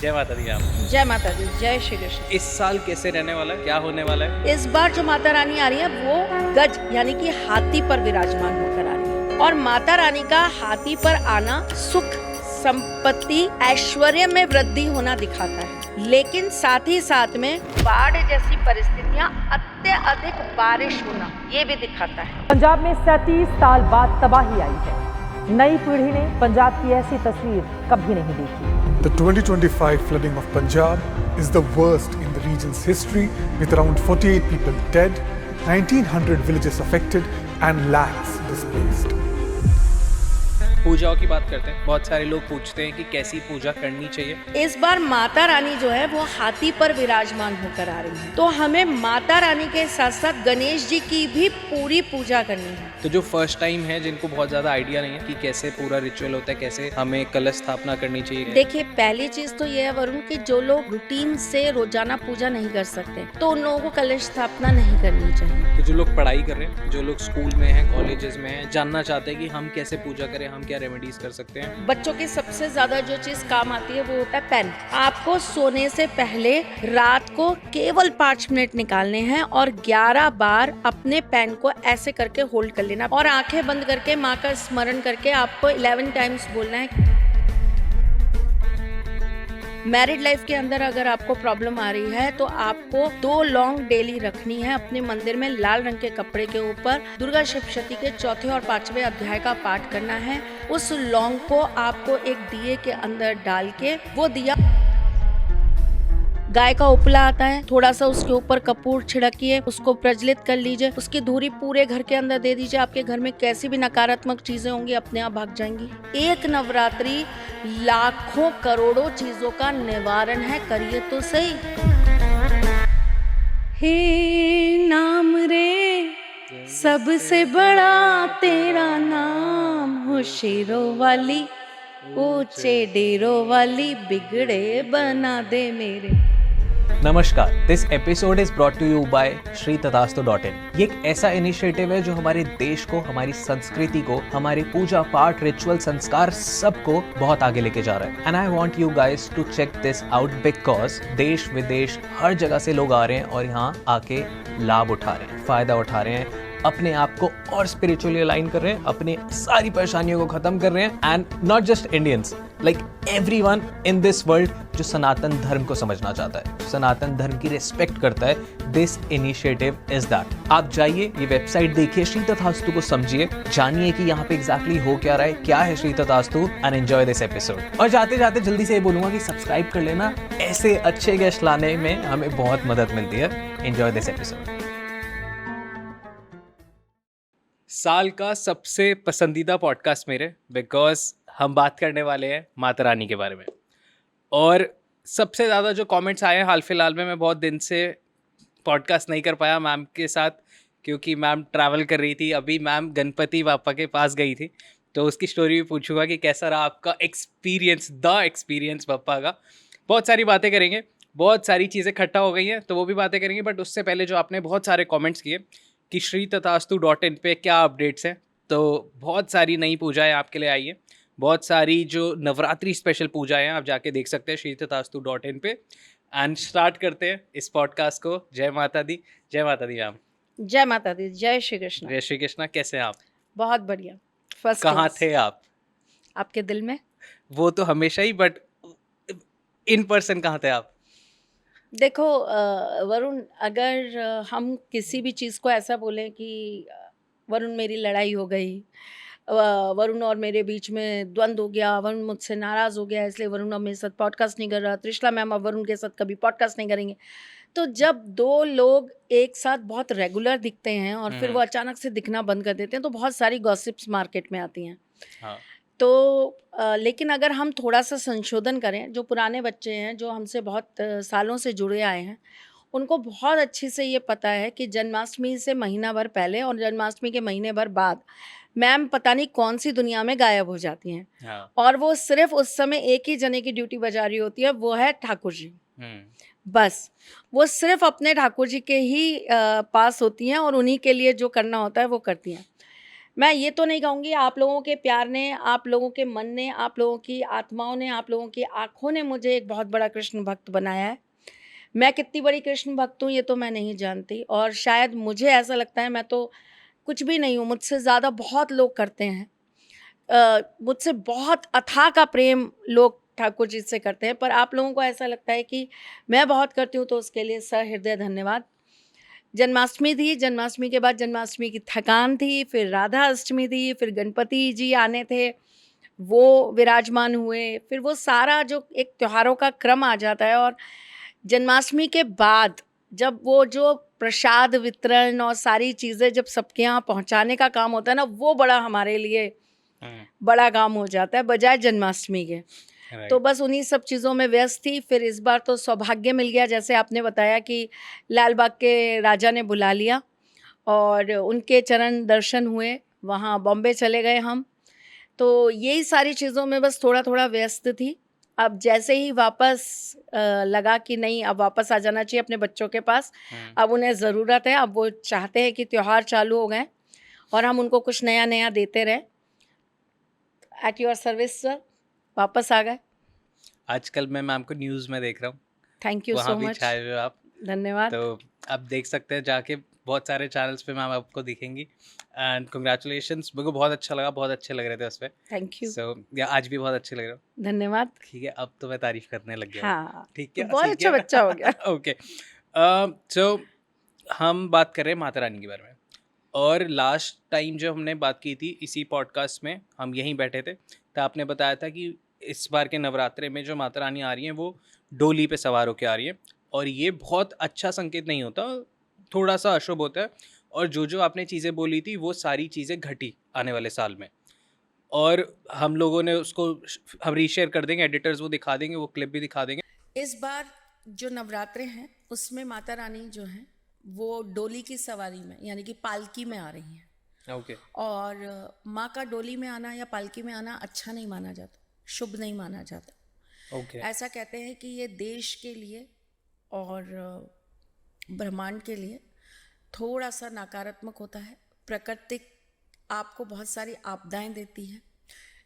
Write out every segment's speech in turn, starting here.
जय माता दी आप। जय माता दी, जय श्री कृष्ण। इस साल कैसे रहने वाला है, क्या होने वाला है? इस बार जो माता रानी आ रही है वो गज यानी कि हाथी पर विराजमान होकर आ रही है और माता रानी का हाथी पर आना सुख, संपत्ति, ऐश्वर्य में वृद्धि होना दिखाता है, लेकिन साथ ही साथ में बाढ़ जैसी परिस्थितियां, अत्यधिक बारिश होना ये भी दिखाता है। पंजाब में 37 साल बाद तबाही आई है। नई पीढ़ी ने पंजाब की ऐसी तस्वीर कभी नहीं देखी। The 2025 flooding of Punjab is the worst in the region's history, with around 48 people dead, 1900 villages affected, and lakhs displaced. पूजाओं की बात करते हैं। बहुत सारे लोग पूछते हैं कि कैसी पूजा करनी चाहिए। इस बार माता रानी जो है वो हाथी पर विराजमान होकर आ रही है, तो हमें माता रानी के साथ साथ गणेश जी की भी पूरी पूजा करनी है। तो जो फर्स्ट टाइम है, जिनको बहुत ज्यादा आइडिया नहीं है कि कैसे पूरा रिचुअल होता है, कैसे हमें कलश स्थापना करनी चाहिए। देखिए, पहली चीज तो ये है वरुण कि जो लोग रूटीन से रोजाना पूजा नहीं कर सकते तो उन लोगों को कलश स्थापना नहीं करनी चाहिए। तो जो लोग पढ़ाई कर रहे हैं, जो लोग स्कूल में हैं, कॉलेजेस में हैं, जानना चाहते हैं कि हम कैसे पूजा करें, हम क्या रेमेडीज कर सकते हैं। बच्चों की सबसे ज्यादा जो चीज काम आती है वो होता है पेन। आपको सोने से पहले रात को केवल 5 मिनट निकालने हैं और 11 बार अपने पेन को ऐसे करके होल्ड कर लेना और आंखें बंद करके माँ का स्मरण करके आपको 11 टाइम्स बोलना है। मैरिड लाइफ के अंदर अगर आपको प्रॉब्लम आ रही है तो आपको 2 लौंग डेली रखनी है अपने मंदिर में लाल रंग के कपड़े के ऊपर। दुर्गा सप्तशती के 4थे और 5वें अध्याय का पाठ करना है। उस लौंग को आपको एक दिए के अंदर डाल के, वो दिया गाय का उपला आता है, थोड़ा सा उसके ऊपर कपूर छिड़किए, उसको प्रज्वलित कर लीजिए, उसकी धूरी पूरे घर के अंदर दे दीजिए। आपके घर में कैसी भी नकारात्मक चीजें होंगी अपने आप भाग जाएंगी। एक नवरात्रि लाखों करोड़ों चीजों का निवारण है, करिए तो सही। हे नाम रे सबसे बड़ा तेरा नाम, हो शेरों वाली ऊंचे डेरों वाली, बिगड़े बना दे मेरे। नमस्कार, this episode is brought to you by श्रीतथास्तु.in। ये एक ऐसा इनिशिएटिव है जो हमारे देश को, हमारी संस्कृति को, हमारे पूजा पाठ, रिचुअल, संस्कार सबको बहुत आगे लेके जा रहा है। And I want you guys to check this out because देश विदेश हर जगह से लोग आ रहे हैं और यहाँ आके लाभ उठा रहे हैं, फायदा उठा रहे हैं, अपने आप को और स्पिरिचुअली अलाइन कर रहे हैं, अपनी सारी परेशानियों को खत्म कर रहे हैं। And not just Indians, like everyone in this world जो सनातन धर्म को समझना चाहता है, सनातन धर्म की रिस्पेक्ट करता है, दिस इनिशिएटिव इज दैट। आप जाइए, ये वेबसाइट देखिए, श्री तथास्तु को समझिए, जानिए कि यहाँ पे एग्जैक्टली हो क्या रहा है, क्या है श्री तथास्तु, एंड एंजॉय दिस एपिसोड। और जाते जाते जल्दी से ये बोलूंगा कि सब्सक्राइब कर लेना, ऐसे अच्छे गेस्ट लाने में हमें बहुत मदद मिलती है। Enjoy this episode. साल का सबसे पसंदीदा पॉडकास्ट मेरे, बिकॉज हम बात करने वाले हैं माता रानी के बारे में। और सबसे ज़्यादा जो कमेंट्स आए हैं हाल फिलहाल में, मैं बहुत दिन से पॉडकास्ट नहीं कर पाया मैम के साथ क्योंकि मैम ट्रैवल कर रही थी। अभी मैम गणपति बापा के पास गई थी, तो उसकी स्टोरी भी पूछूंगा कि कैसा रहा आपका एक्सपीरियंस, द एक्सपीरियंस बापा का। बहुत सारी बातें करेंगे, बहुत सारी चीज़ें इकट्ठा हो गई हैं तो वो भी बातें करेंगे। बट उससे पहले जो आपने बहुत सारे कॉमेंट्स किए कि श्रीतथास्तु.in पे क्या अपडेट्स हैं, तो बहुत सारी नई पूजाएं आपके लिए आई हैं, बहुत सारी जो नवरात्रि स्पेशल पूजाएं हैं आप जाके देख सकते हैं श्रीतथास्तु.in पे। एंड स्टार्ट करते हैं इस पॉडकास्ट को। जय माता दी। जय माता दी मैम। जय माता दी, जय श्री कृष्ण। जय श्री कृष्ण। कैसे हैं आप? बहुत बढ़िया, फर्स्ट कहाँ क्लास। थे आप? आपके दिल में। वो तो हमेशा ही, बट इन पर्सन कहाँ थे आप? देखो वरुण, अगर हम किसी भी चीज़ को ऐसा बोलें कि वरुण मेरी लड़ाई हो गई, वरुण और मेरे बीच में द्वंद्व हो गया, वरुण मुझसे नाराज़ हो गया इसलिए वरुण अब मेरे साथ पॉडकास्ट नहीं कर रहा, त्रिशला मैम अब वरुण के साथ कभी पॉडकास्ट नहीं करेंगे। तो जब 2 लोग एक साथ बहुत रेगुलर दिखते हैं और फिर वो अचानक से दिखना बंद कर देते हैं तो बहुत सारी गॉसिप्स मार्केट में आती हैं। हाँ। तो लेकिन अगर हम थोड़ा सा संशोधन करें, जो पुराने बच्चे हैं जो हमसे बहुत सालों से जुड़े आए हैं, उनको बहुत अच्छे से ये पता है कि जन्माष्टमी से महीना भर पहले और जन्माष्टमी के महीने भर बाद मैम पता नहीं कौन सी दुनिया में गायब हो जाती हैं। हाँ। और वो सिर्फ उस समय एक ही जने की ड्यूटी बजा रही होती है, वो है ठाकुर जी। बस वो सिर्फ अपने ठाकुर जी के ही पास होती हैं और उन्हीं के लिए जो करना होता है वो करती हैं। मैं ये तो नहीं कहूँगी, आप लोगों के प्यार ने, आप लोगों के मन ने, आप लोगों की आत्माओं ने, आप लोगों की आँखों ने मुझे एक बहुत बड़ा कृष्ण भक्त बनाया है। मैं कितनी बड़ी कृष्ण भक्त हूँ ये तो मैं नहीं जानती, और शायद मुझे ऐसा लगता है मैं तो कुछ भी नहीं हूँ, मुझसे ज़्यादा बहुत लोग करते हैं। मुझसे बहुत अथाह का प्रेम लोग ठाकुर जी से करते हैं, पर आप लोगों को ऐसा लगता है कि मैं बहुत करती हूँ, तो उसके लिए सहृदय धन्यवाद। जन्माष्टमी थी, जन्माष्टमी के बाद जन्माष्टमी की थकान थी, फिर राधा अष्टमी थी, फिर गणपति जी आने थे, वो विराजमान हुए, फिर वो सारा जो एक त्योहारों का क्रम आ जाता है। और जन्माष्टमी के बाद जब वो जो प्रसाद वितरण और सारी चीज़ें जब सबके यहाँ पहुँचाने का काम होता है ना, वो बड़ा हमारे लिए बड़ा काम हो जाता है बजाय जन्माष्टमी के। तो बस उन्हीं सब चीज़ों में व्यस्त थी। फिर इस बार तो सौभाग्य मिल गया, जैसे आपने बताया कि लाल बाग के राजा ने बुला लिया और उनके चरण दर्शन हुए, वहाँ बॉम्बे चले गए हम। तो यही सारी चीज़ों में बस थोड़ा थोड़ा व्यस्त थी। अब जैसे ही वापस लगा कि नहीं, अब वापस आ जाना चाहिए अपने बच्चों के पास, अब उन्हें ज़रूरत है, अब वो चाहते हैं कि त्यौहार चालू हो गए और हम उनको कुछ नया नया देते रहें। एट योर सर्विस सर, वापस आ गए। आजकल मैं मैम को न्यूज़ में देख रहा हूँ, थैंक यू वहाँ सो भी मच, छाए हुए आप, धन्यवाद। तो आप देख सकते हैं जाके, बहुत सारे चैनल्स पे मैम आपको दिखेंगी। एंड कंग्रेचुलेशंस, मेरे को बहुत अच्छा लगा, बहुत अच्छे लग रहे थे उस पर। थैंक यू, सो या आज भी बहुत अच्छे लग रहे हो। धन्यवाद। ठीक है, अब तो मैं तारीफ करने लग गया हूँ। हाँ, ठीक तो है, बहुत ठीक अच्छा है। बच्चा हो गया। ओके, सो हम बात कर रहे हैं माता रानी के बारे में, और लास्ट टाइम जो हमने बात की थी इसी पॉडकास्ट में, हम यहीं बैठे थे, तो आपने बताया था कि इस बार के नवरात्रे में जो माता रानी आ रही हैं वो डोली पे सवार होकर आ रही हैं, और ये बहुत अच्छा संकेत नहीं होता, थोड़ा सा अशुभ होता है। और जो आपने चीज़ें बोली थी वो सारी चीज़ें घटी आने वाले साल में, और हम लोगों ने उसको, हम रीशेयर कर देंगे, एडिटर्स वो दिखा देंगे, वो क्लिप भी दिखा देंगे। इस बार जो नवरात्रे हैं उसमें माता रानी जो हैं वो डोली की सवारी में, यानी कि पालकी में आ रही हैं। ओके। और माँ का डोली में आना या पालकी में आना अच्छा नहीं माना जाता, शुभ नहीं माना जाता। ओके। ऐसा कहते हैं कि ये देश के लिए और ब्रह्मांड के लिए थोड़ा सा नकारात्मक होता है। प्रकृति आपको बहुत सारी आपदाएं देती है,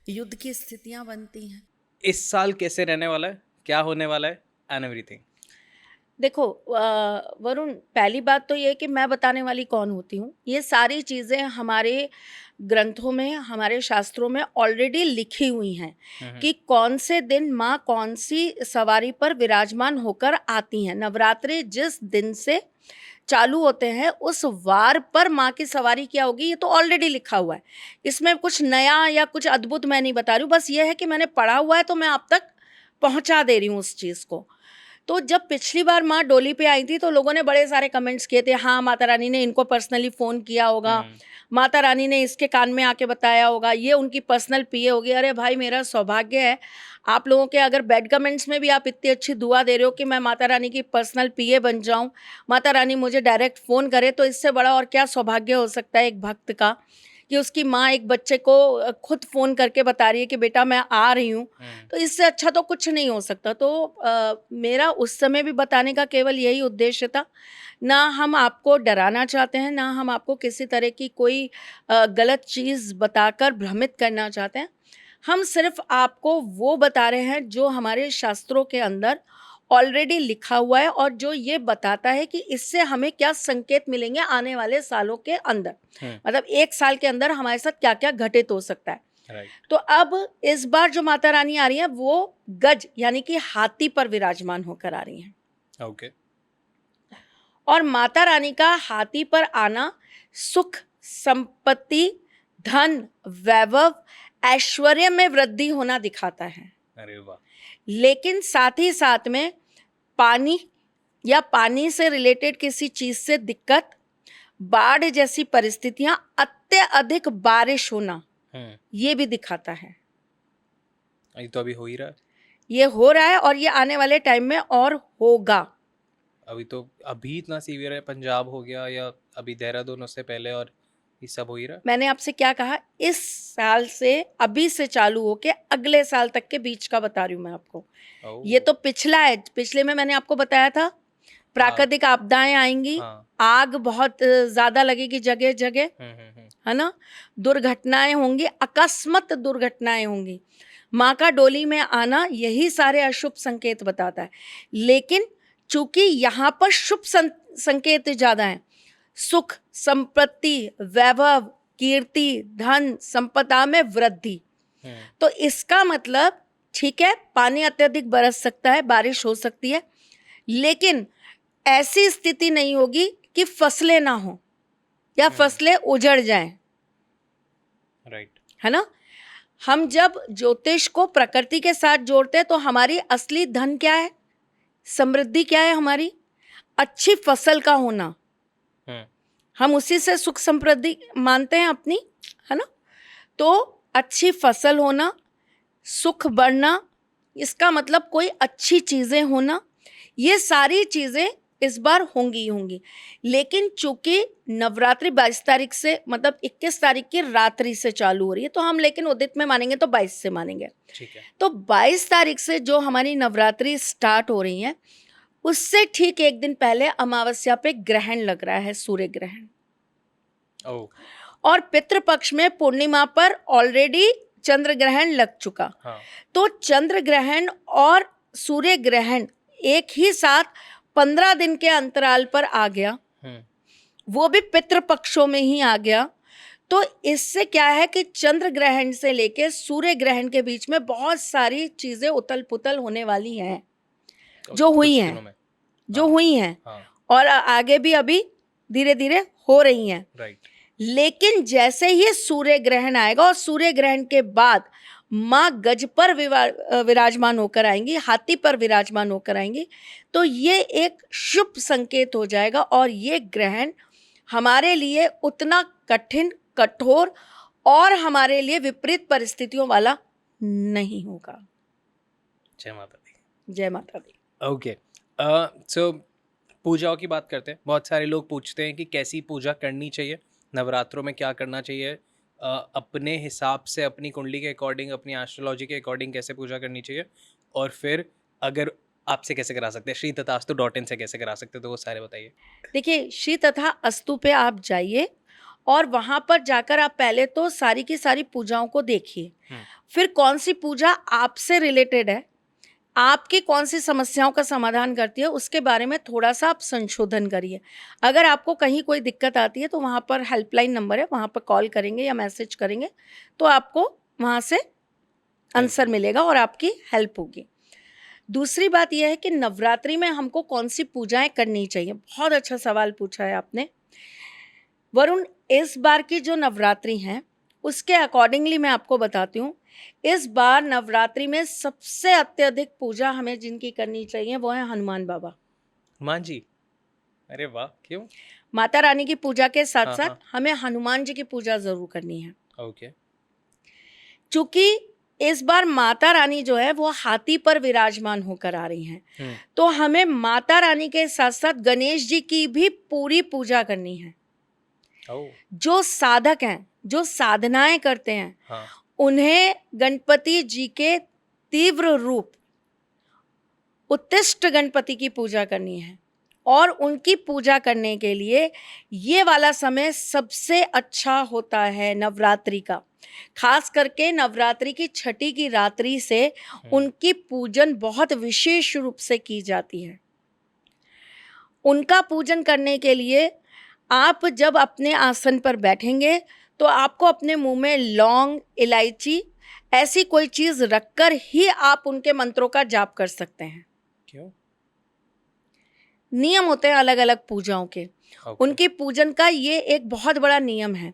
युद्ध की स्थितियां बनती हैं। इस साल कैसे रहने वाला है, क्या होने वाला है, एंड एवरीथिंग। देखो वरुण, पहली बात तो ये है कि मैं बताने वाली कौन होती हूँ। ये सारी चीज़ें हमारे ग्रंथों में, हमारे शास्त्रों में ऑलरेडी लिखी हुई हैं कि कौन से दिन माँ कौन सी सवारी पर विराजमान होकर आती हैं। नवरात्रि जिस दिन से चालू होते हैं उस वार पर माँ की सवारी क्या होगी, ये तो ऑलरेडी लिखा हुआ है। इसमें कुछ नया या कुछ अद्भुत मैं नहीं बता रही हूँ, बस ये है कि मैंने पढ़ा हुआ है तो मैं आप तक पहुँचा दे रही हूँ उस चीज़ को। तो जब पिछली बार माँ डोली पे आई थी तो लोगों ने बड़े सारे कमेंट्स किए थे, हाँ माता रानी ने इनको पर्सनली फ़ोन किया होगा, माता रानी ने इसके कान में आके बताया होगा, ये उनकी पर्सनल पीए होगी। अरे भाई, मेरा सौभाग्य है आप लोगों के, अगर बैड कमेंट्स में भी आप इतनी अच्छी दुआ दे रहे हो कि मैं माता रानी की पर्सनल पीए बन जाऊं, माता रानी मुझे डायरेक्ट फ़ोन करे, तो इससे बड़ा और क्या सौभाग्य हो सकता है एक भक्त का कि उसकी माँ एक बच्चे को खुद फ़ोन करके बता रही है कि बेटा मैं आ रही हूँ। तो इससे अच्छा तो कुछ नहीं हो सकता। तो मेरा उस समय भी बताने का केवल यही उद्देश्य था। ना हम आपको डराना चाहते हैं, ना हम आपको किसी तरह की कोई गलत चीज़ बताकर भ्रमित करना चाहते हैं। हम सिर्फ आपको वो बता रहे हैं जो हमारे शास्त्रों के अंदर ऑलरेडी लिखा हुआ है और जो ये बताता है कि इससे हमें क्या संकेत मिलेंगे आने वाले सालों के अंदर। मतलब एक साल के अंदर हमारे साथ क्या क्या घटित हो सकता है। तो अब इस बार जो माता रानी आ रही है वो गज यानी कि हाथी पर विराजमान होकर आ रही हैं। ओके। और माता रानी का हाथी पर आना सुख, संपत्ति, धन, वैभव, ऐश्वर्य में वृद्धि होना दिखाता है। अरे वाह। लेकिन साथ ही साथ में पानी या पानी से रिलेटेड किसी चीज से दिक्कत, बाढ़ जैसी परिस्थितियां, अत्यधिक बारिश होना, ये भी दिखाता है। ये तो अभी हो ही रहा है। ये हो रहा है और ये आने वाले टाइम में और होगा। अभी इतना सीवियर है, पंजाब हो गया या अभी देहरादून, उससे पहले, और ये सब हो ही रहा है। मैंने आपसे क्या कहा, इस साल से अभी से चालू होके अगले साल तक के बीच का बता रही हूँ मैं आपको। ये तो पिछला है। पिछले में मैंने आपको बताया था प्राकृतिक आपदाएं आएंगी, आग बहुत ज्यादा लगेगी जगह जगह, है ना, दुर्घटनाएं होंगी, अकस्मात दुर्घटनाएं होंगी। माँ का डोली में आना यही सारे अशुभ संकेत बताता है, लेकिन चूंकि यहाँ पर शुभ संकेत ज्यादा हैं, सुख, संपत्ति, वैभव, कीर्ति, धन, संपदा में वृद्धि, तो इसका मतलब ठीक है, पानी अत्यधिक बरस सकता है, बारिश हो सकती है, लेकिन ऐसी स्थिति नहीं होगी कि फसलें ना हो या फसलें उजड़ जाएं, राइट, है ना। हम जब ज्योतिष को प्रकृति के साथ जोड़ते हैं तो हमारी असली धन क्या है, समृद्धि क्या है, हमारी अच्छी फसल का होना, हम उसी से सुख समृद्धि मानते हैं अपनी, है ना। तो अच्छी फसल होना, सुख बढ़ना, इसका मतलब कोई अच्छी चीजें होना, ये सारी चीजें इस बार होंगी ही होंगी। लेकिन चूंकि नवरात्रि 22 तारीख से, मतलब 21 तारीख की रात्रि से चालू हो रही है, तो हम लेकिन उदित में मानेंगे तो 22 से मानेंगे, ठीक है। तो 22 तारीख से जो हमारी नवरात्रि स्टार्ट हो रही है, उससे ठीक एक दिन पहले अमावस्या पे ग्रहण लग रहा है, सूर्य ग्रहण। और पितृपक्ष में पूर्णिमा पर ऑलरेडी चंद्र ग्रहण लग चुका। हाँ। तो चंद्र ग्रहण और सूर्य ग्रहण एक ही साथ 15 दिन के अंतराल पर आ गया, वो भी पितृपक्षों में ही आ गया। तो इससे क्या है कि चंद्र ग्रहण से लेके सूर्य ग्रहण के बीच में बहुत सारी चीजें उथल पुथल होने वाली हैं, जो हुई हैं, जो हुई हैं, और आगे भी अभी धीरे धीरे हो रही हैं। राइट। लेकिन जैसे ही सूर्य ग्रहण आएगा और सूर्य ग्रहण के बाद माँ गज पर विराजमान होकर आएंगी, हाथी पर विराजमान होकर आएंगी, तो ये एक शुभ संकेत हो जाएगा और ये ग्रहण हमारे लिए उतना कठिन, कठोर और हमारे लिए विपरीत परिस्थितियों वाला नहीं होगा। जय माता दी। जय माता दी। ओके, सो पूजाओं की बात करते हैं। बहुत सारे लोग पूछते हैं कि कैसी पूजा करनी चाहिए, नवरात्रों में क्या करना चाहिए, अपने हिसाब से, अपनी कुंडली के अकॉर्डिंग, अपनी एस्ट्रोलॉजी के अकॉर्डिंग कैसे पूजा करनी चाहिए, और फिर अगर आपसे कैसे करा सकते हैं, shritatastu.in से कैसे करा सकते हैं, तो वो सारे बताइए। देखिए, श्री तथा अस्तु पे आप जाइए और वहां पर जाकर आप पहले तो सारी की सारी पूजाओं को देखिए, फिर कौन सी पूजा आपसे रिलेटेड है, आपकी कौन सी समस्याओं का समाधान करती है, उसके बारे में थोड़ा सा आप संशोधन करिए। अगर आपको कहीं कोई दिक्कत आती है तो वहाँ पर हेल्पलाइन नंबर है, वहाँ पर कॉल करेंगे या मैसेज करेंगे तो आपको वहाँ से आंसर मिलेगा और आपकी हेल्प होगी। दूसरी बात यह है कि नवरात्रि में हमको कौन सी पूजाएं करनी चाहिए। बहुत अच्छा सवाल पूछा है आपने वरुण। इस बार की जो नवरात्रि हैं उसके अकॉर्डिंगली मैं आपको बताती हूँ। इस बार नवरात्रि में सबसे अत्यधिक पूजा हमें जिनकी करनी चाहिए वो है हनुमान बाबा। हनुमान जी? अरे वाह, क्यों? माता रानी की पूजा के साथ हाँ, साथ हाँ। हमें हनुमान जी की पूजा जरूर करनी है। ओके। चूंकि इस बार माता रानी जो है वो हाथी पर विराजमान होकर आ रही हैं, तो हमें माता रानी के साथ साथ गणेश जी की भी पूरी पूजा करनी है। जो साधक हैं, जो साधनाएं करते हैं, हाँ। उन्हें गणपति जी के तीव्र रूप उत्तिष्ठ गणपति की पूजा करनी है। और उनकी पूजा करने के लिए ये वाला समय सबसे अच्छा होता है नवरात्रि का। खास करके नवरात्रि की छठी की रात्रि से उनकी पूजन बहुत विशेष रूप से की जाती है। उनका पूजन करने के लिए आप जब अपने आसन पर बैठेंगे तो आपको अपने मुंह में लौंग, इलायची ऐसी कोई चीज रखकर ही आप उनके मंत्रों का जाप कर सकते हैं। क्यों? नियम होते हैं अलग अलग पूजाओं के। उनकी पूजन का ये एक बहुत बड़ा नियम है।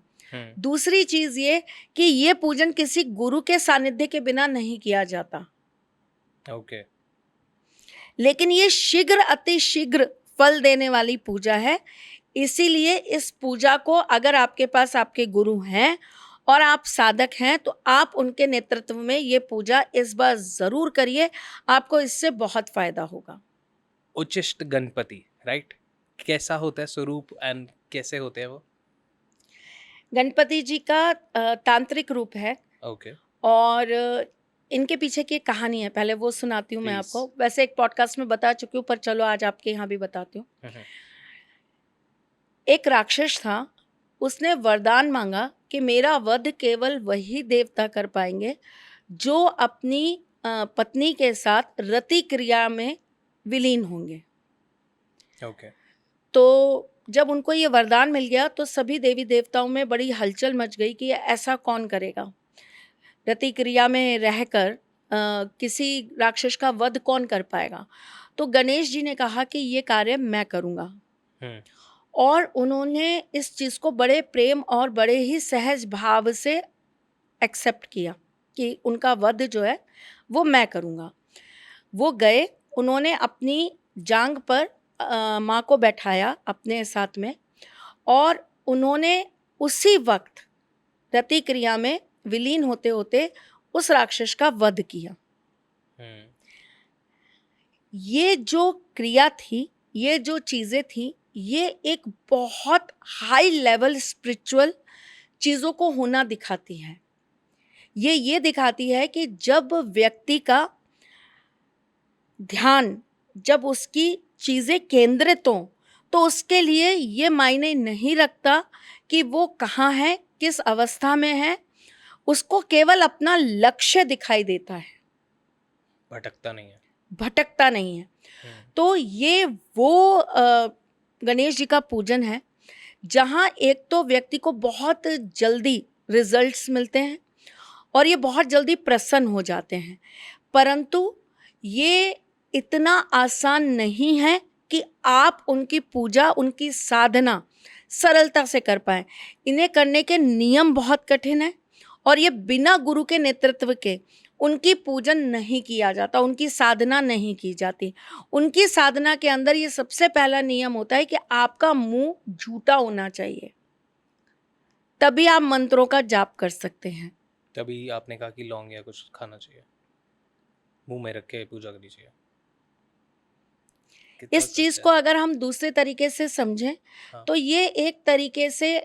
दूसरी चीज ये कि ये पूजन किसी गुरु के सानिध्य के बिना नहीं किया जाता। ओके। लेकिन ये शीघ्र, अति शीघ्र फल देने वाली पूजा है। इसीलिए इस पूजा को अगर आपके पास आपके गुरु हैं और आप साधक हैं तो आप उनके नेतृत्व में ये पूजा इस बार जरूर करिए, आपको इससे बहुत फायदा होगा। उच्चिष्ट गणपति, राइट? कैसा होता है स्वरूप एंड कैसे होते हैं वो? गणपति जी का तांत्रिक रूप है। ओके। और इनके पीछे की एक कहानी है, पहले वो सुनाती हूँ मैं Please. आपको। वैसे एक पॉडकास्ट में बता चुकी हूँ, पर चलो आज आपके यहाँ भी बताती हूँ। एक राक्षस था उसने वरदान मांगा कि मेरा वध केवल वही देवता कर पाएंगे जो अपनी पत्नी के साथ रति क्रिया में विलीन होंगे। ओके। तो जब उनको ये वरदान मिल गया तो सभी देवी देवताओं में बड़ी हलचल मच गई कि ऐसा कौन करेगा, रति क्रिया में रहकर किसी राक्षस का वध कौन कर पाएगा। तो गणेश जी ने कहा कि ये कार्य मैं करूँगा, और उन्होंने इस चीज़ को बड़े प्रेम और बड़े ही सहज भाव से एक्सेप्ट किया कि उनका वध जो है वो मैं करूँगा। वो गए, उन्होंने अपनी जांग पर माँ को बैठाया अपने साथ में, और उन्होंने उसी वक्त रति क्रिया में विलीन होते होते उस राक्षस का वध किया। ये जो क्रिया थी, ये जो चीज़ें थी, ये एक बहुत हाई लेवल स्पिरिचुअल चीज़ों को होना दिखाती है। ये दिखाती है कि जब व्यक्ति का ध्यान, जब उसकी चीज़ें केंद्रित हों, तो उसके लिए ये मायने नहीं रखता कि वो कहाँ है, किस अवस्था में है, उसको केवल अपना लक्ष्य दिखाई देता है, भटकता नहीं है। तो ये वो गणेश जी का पूजन है जहाँ एक तो व्यक्ति को बहुत जल्दी रिजल्ट्स मिलते हैं और ये बहुत जल्दी प्रसन्न हो जाते हैं, परंतु ये इतना आसान नहीं है कि आप उनकी पूजा, उनकी साधना सरलता से कर पाएं। इन्हें करने के नियम बहुत कठिन है, और ये बिना गुरु के नेतृत्व के उनकी पूजन नहीं किया जाता, उनकी साधना नहीं की जाती। उनकी साधना के अंदर ये सबसे पहला नियम होता है कि आपका मुंह झूठा होना चाहिए, तभी आप मंत्रों का जाप कर सकते हैं। तभी आपने कहा कि लौंग या कुछ खाना चाहिए, मुंह में रख के पूजा करनी चाहिए। इस चीज को अगर हम दूसरे तरीके से समझें, तो ये एक तरीके से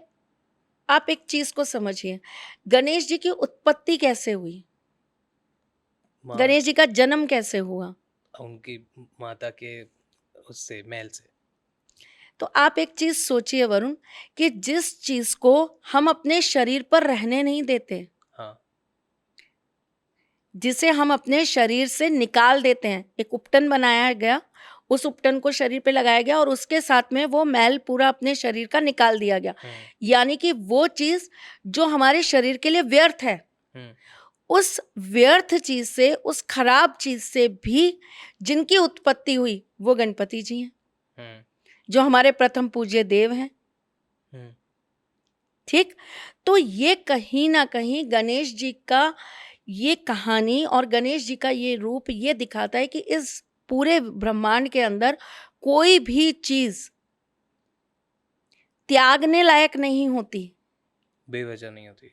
आप एक चीज को समझिए, गणेश जी की उत्पत्ति कैसे हुई, गणेश जी का जन्म कैसे हुआ, उनकी माता के उससे महल से। तो आप एक चीज सोचिए वरुण, कि जिस चीज को हम अपने शरीर पर रहने नहीं देते, जिसे हम अपने शरीर से निकाल देते हैं, एक उपटन बनाया गया, उस उपटन को शरीर पे लगाया गया और उसके साथ में वो मैल पूरा अपने शरीर का निकाल दिया गया, यानी कि वो चीज जो हमारे शरीर के लिए व्यर्थ है, उस व्यर्थ चीज से, उस खराब चीज से भी जिनकी उत्पत्ति हुई वो गणपति जी हैं, जो हमारे प्रथम पूज्य देव हैं। ठीक, तो ये कहीं ना कहीं गणेश जी का ये कहानी और गणेश जी का ये रूप ये दिखाता है कि इस पूरे ब्रह्मांड के अंदर कोई भी चीज त्यागने लायक नहीं होती, बेवजह नहीं होती।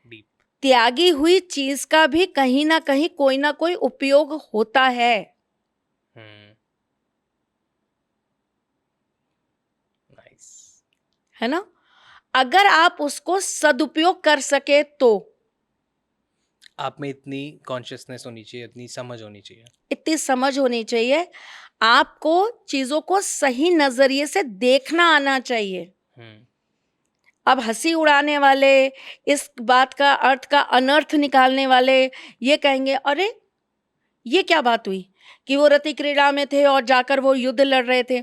डीप। त्यागी हुई चीज का भी कहीं ना कहीं कोई ना कोई उपयोग होता है। नाइस। है ना, अगर आप उसको सदुपयोग कर सके तो। आप में इतनी कॉन्शियसनेस होनी चाहिए, इतनी समझ होनी चाहिए, इतनी समझ होनी चाहिए, आपको चीजों को सही नजरिए से देखना आना चाहिए। अब हंसी उड़ाने वाले, इस बात का अर्थ का अनर्थ निकालने वाले ये कहेंगे, अरे ये क्या बात हुई कि वो रति क्रीड़ा में थे और जाकर वो युद्ध लड़ रहे थे।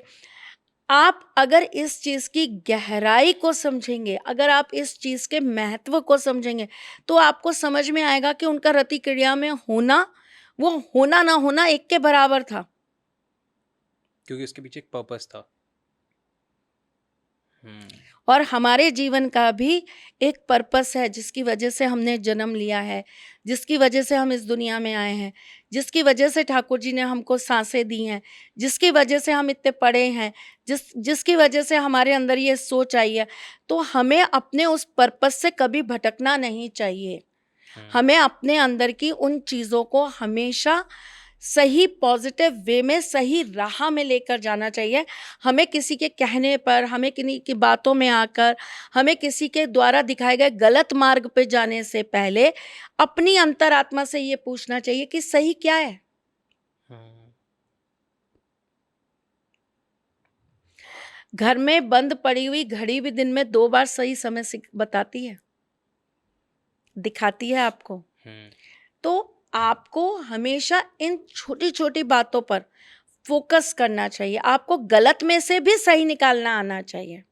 आप अगर इस चीज की गहराई को समझेंगे, अगर आप इस चीज के महत्व को समझेंगे, तो आपको समझ में आएगा कि उनका रति क्रिया में होना, वो होना ना होना एक के बराबर था, क्योंकि उसके पीछे एक पर्पस था। और हमारे जीवन का भी एक पर्पस है, जिसकी वजह से हमने जन्म लिया है, जिसकी वजह से हम इस दुनिया में आए हैं, जिसकी वजह से ठाकुर जी ने हमको सांसें दी हैं, जिसकी वजह से हम इतने पढ़े हैं, जिसकी वजह से हमारे अंदर ये सोच आई है। तो हमें अपने उस पर्पस से कभी भटकना नहीं चाहिए। हमें अपने अंदर की उन चीज़ों को हमेशा सही पॉजिटिव वे में, सही राह में लेकर जाना चाहिए। हमें किसी के कहने पर, हमें किन्हीं की बातों में आकर, हमें किसी के द्वारा दिखाए गए गलत मार्ग पे जाने से पहले अपनी अंतरात्मा से ये पूछना चाहिए कि सही क्या है। घर में बंद पड़ी हुई घड़ी भी दिन में 2 बार सही समय बताती है, दिखाती है आपको। तो आपको हमेशा इन छोटी छोटी बातों पर फोकस करना चाहिए। आपको गलत में से भी सही निकालना आना चाहिए।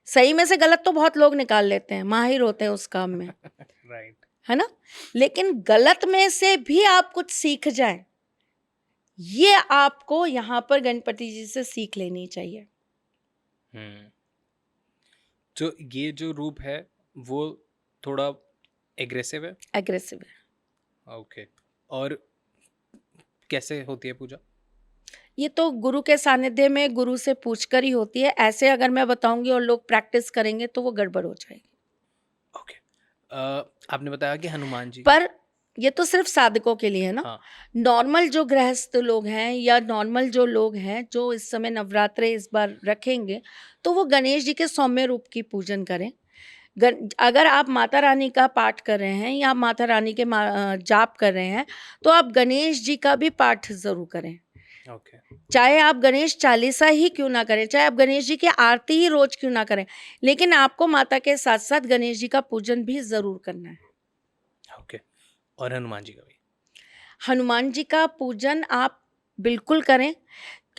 सही में से गलत तो बहुत लोग निकाल लेते हैं, माहिर होते हैं उस काम में, राइट, है ना। लेकिन गलत में से भी आप कुछ सीख जाएं, ये आपको यहाँ पर गणपति जी से सीख लेनी चाहिए। तो ये जो रूप है वो थोड़ा एग्रेसिव है। एग्रेसिव है। ओके, और कैसे होती है पूजा? ये तो गुरु के सानिध्य में गुरु से पूछकर ही होती है। ऐसे अगर मैं बताऊंगी और लोग प्रैक्टिस करेंगे तो वो गड़बड़ हो जाएगी। ओके, आपने बताया कि हनुमान जी, पर ये तो सिर्फ साधकों के लिए है ना। हाँ, नॉर्मल जो गृहस्थ लोग हैं या नॉर्मल जो लोग हैं जो इस समय नवरात्रे इस बार रखेंगे, तो वो गणेश जी के सौम्य रूप की पूजन करें। अगर आप माता रानी का पाठ कर रहे हैं या माता रानी के जाप कर रहे हैं, तो आप गणेश जी का भी पाठ जरूर करें। ओके, चाहे आप गणेश चालीसा ही क्यों ना करें, चाहे आप गणेश जी की आरती ही रोज क्यों ना करें, लेकिन आपको माता के साथ साथ गणेश जी का पूजन भी जरूर करना है। ओके, और हनुमान जी का भी? हनुमान जी का पूजन आप बिल्कुल करें।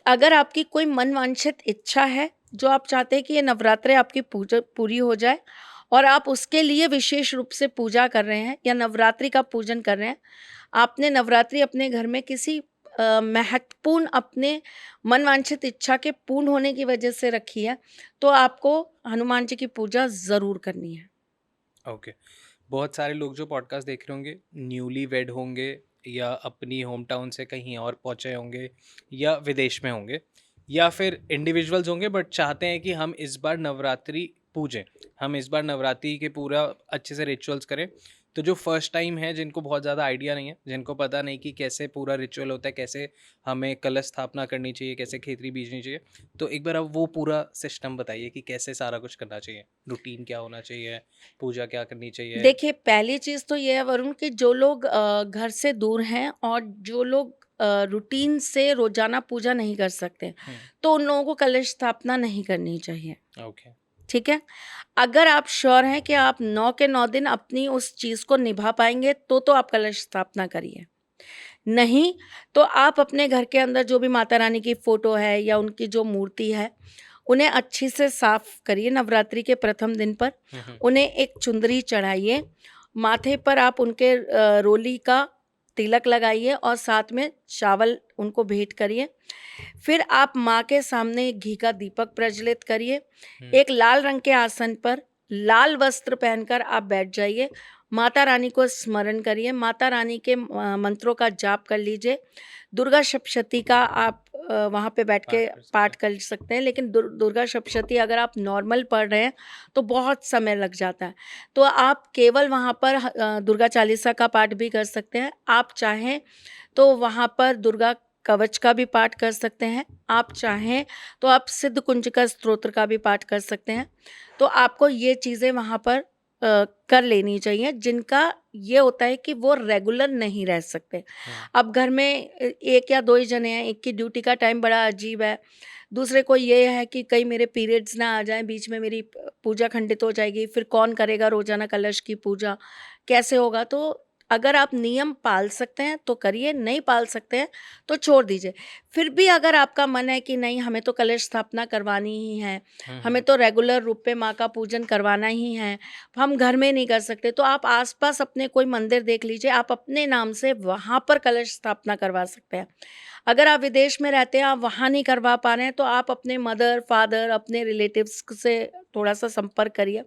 अगर आपकी कोई मनवांछित इच्छा है जो आप चाहते हैं कि ये नवरात्रे आपकी पूजा पूरी हो जाए और आप उसके लिए विशेष रूप से पूजा कर रहे हैं या नवरात्रि का पूजन कर रहे हैं, आपने नवरात्रि अपने घर में किसी महत्वपूर्ण अपने मनवांछित इच्छा के पूर्ण होने की वजह से रखी है, तो आपको हनुमान जी की पूजा ज़रूर करनी है। ओके, बहुत सारे लोग जो पॉडकास्ट देख रहे होंगे न्यूली वेड होंगे या अपनी होम टाउन से कहीं और पहुंचे होंगे या विदेश में होंगे या फिर इंडिविजुअल्स होंगे बट चाहते हैं कि हम इस बार नवरात्रि पूजें, हम इस बार नवरात्रि के पूरा अच्छे से रिचुअल्स करें। तो जो फर्स्ट टाइम है, जिनको बहुत ज़्यादा आइडिया नहीं है, जिनको पता नहीं कि कैसे पूरा रिचुअल होता है, कैसे हमें कलश स्थापना करनी चाहिए, कैसे खेतरी बीजनी चाहिए, तो एक बार अब वो पूरा सिस्टम बताइए कि कैसे सारा कुछ करना चाहिए, रूटीन क्या होना चाहिए, पूजा क्या करनी चाहिए। देखिए, पहली चीज़ तो ये है वरुण कि जो लोग घर से दूर हैं और जो लोग रूटीन से रोजाना पूजा नहीं कर सकते, तो उन लोगों को कलश स्थापना नहीं करनी चाहिए। ओके, ठीक है। अगर आप श्योर हैं कि आप 9 के 9 दिन अपनी उस चीज़ को निभा पाएंगे तो आप कलश स्थापना करिए। नहीं तो आप अपने घर के अंदर जो भी माता रानी की फोटो है या उनकी जो मूर्ति है, उन्हें अच्छी से साफ करिए। नवरात्रि के प्रथम दिन पर उन्हें एक चुंदरी चढ़ाइए, माथे पर आप उनके रोली का तिलक लगाइए और साथ में चावल उनको भेंट करिए। फिर आप माँ के सामने घी का दीपक प्रज्वलित करिए। एक लाल रंग के आसन पर लाल वस्त्र पहनकर आप बैठ जाइए, माता रानी को स्मरण करिए, माता रानी के मंत्रों का जाप कर लीजिए। दुर्गा सप्तशती का आप वहाँ पे बैठ के पाठ कर सकते हैं, लेकिन दुर्गा सप्तशती अगर आप नॉर्मल पढ़ रहे हैं तो बहुत समय लग जाता है, तो आप केवल वहाँ पर दुर्गा चालीसा का पाठ भी कर सकते हैं। आप चाहें तो वहाँ पर दुर्गा कवच का भी पाठ कर सकते हैं, आप चाहें तो आप सिद्ध कुंजिका स्तोत्र का भी पाठ कर सकते हैं। तो आपको ये चीज़ें वहाँ पर कर लेनी चाहिए, जिनका ये होता है कि वो रेगुलर नहीं रह सकते। अब घर में एक या दो ही जने हैं, एक की ड्यूटी का टाइम बड़ा अजीब है, दूसरे को ये है कि कहीं मेरे पीरियड्स ना आ जाएं, बीच में मेरी पूजा खंडित हो जाएगी, फिर कौन करेगा रोजाना कलश की पूजा, कैसे होगा। तो अगर आप नियम पाल सकते हैं तो करिए, नहीं पाल सकते हैं तो छोड़ दीजिए। फिर भी अगर आपका मन है कि नहीं हमें तो कलश स्थापना करवानी ही है, हमें तो रेगुलर रूप पे माँ का पूजन करवाना ही है, हम घर में नहीं कर सकते, तो आप आसपास अपने कोई मंदिर देख लीजिए, आप अपने नाम से वहाँ पर कलश स्थापना करवा सकते हैं। अगर आप विदेश में रहते हैं, आप वहाँ नहीं करवा पा रहे हैं, तो आप अपने मदर फादर अपने रिलेटिव्स से थोड़ा सा संपर्क करिए।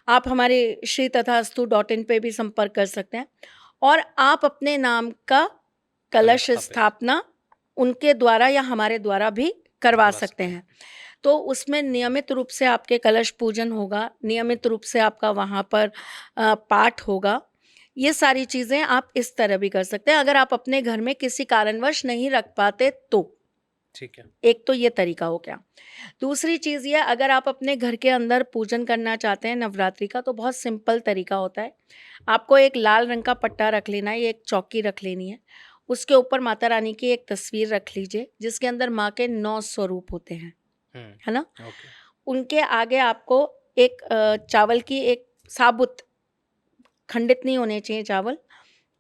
आप हमारे shritatastu.in पे भी संपर्क कर सकते हैं और आप अपने नाम का कलश स्थापना उनके द्वारा या हमारे द्वारा भी करवा सकते हैं। तो उसमें नियमित रूप से आपके कलश पूजन होगा, नियमित रूप से आपका वहाँ पर पाठ होगा। ये सारी चीज़ें आप इस तरह भी कर सकते हैं अगर आप अपने घर में किसी कारणवश नहीं रख पाते तो। ठीक है, एक तो ये तरीका हो गया। दूसरी चीज़ ये, अगर आप अपने घर के अंदर पूजन करना चाहते हैं नवरात्रि का, तो बहुत सिंपल तरीका होता है। आपको एक लाल रंग का पट्टा रख लेना है, एक चौकी रख लेनी है, उसके ऊपर माता रानी की एक तस्वीर रख लीजिए जिसके अंदर माँ के 9 स्वरूप होते हैं। है ना। ओके। उनके आगे आपको एक चावल की एक साबुत, खंडित नहीं होने चाहिए चावल,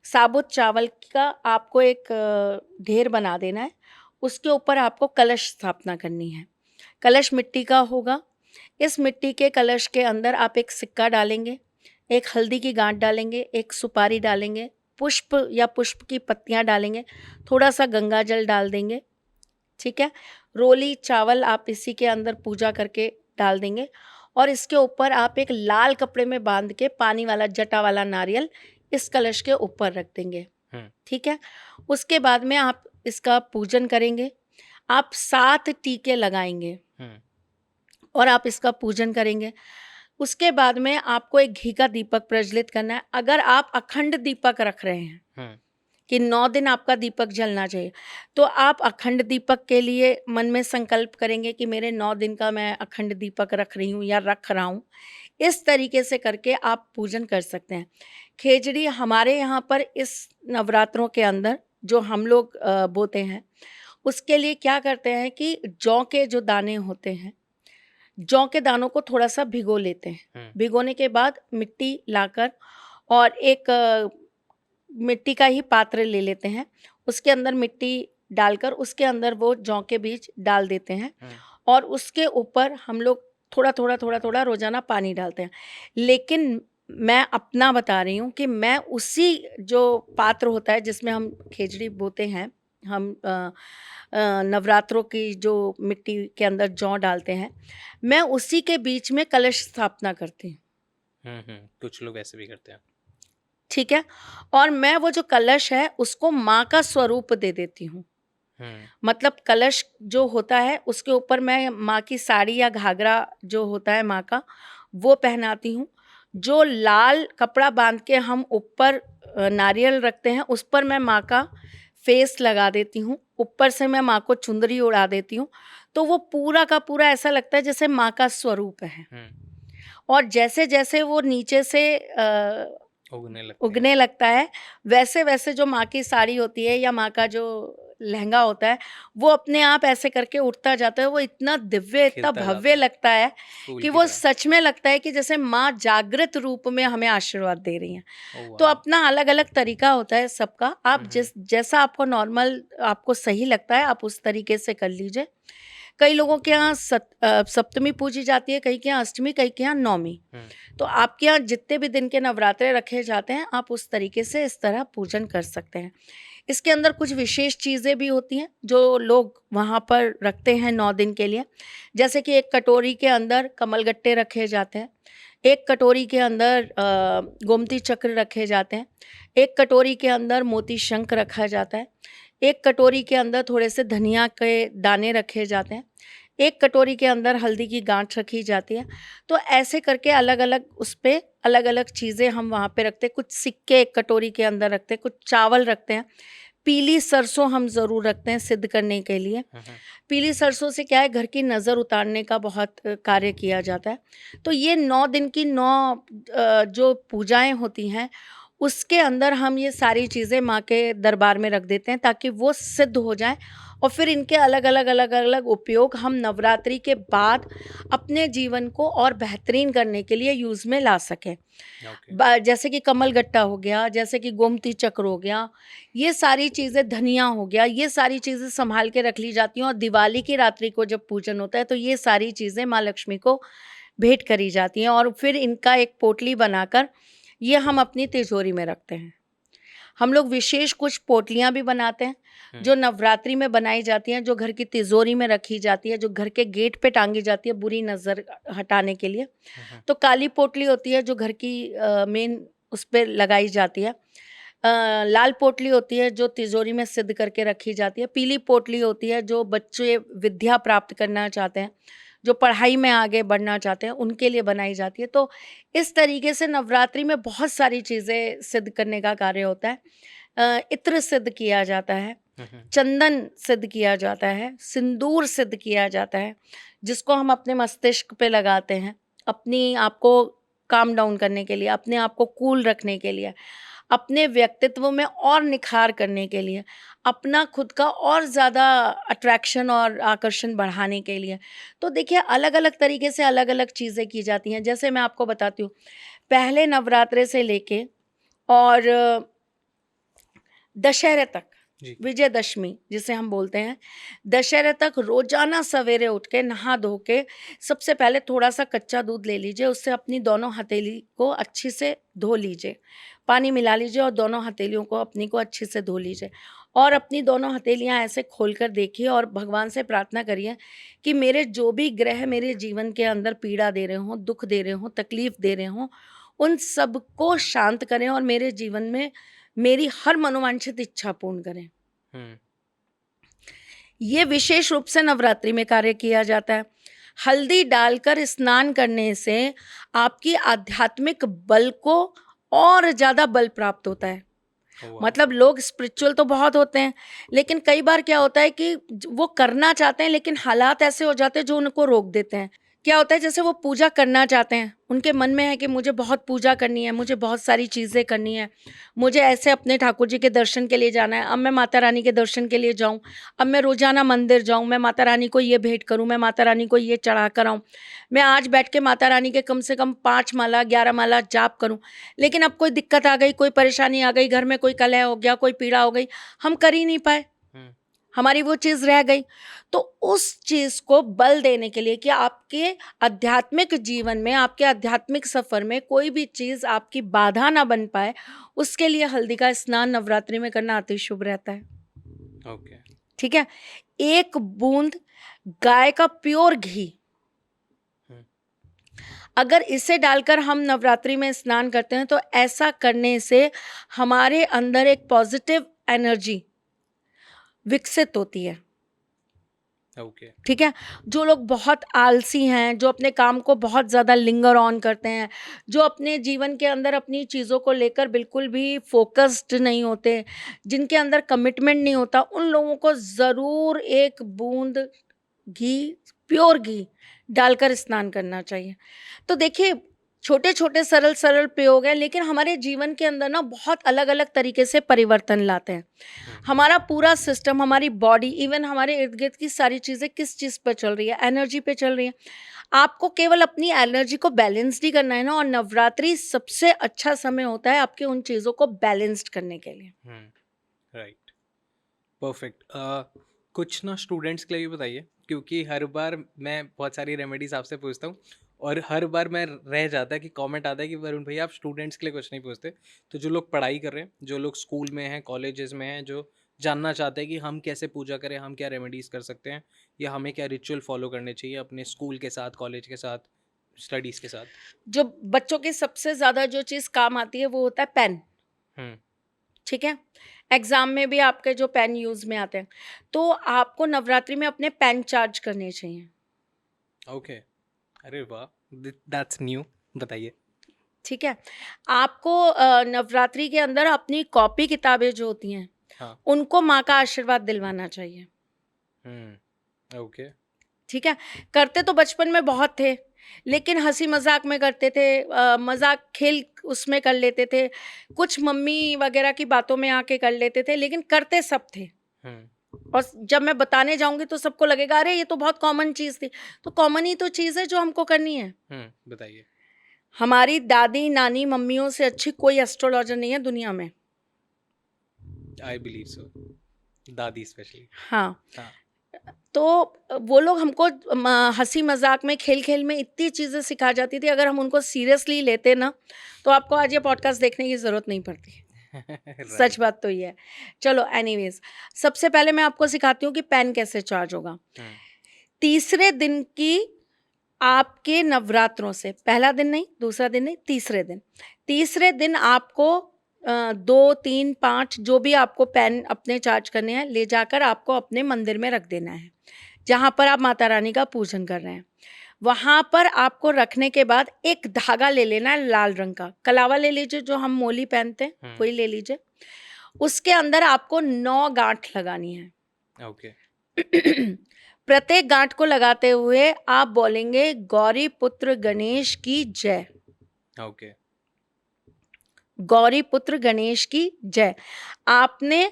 साबुत चावल का आपको एक ढेर बना देना है। उसके ऊपर आपको कलश स्थापना करनी है। कलश मिट्टी का होगा। इस मिट्टी के कलश के अंदर आप एक सिक्का डालेंगे, एक हल्दी की गांठ डालेंगे, एक सुपारी डालेंगे, पुष्प या पुष्प की पत्तियां डालेंगे, थोड़ा सा गंगा जल डाल देंगे, ठीक है। रोली चावल आप इसी के अंदर पूजा करके डाल देंगे और इसके ऊपर आप एक लाल कपड़े में बांध के पानी वाला जटा वाला नारियल इस कलश के ऊपर रख देंगे, ठीक है। उसके बाद में आप इसका पूजन करेंगे। आप 7 टीके लगाएंगे और आप इसका पूजन करेंगे। उसके बाद में आपको एक घी का दीपक प्रज्वलित करना है। अगर आप अखंड दीपक रख रहे हैं कि 9 दिन आपका दीपक जलना चाहिए, तो आप अखंड दीपक के लिए मन में संकल्प करेंगे कि मेरे 9 दिन का मैं अखंड दीपक रख रही हूँ या रख रहा हूँ। इस तरीके से करके आप पूजन कर सकते हैं। खेजड़ी हमारे यहाँ पर इस नवरात्रों के अंदर जो हम लोग बोते हैं, उसके लिए क्या करते हैं कि जौ के जो दाने होते हैं, जौ के दानों को थोड़ा सा भिगो लेते हैं। भिगोने के बाद मिट्टी लाकर और एक मिट्टी का ही पात्र ले लेते हैं, उसके अंदर मिट्टी डालकर उसके अंदर वो जौ के बीज डाल देते हैं और उसके ऊपर हम लोग थोड़ा थोड़ा रोजाना पानी डालते हैं। लेकिन मैं अपना बता रही हूँ कि मैं उसी जो पात्र होता है जिसमें हम खेजड़ी बोते हैं, हम नवरात्रों की जो मिट्टी के अंदर जौ डालते हैं, मैं उसी के बीच में कलश स्थापना करती हूँ। कुछ लोग ऐसे भी करते हैं, ठीक है। और मैं वो जो कलश है उसको माँ का स्वरूप दे देती हूँ। मतलब कलश जो होता है उसके ऊपर मैं माँ की साड़ी या घाघरा जो होता है माँ का, वो पहनाती हूँ। जो लाल कपड़ा बांध के हम ऊपर नारियल रखते हैं, उस पर मैं माँ का फेस लगा देती हूँ। ऊपर से मैं माँ को चुंदरी उड़ा देती हूँ, तो वो पूरा का पूरा ऐसा लगता है जैसे माँ का स्वरूप है। और जैसे जैसे वो नीचे से उगने लगता है, वैसे वैसे जो माँ की साड़ी होती है या माँ का जो लहंगा होता है, वो अपने आप ऐसे करके उठता जाता है। वो इतना दिव्य, इतना भव्य लगता है कि वो सच में लगता है कि जैसे माँ जागृत रूप में हमें आशीर्वाद दे रही हैं। तो अपना अलग अलग तरीका होता है सबका। आप जैसा आपको नॉर्मल आपको सही लगता है, आप उस तरीके से कर लीजिए। कई लोगों के यहाँ सप्तमी पूजी जाती है, कई के यहाँ अष्टमी, कई के यहाँ नौमी। तो आपके यहाँ जितने भी दिन के नवरात्रे रखे जाते हैं, आप उस तरीके से इस तरह पूजन कर सकते हैं। इसके अंदर कुछ विशेष चीज़ें भी होती हैं जो लोग वहाँ पर रखते हैं 9 दिन के लिए। जैसे कि एक कटोरी के अंदर कमलगट्टे रखे जाते हैं, एक कटोरी के अंदर गोमती चक्र रखे जाते हैं, एक कटोरी के अंदर मोती शंख रखा जाता है, एक कटोरी के अंदर थोड़े से धनिया के दाने रखे जाते हैं, एक कटोरी के अंदर हल्दी की गांठ रखी जाती है। तो ऐसे करके अलग अलग उस पर अलग अलग चीज़ें हम वहाँ पे रखते हैं। कुछ सिक्के एक कटोरी के अंदर रखते हैं, कुछ चावल रखते हैं, पीली सरसों हम ज़रूर रखते हैं सिद्ध करने के लिए। पीली सरसों से क्या है, घर की नज़र उतारने का बहुत कार्य किया जाता है। तो ये 9 दिन की 9 जो पूजाएं होती हैं, उसके अंदर हम ये सारी चीज़ें माँ के दरबार में रख देते हैं ताकि वो सिद्ध हो जाएं और फिर इनके अलग अलग उपयोग हम नवरात्रि के बाद अपने जीवन को और बेहतरीन करने के लिए यूज़ में ला सकें। जैसे कि कमल गट्टा हो गया, जैसे कि गोमती चक्र हो गया, ये सारी चीज़ें, धनिया हो गया, ये सारी चीज़ें संभाल के रख ली जाती हैं। और दिवाली की रात्रि को जब पूजन होता है तो ये सारी चीज़ें माँ लक्ष्मी को भेंट करी जाती हैं और फिर इनका एक पोटली बनाकर ये हम अपनी तिजोरी में रखते हैं। हम लोग विशेष कुछ पोटलियाँ भी बनाते हैं जो नवरात्रि में बनाई जाती हैं, जो घर की तिजोरी में रखी जाती है, जो घर के गेट पे टांगी जाती है बुरी नज़र हटाने के लिए। तो काली पोटली होती है जो घर की मेन उस पर लगाई जाती है। लाल पोटली होती है जो तिजोरी में सिद्ध करके रखी जाती है। पीली पोटली होती है जो बच्चे विद्या प्राप्त करना चाहते हैं, जो पढ़ाई में आगे बढ़ना चाहते हैं, उनके लिए बनाई जाती है। तो इस तरीके से नवरात्रि में बहुत सारी चीज़ें सिद्ध करने का कार्य होता है। इत्र सिद्ध किया जाता है, चंदन सिद्ध किया जाता है, सिंदूर सिद्ध किया जाता है, जिसको हम अपने मस्तिष्क पे लगाते हैं अपनी आप को काम डाउन करने के लिए, अपने आप को कूल रखने के लिए, अपने व्यक्तित्व में और निखार करने के लिए, अपना खुद का और ज़्यादा अट्रैक्शन और आकर्षण बढ़ाने के लिए। तो देखिए अलग अलग तरीके से अलग अलग चीज़ें की जाती हैं। जैसे मैं आपको बताती हूँ, पहले नवरात्रे से लेके और दशहरे तक, जी। विजयदशमी जिसे हम बोलते हैं, दशहरे तक रोजाना सवेरे उठ के नहा धो के सबसे पहले थोड़ा सा कच्चा दूध ले लीजिए, उससे अपनी दोनों हथेली को अच्छी से धो लीजिए, पानी मिला लीजिए और दोनों हथेलियों को अपनी को अच्छे से धो लीजिए और अपनी दोनों हथेलियां ऐसे खोल कर देखिए और भगवान से प्रार्थना करिए कि मेरे जो भी ग्रह मेरे जीवन के अंदर पीड़ा दे रहे हों, दुख दे रहे हों, तकलीफ दे रहे हों, उन सबको शांत करें और मेरे जीवन में मेरी हर मनोवांछित इच्छा पूर्ण करें। हम्म। ये विशेष रूप से नवरात्रि में कार्य किया जाता है। हल्दी डालकर स्नान करने से आपकी आध्यात्मिक बल को और ज़्यादा बल प्राप्त होता है। वाह। मतलब लोग स्पिरिचुअल तो बहुत होते हैं, लेकिन कई बार क्या होता है कि वो करना चाहते हैं लेकिन हालात ऐसे हो जाते हैं जो उनको रोक देते हैं। क्या होता है, जैसे वो पूजा करना चाहते हैं, उनके मन में है कि मुझे बहुत पूजा करनी है, मुझे बहुत सारी चीज़ें करनी है, मुझे ऐसे अपने ठाकुर जी के दर्शन के लिए जाना है, अब मैं माता रानी के दर्शन के लिए जाऊं, अब मैं रोजाना मंदिर जाऊं, मैं माता रानी को ये भेंट करूं, मैं माता रानी को ये चढ़ा कर आऊं, मैं आज बैठ के माता रानी के कम से कम 5 माला 11 माला जाप करूं। लेकिन अब कोई दिक्कत आ गई, कोई परेशानी आ गई, घर में कोई कलह हो गया, कोई पीड़ा हो गई, हम कर ही नहीं पाए, हमारी वो चीज़ रह गई। तो उस चीज़ को बल देने के लिए कि आपके आध्यात्मिक जीवन में, आपके आध्यात्मिक सफ़र में कोई भी चीज़ आपकी बाधा ना बन पाए, उसके लिए हल्दी का स्नान नवरात्रि में करना अति शुभ रहता है। ओके। ठीक है। 1 बूंद गाय का प्योर घी, अगर इसे डालकर हम नवरात्रि में स्नान करते हैं तो ऐसा करने से हमारे अंदर एक पॉजिटिव एनर्जी विकसित होती है। ओके। ठीक है। जो लोग बहुत आलसी हैं, जो अपने काम को बहुत ज़्यादा लिंगर ऑन करते हैं, जो अपने जीवन के अंदर अपनी चीज़ों को लेकर बिल्कुल भी फोकस्ड नहीं होते, जिनके अंदर कमिटमेंट नहीं होता, उन लोगों को ज़रूर 1 बूंद घी, प्योर घी डालकर स्नान करना चाहिए। तो देखिए छोटे छोटे सरल सरल प्रयोग हैं, लेकिन हमारे जीवन के अंदर ना बहुत अलग अलग तरीके से परिवर्तन लाते हैं। हमारा पूरा सिस्टम, हमारी बॉडी, इवन हमारे इर्द गिर्द की सारी चीज़ें किस चीज़ पर चल रही है, एनर्जी पे चल रही है। आपको केवल अपनी एनर्जी को बैलेंस्ड ही करना है ना, और नवरात्रि सबसे अच्छा समय होता है आपके उन चीज़ों को बैलेंस्ड करने के लिए। राइट। परफेक्ट। कुछ ना स्टूडेंट्स के लिए भी बताइए, क्योंकि हर बार मैं बहुत सारी रेमेडीज आपसे पूछता हूँ और हर बार मैं रह जाता है कि कमेंट आता है कि वरुण भैया आप स्टूडेंट्स के लिए कुछ नहीं पूछते। तो जो लोग पढ़ाई कर रहे हैं, जो लोग स्कूल में हैं, कॉलेजेस में हैं, जो जानना चाहते हैं कि हम कैसे पूजा करें, हम क्या रेमेडीज़ कर सकते हैं, या हमें क्या रिचुअल फॉलो करने चाहिए अपने स्कूल के साथ, कॉलेज के साथ, स्टडीज़ के साथ। जो बच्चों की सबसे ज़्यादा जो चीज़ काम आती है वो होता है पेन। ठीक है। एग्जाम में भी आपके जो पेन यूज में आते हैं, तो आपको नवरात्रि में अपने पेन चार्ज करने चाहिए। ओके। अरे वाह, दैट्स न्यू, बताइए। ठीक है। आपको नवरात्रि के अंदर अपनी कॉपी किताबें जो होती हैं, हाँ। उनको माँ का आशीर्वाद दिलवाना चाहिए। ओके। ठीक है। करते तो बचपन में बहुत थे, लेकिन हंसी मजाक में करते थे, मजाक खेल उसमें कर लेते थे, कुछ मम्मी वगैरह की बातों में आके कर लेते थे, लेकिन करते सब थे। और जब मैं बताने जाऊंगी तो सबको लगेगा अरे ये तो बहुत कॉमन चीज़ थी। तो कॉमन ही तो चीज़ है जो हमको करनी है। बताइए। हमारी दादी नानी मम्मियों से अच्छी कोई एस्ट्रोलॉजर नहीं है दुनिया में। आई बिलीव सो, दादी स्पेशली। हाँ। तो वो लोग हमको हंसी मजाक में, खेल खेल में इतनी चीज़ें सिखा जाती थी, अगर हम उनको सीरियसली लेते ना तो आपको आज ये पॉडकास्ट देखने की ज़रूरत नहीं पड़ती। सच बात तो ये है। चलो एनीवेज, सबसे पहले मैं आपको सिखाती हूँ कि पेन कैसे चार्ज होगा। तीसरे दिन की आपके नवरात्रों से, पहला दिन नहीं, दूसरा दिन नहीं, तीसरे दिन आपको 2, 3, 5 जो भी आपको पेन अपने चार्ज करने हैं, ले जाकर आपको अपने मंदिर में रख देना है, जहाँ पर आप माता रानी का पूजन कर रहे हैं। वहाँ पर आपको रखने के बाद एक धागा ले लेना है, लाल रंग का कलावा ले लीजिए, जो हम मोली पहनते हैं वही ले लीजिए। उसके अंदर आपको 9 गांठ लगानी है। ओके। प्रत्येक गांठ को लगाते हुए आप बोलेंगे गौरी पुत्र गणेश की जय। ओके। गौरी पुत्र गणेश की जय। आपने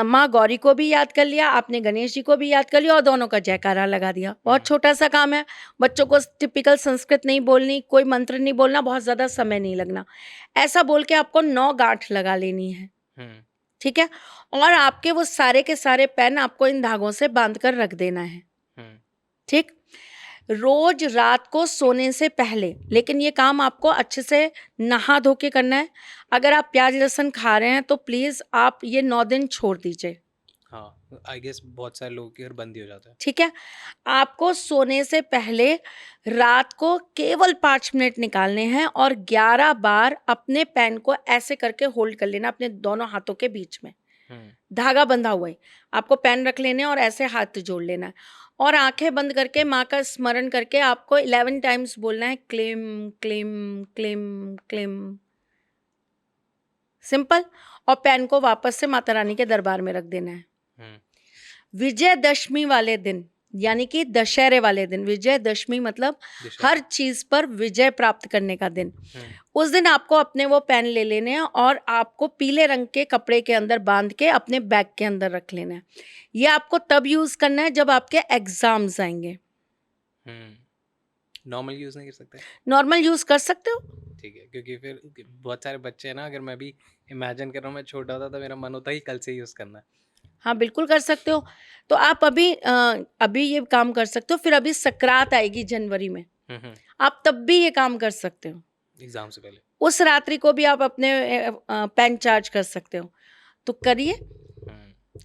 माँ गौरी को भी याद कर लिया, आपने गणेश जी को भी याद कर लिया और दोनों का जयकारा लगा दिया। बहुत छोटा सा काम है, बच्चों को टिपिकल संस्कृत नहीं बोलनी, कोई मंत्र नहीं बोलना, बहुत ज़्यादा समय नहीं लगना। ऐसा बोल के आपको 9 गांठ लगा लेनी है, ठीक है। और आपके वो सारे के सारे पेन आपको इन धागों से बांध कर रख देना है, ठीक। रोज रात को सोने से पहले, लेकिन ये काम आपको अच्छे से नहा धो के करना है। अगर आप प्याज लहसुन खा रहे हैं तो प्लीज आप ये 9 दिन छोड़ दीजिए। हाँ, आई गेस बहुत सारे लोगों के घर बंदी हो जाता है। ठीक है, आपको सोने से पहले रात को केवल 5 मिनट निकालने हैं और 11 बार अपने पेन को ऐसे करके होल्ड कर लेना अपने दोनों हाथों के बीच में। धागा बंधा हुआ है, आपको पेन रख लेने और ऐसे हाथ जोड़ लेना है और आंखें बंद करके माँ का स्मरण करके आपको 11 टाइम्स बोलना है, क्लीम क्लीम क्लीम क्लीम। सिंपल। और पेन को वापस से माता रानी के दरबार में रख देना है। विजयदशमी वाले दिन, यानी कि दशहरे वाले दिन, विजयदशमी मतलब हर चीज पर विजय प्राप्त करने का दिन। उस दिन आपको अपने वो पेन ले लेने हैं और आपको पीले रंग के कपड़े के अंदर बांध के अपने बैग के अंदर रख लेना है। ये आपको तब यूज करना है जब आपके एग्जाम्स आएंगे। नॉर्मल यूज नहीं कर सकते? नॉर्मल यूज कर सकते हो, ठीक है, क्योंकि फिर बहुत सारे बच्चे हैं ना, अगर मैं भी इमेजिन कर रहा हूँ मैं छोटा होता तो मेरा मन होता ही कल से यूज करना है। हाँ बिल्कुल कर सकते हो। तो आप अभी ये काम कर सकते हो, फिर अभी सकरात आएगी जनवरी में, आप तब भी ये काम कर सकते हो। एग्जाम से पहले उस रात्रि को भी आप अपने पेन चार्ज कर सकते हो, तो करिए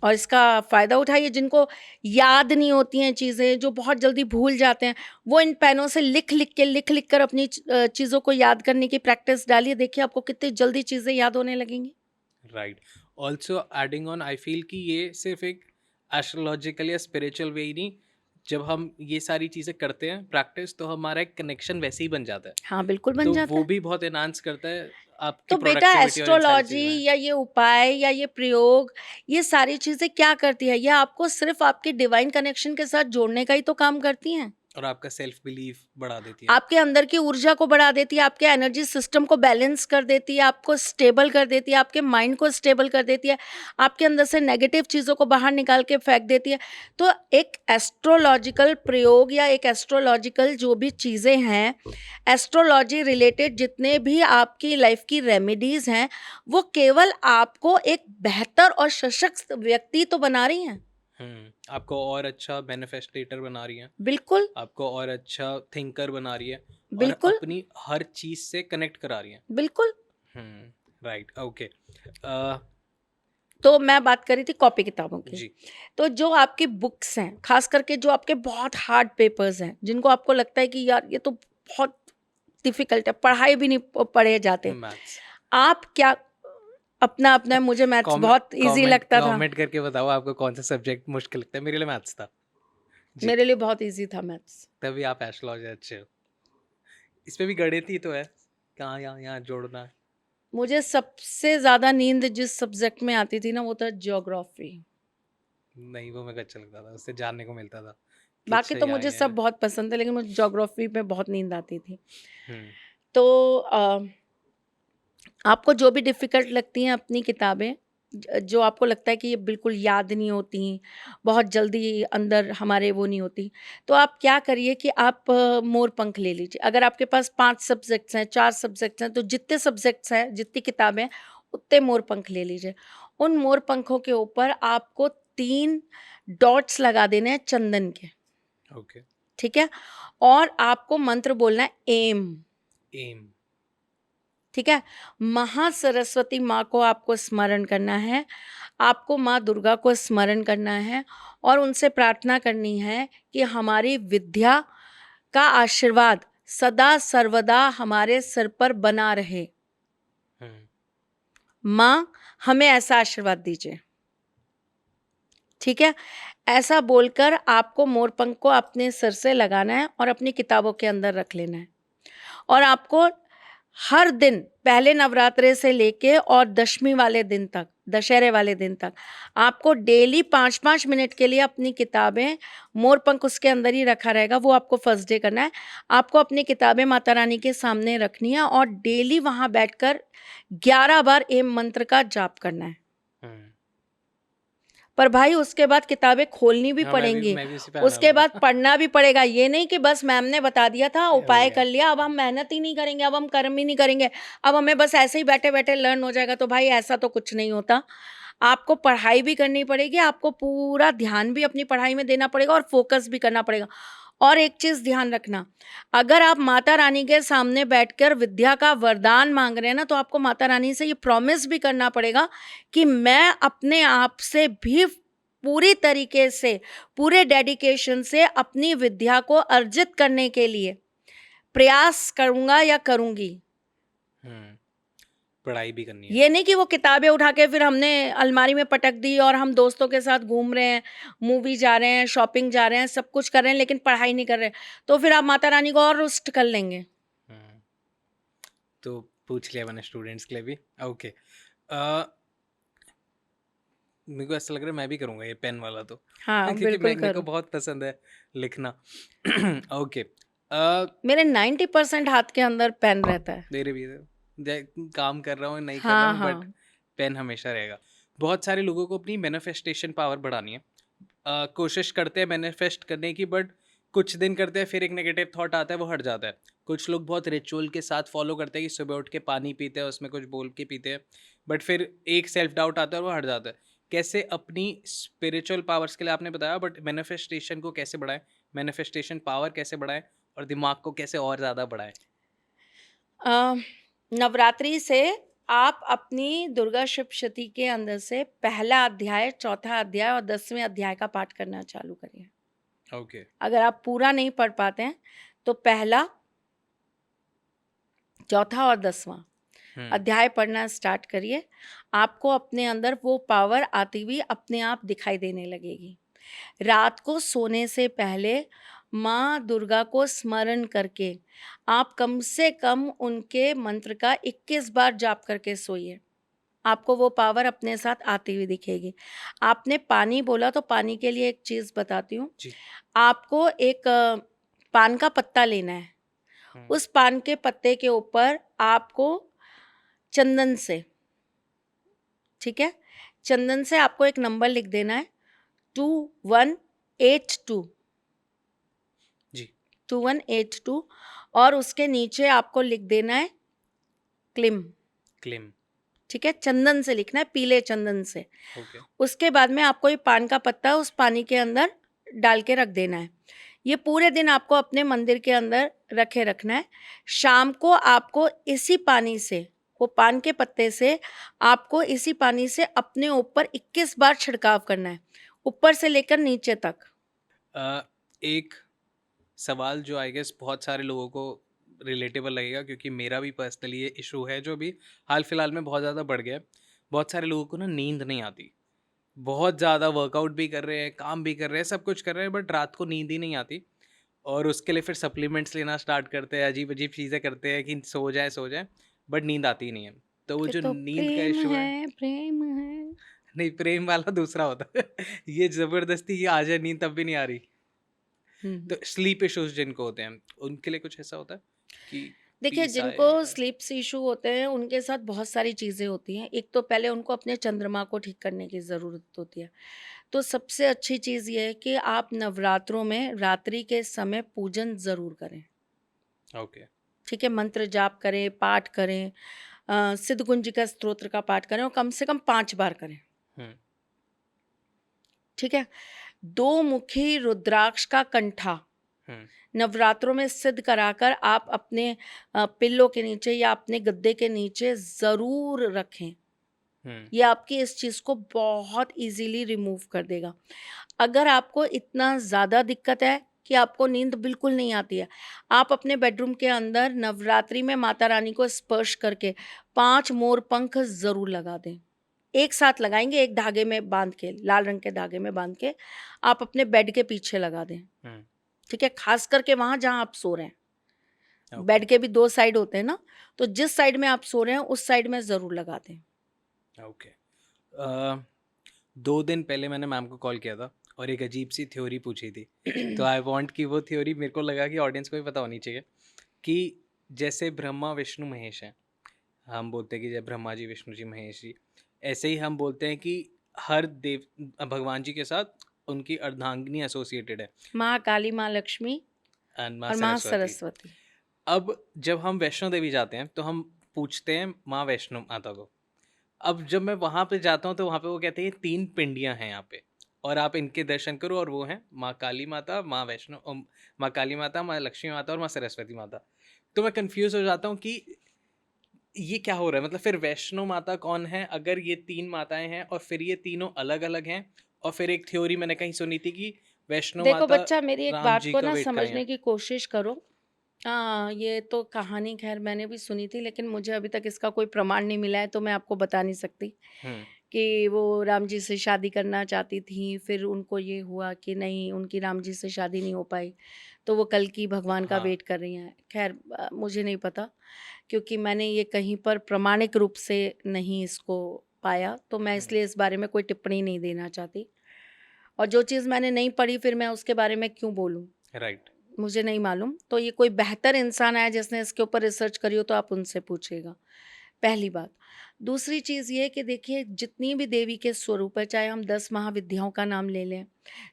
और इसका फ़ायदा उठाइए। जिनको याद नहीं होती हैं चीज़ें, जो बहुत जल्दी भूल जाते हैं, वो इन पेनों से लिख लिख कर अपनी चीज़ों को याद करने की प्रैक्टिस डालिए। देखिए आपको कितनी जल्दी चीज़ें याद होने लगेंगी। Right. Also adding on, I feel कि ये सिर्फ एक एस्ट्रोलॉजिकल या स्पिरिचुअल वे ही नहीं, जब हम ये सारी चीज़ें करते हैं प्रैक्टिस, तो हमारा एक कनेक्शन वैसे ही बन जाता है। हाँ बिल्कुल बन तो जाता वो है। भी बहुत एनहांस करता है आपकी तो बेटा productivity और इन सारी एस्ट्रोलॉजी चीज़ों में। या ये उपाय या ये प्रयोग, ये सारी चीज़ें क्या करती है? ये आपको सिर्फ आपके डिवाइन कनेक्शन के साथ जोड़ने का ही तो काम करती हैं। और आपका सेल्फ बिलीफ बढ़ा देती है। आपके अंदर की ऊर्जा को बढ़ा देती है, आपके एनर्जी सिस्टम को बैलेंस कर देती है, आपको स्टेबल कर देती है, आपके माइंड को स्टेबल कर देती है, आपके अंदर से नेगेटिव चीज़ों को बाहर निकाल के फेंक देती है। तो एक एस्ट्रोलॉजिकल प्रयोग या एक एस्ट्रोलॉजिकल जो भी चीज़ें हैं, एस्ट्रोलॉजी रिलेटेड जितने भी आपकी लाइफ की रेमेडीज़ हैं, वो केवल आपको एक बेहतर और सशक्त व्यक्ति तो बना रही हैं। आपको और अच्छा मैनिफेस्टेटर बना रही है, बिल्कुल आपको और अच्छा थिंकर बना रही है, बिल्कुल। और अपनी हर चीज से कनेक्ट करा रही है। बिल्कुल। Right, okay. तो मैं बात कर रही थी कॉपी किताबों की। जी। तो जो आपकी बुक्स हैं, खास करके जो आपके बहुत हार्ड पेपर्स हैं, जिनको आपको लगता है कि यार ये तो बहुत डिफिकल्ट है, पढ़ाई भी नहीं पढ़े जाते, मैथ्स। आप क्या अपना मुझे मैथ्स बहुत इजी लगता था। कमेंट करके बताओ आपको कौन सा सब्जेक्ट मुश्किल लगता है। मेरे लिए मैथ्स था जी। मेरे लिए बहुत इजी था मैथ्स। तभी आप एस्ट्रोलॉजी अच्छे हो। इस पे भी गणित ही तो है, कहाँ यहाँ जोड़ना है। मुझे सबसे ज्यादा नींद जिस सब्जेक्ट में आती थी ना, वो था ज्योग्राफी। नहीं, वो मेरे को अच्छा लगता था, उससे जानने को मिलता था। बाकी तो मुझे सब बहुत पसंद है, लेकिन मुझे ज्योग्राफी में बहुत नींद आती थी। तो आपको जो भी डिफ़िकल्ट लगती हैं अपनी किताबें, जो आपको लगता है कि ये बिल्कुल याद नहीं होती, बहुत जल्दी अंदर हमारे वो नहीं होती, तो आप क्या करिए कि आप मोर पंख ले लीजिए। अगर आपके पास 5 सब्जेक्ट्स हैं, 4 सब्जेक्ट्स हैं, तो जितने सब्जेक्ट्स हैं, जितनी किताबें हैं, उतने मोर पंख ले लीजिए। उन मोर पंखों के ऊपर आपको 3 डॉट्स लगा देने हैं चंदन के। ओके। ठीक है, और आपको मंत्र बोलना है एम। ठीक है, महासरस्वती माँ को आपको स्मरण करना है, आपको माँ दुर्गा को स्मरण करना है और उनसे प्रार्थना करनी है कि हमारी विद्या का आशीर्वाद सदा सर्वदा हमारे सिर पर बना रहे। माँ हमें ऐसा आशीर्वाद दीजिए। ठीक है, ऐसा बोलकर आपको मोरपंख को अपने सिर से लगाना है और अपनी किताबों के अंदर रख लेना है। और आपको हर दिन, पहले नवरात्रे से लेके और दशमी वाले दिन तक, दशहरे वाले दिन तक आपको डेली 5-5 मिनट के लिए अपनी किताबें, मोरपंख उसके अंदर ही रखा रहेगा, वो आपको फर्स्ट डे करना है। आपको अपनी किताबें माता रानी के सामने रखनी है और डेली वहाँ बैठकर 11 बार एम मंत्र का जाप करना है। पर भाई उसके बाद किताबें खोलनी भी हाँ, मैं पड़ेंगी, भी उसी पे आने उसके वाला बाद पढ़ना भी पड़ेगा। ये नहीं कि बस मैम ने बता दिया था, हो उपाय गया। कर लिया, अब हम मेहनत ही नहीं करेंगे, अब हम कर्म ही नहीं करेंगे, अब हमें बस ऐसे ही बैठे बैठे लर्न हो जाएगा। तो भाई ऐसा तो कुछ नहीं होता। आपको पढ़ाई भी करनी पड़ेगी, आपको पूरा ध्यान भी अपनी पढ़ाई में देना पड़ेगा और फोकस भी करना पड़ेगा। और एक चीज ध्यान रखना, अगर आप माता रानी के सामने बैठकर विद्या का वरदान मांग रहे हैं ना, तो आपको माता रानी से ये प्रॉमिस भी करना पड़ेगा कि मैं अपने आप से भी पूरी तरीके से, पूरे डेडिकेशन से अपनी विद्या को अर्जित करने के लिए प्रयास करूंगा या करूंगी। पढ़ाई भी करनी है। ये नहीं कि वो किताबें उठा के फिर हमने अलमारी में पटक दी और हम दोस्तों के साथ घूम रहे हैं, मूवी जा रहे हैं, शॉपिंग जा रहे हैं, सब कुछ कर रहे हैं, लेकिन पढ़ाई नहीं कर रहे, तो फिर आप माता रानी को और रुष्ट कर लेंगे। तो पूछ लिया मैंने स्टूडेंट्स के लिए भी। ओके, मेरे को ऐसा लग रहा है मैं भी करूँगा ये पेन वाला तो हाँ क्योंकि बिल्कुल मेरे को करो। बहुत पसंद है लिखना। ओके, मेरे 90% हाथ के अंदर पेन रहता है। मेरे भी काम कर रहा हूँ नहीं कर रहा हाँ हूँ, बट हाँ पेन हमेशा रहेगा। बहुत सारे लोगों को अपनी मैनिफेस्टेशन पावर बढ़ानी है, कोशिश करते हैं मैनिफेस्ट करने की, बट कुछ दिन करते हैं फिर एक नेगेटिव थॉट आता है, वो हट जाता है। कुछ लोग बहुत रिचुअल के साथ फॉलो करते हैं कि सुबह उठ के पानी पीते हैं, उसमें कुछ बोल के पीते हैं, बट फिर एक सेल्फ डाउट आता है और वो हट जाता है। कैसे अपनी स्पिरिचुअल पावर्स के लिए आपने बताया, बट मैनिफेस्टेशन को कैसे बढ़ाएं, मैनिफेस्टेशन पावर कैसे बढ़ाएं और दिमाग को कैसे और ज़्यादा बढ़ाएं? नवरात्रि से आप अपनी दुर्गा सप्तशती के अंदर से पहला अध्याय, चौथा अध्याय और 10वें अध्याय का पाठ करना चालू करिए। ओके, अगर आप पूरा नहीं पढ़ पाते हैं तो पहला, चौथा और 10वां अध्याय पढ़ना स्टार्ट करिए। आपको अपने अंदर वो पावर आती हुई अपने आप दिखाई देने लगेगी। रात को सोने से पहले माँ दुर्गा को स्मरण करके आप कम से कम उनके मंत्र का 21 बार जाप करके सोइए। आपको वो पावर अपने साथ आती हुई दिखेगी। आपने पानी बोला तो पानी के लिए एक चीज़ बताती हूँ। जी। आपको एक पान का पत्ता लेना है। उस पान के पत्ते के ऊपर आपको चंदन से, ठीक है, चंदन से आपको एक नंबर लिख देना है 2182 जी। 2182 और उसके नीचे आपको लिख देना है क्लिम। क्लेम। ठीक है, चंदन से लिखना है, पीले चंदन से। ओके, उसके बाद में आपको ये पान का पत्ता उस पानी के अंदर डाल के रख देना है। ये पूरे दिन आपको अपने मंदिर के अंदर रखे रखना है। शाम को आपको इसी पानी से, वो पान के पत्ते से आपको इसी पानी से अपने ऊपर 21 बार छिड़काव करना है, ऊपर से लेकर नीचे तक। एक सवाल जो आई गेस बहुत सारे लोगों को रिलेटेबल लगेगा, क्योंकि मेरा भी पर्सनली ये इशू है जो भी हाल फिलहाल में बहुत ज़्यादा बढ़ गया है। बहुत सारे लोगों को ना नींद नहीं आती, बहुत ज़्यादा वर्कआउट भी कर रहे हैं, काम भी कर रहे हैं, सब कुछ कर रहे हैं, बट रात को नींद ही नहीं आती। और उसके लिए फिर सप्लीमेंट्स लेना स्टार्ट करते हैं, अजीब अजीब चीज़ें करते हैं कि सो जाए, बट नींद आती ही नहीं है। तो वो ये जो तो नींद का प्रेम इशू है, है, प्रेम है। नहीं प्रेम वाला दूसरा होता है। ये ज़बरदस्ती ये आ जाए नींद तब भी नहीं आ रही। तो स्लीप इश्यूज जिनको होते हैं उनके लिए कुछ ऐसा होता है कि देखिए, पीस आए जिनको या- स्लीप इशू होते हैं उनके साथ बहुत सारी चीज़ें होती हैं। एक तो पहले उनको अपने चंद्रमा को ठीक करने की ज़रूरत होती है। तो सबसे अच्छी चीज़ ये है कि आप नवरात्रों में रात्रि के समय पूजन ज़रूर करें। ओके, ठीक है, मंत्र जाप करें, पाठ करें, सिद्धगुंजिका स्तोत्र का पाठ करें और कम से कम 5 बार करें। हम्म, ठीक है, 2 मुखी रुद्राक्ष का कंठा हम्म, नवरात्रों में सिद्ध कराकर आप अपने पिल्लो के नीचे या अपने गद्दे के नीचे ज़रूर रखें। ये आपकी इस चीज़ को बहुत इजीली रिमूव कर देगा। अगर आपको इतना ज़्यादा दिक्कत है कि आपको नींद बिल्कुल नहीं आती है, आप अपने बेडरूम के अंदर नवरात्रि में माता रानी को स्पर्श करके 5 मोर पंख ज़रूर लगा दें। एक साथ लगाएंगे, एक धागे में बांध के, लाल रंग के धागे में बांध के आप अपने बेड के पीछे लगा दें। ठीक है, खास करके वहाँ जहाँ आप सो रहे हैं। ओके, बेड के भी 2 साइड होते हैं ना, तो जिस साइड में आप सो रहे हैं उस साइड में ज़रूर लगा दें। ओके। 2 दिन पहले मैंने मैम को कॉल किया था और एक अजीब सी थ्योरी पूछी थी। तो आई वांट कि वो थ्योरी मेरे को लगा कि ऑडियंस को भी पता होनी चाहिए कि जैसे ब्रह्मा विष्णु महेश हैं, हम बोलते हैं कि जय ब्रह्मा जी विष्णु जी महेश जी, ऐसे ही हम बोलते हैं कि हर देव भगवान जी के साथ उनकी अर्धांगिनी एसोसिएटेड है माँ काली, माँ लक्ष्मी एंड माँ और माँ सरस्वती। सरस्वती। अब जब हम वैष्णो देवी जाते हैं तो हम पूछते हैं माँ वैष्णो माता को। अब जब मैं वहाँ पे जाता हूँ तो वहाँ पे वो कहते हैं 3 पिंडियाँ हैं यहाँ पे और आप इनके दर्शन करो, और वो हैं माँ काली माता, माँ वैष्णो, माँ काली माता, माँ लक्ष्मी माता और माँ सरस्वती माता। तो मैं कंफ्यूज हो जाता हूँ कि ये क्या हो रहा है, मतलब फिर वैष्णो माता कौन है अगर ये 3 माताएं हैं और फिर ये तीनों अलग अलग हैं। और फिर एक थ्योरी मैंने कहीं सुनी थी कि वैष्णो देखो माता बच्चा, मेरी एक राम बात जी को का ना वेट कर रही समझने हैं। की कोशिश करो। हाँ, ये तो कहानी खैर मैंने भी सुनी थी, लेकिन मुझे अभी तक इसका कोई प्रमाण नहीं मिला है, तो मैं आपको बता नहीं सकती हम्म कि वो राम जी से शादी करना चाहती थी, फिर उनको ये हुआ कि नहीं, उनकी राम जी से शादी नहीं हो पाई, तो वो कल की भगवान का हाँ वेट कर रही हैं। खैर मुझे नहीं पता, क्योंकि मैंने ये कहीं पर प्रामाणिक रूप से नहीं इसको पाया, तो मैं इसलिए इस बारे में कोई टिप्पणी नहीं देना चाहती। और जो चीज़ मैंने नहीं पढ़ी, फिर मैं उसके बारे में क्यों बोलूँ? राइट। मुझे नहीं मालूम। तो ये कोई बेहतर इंसान है जिसने इसके ऊपर रिसर्च करी हो, तो आप उनसे पूछिएगा, पहली बात। दूसरी चीज़ ये कि देखिए, जितनी भी देवी के स्वरूप है, चाहे हम 10 महाविद्याओं का नाम ले लें,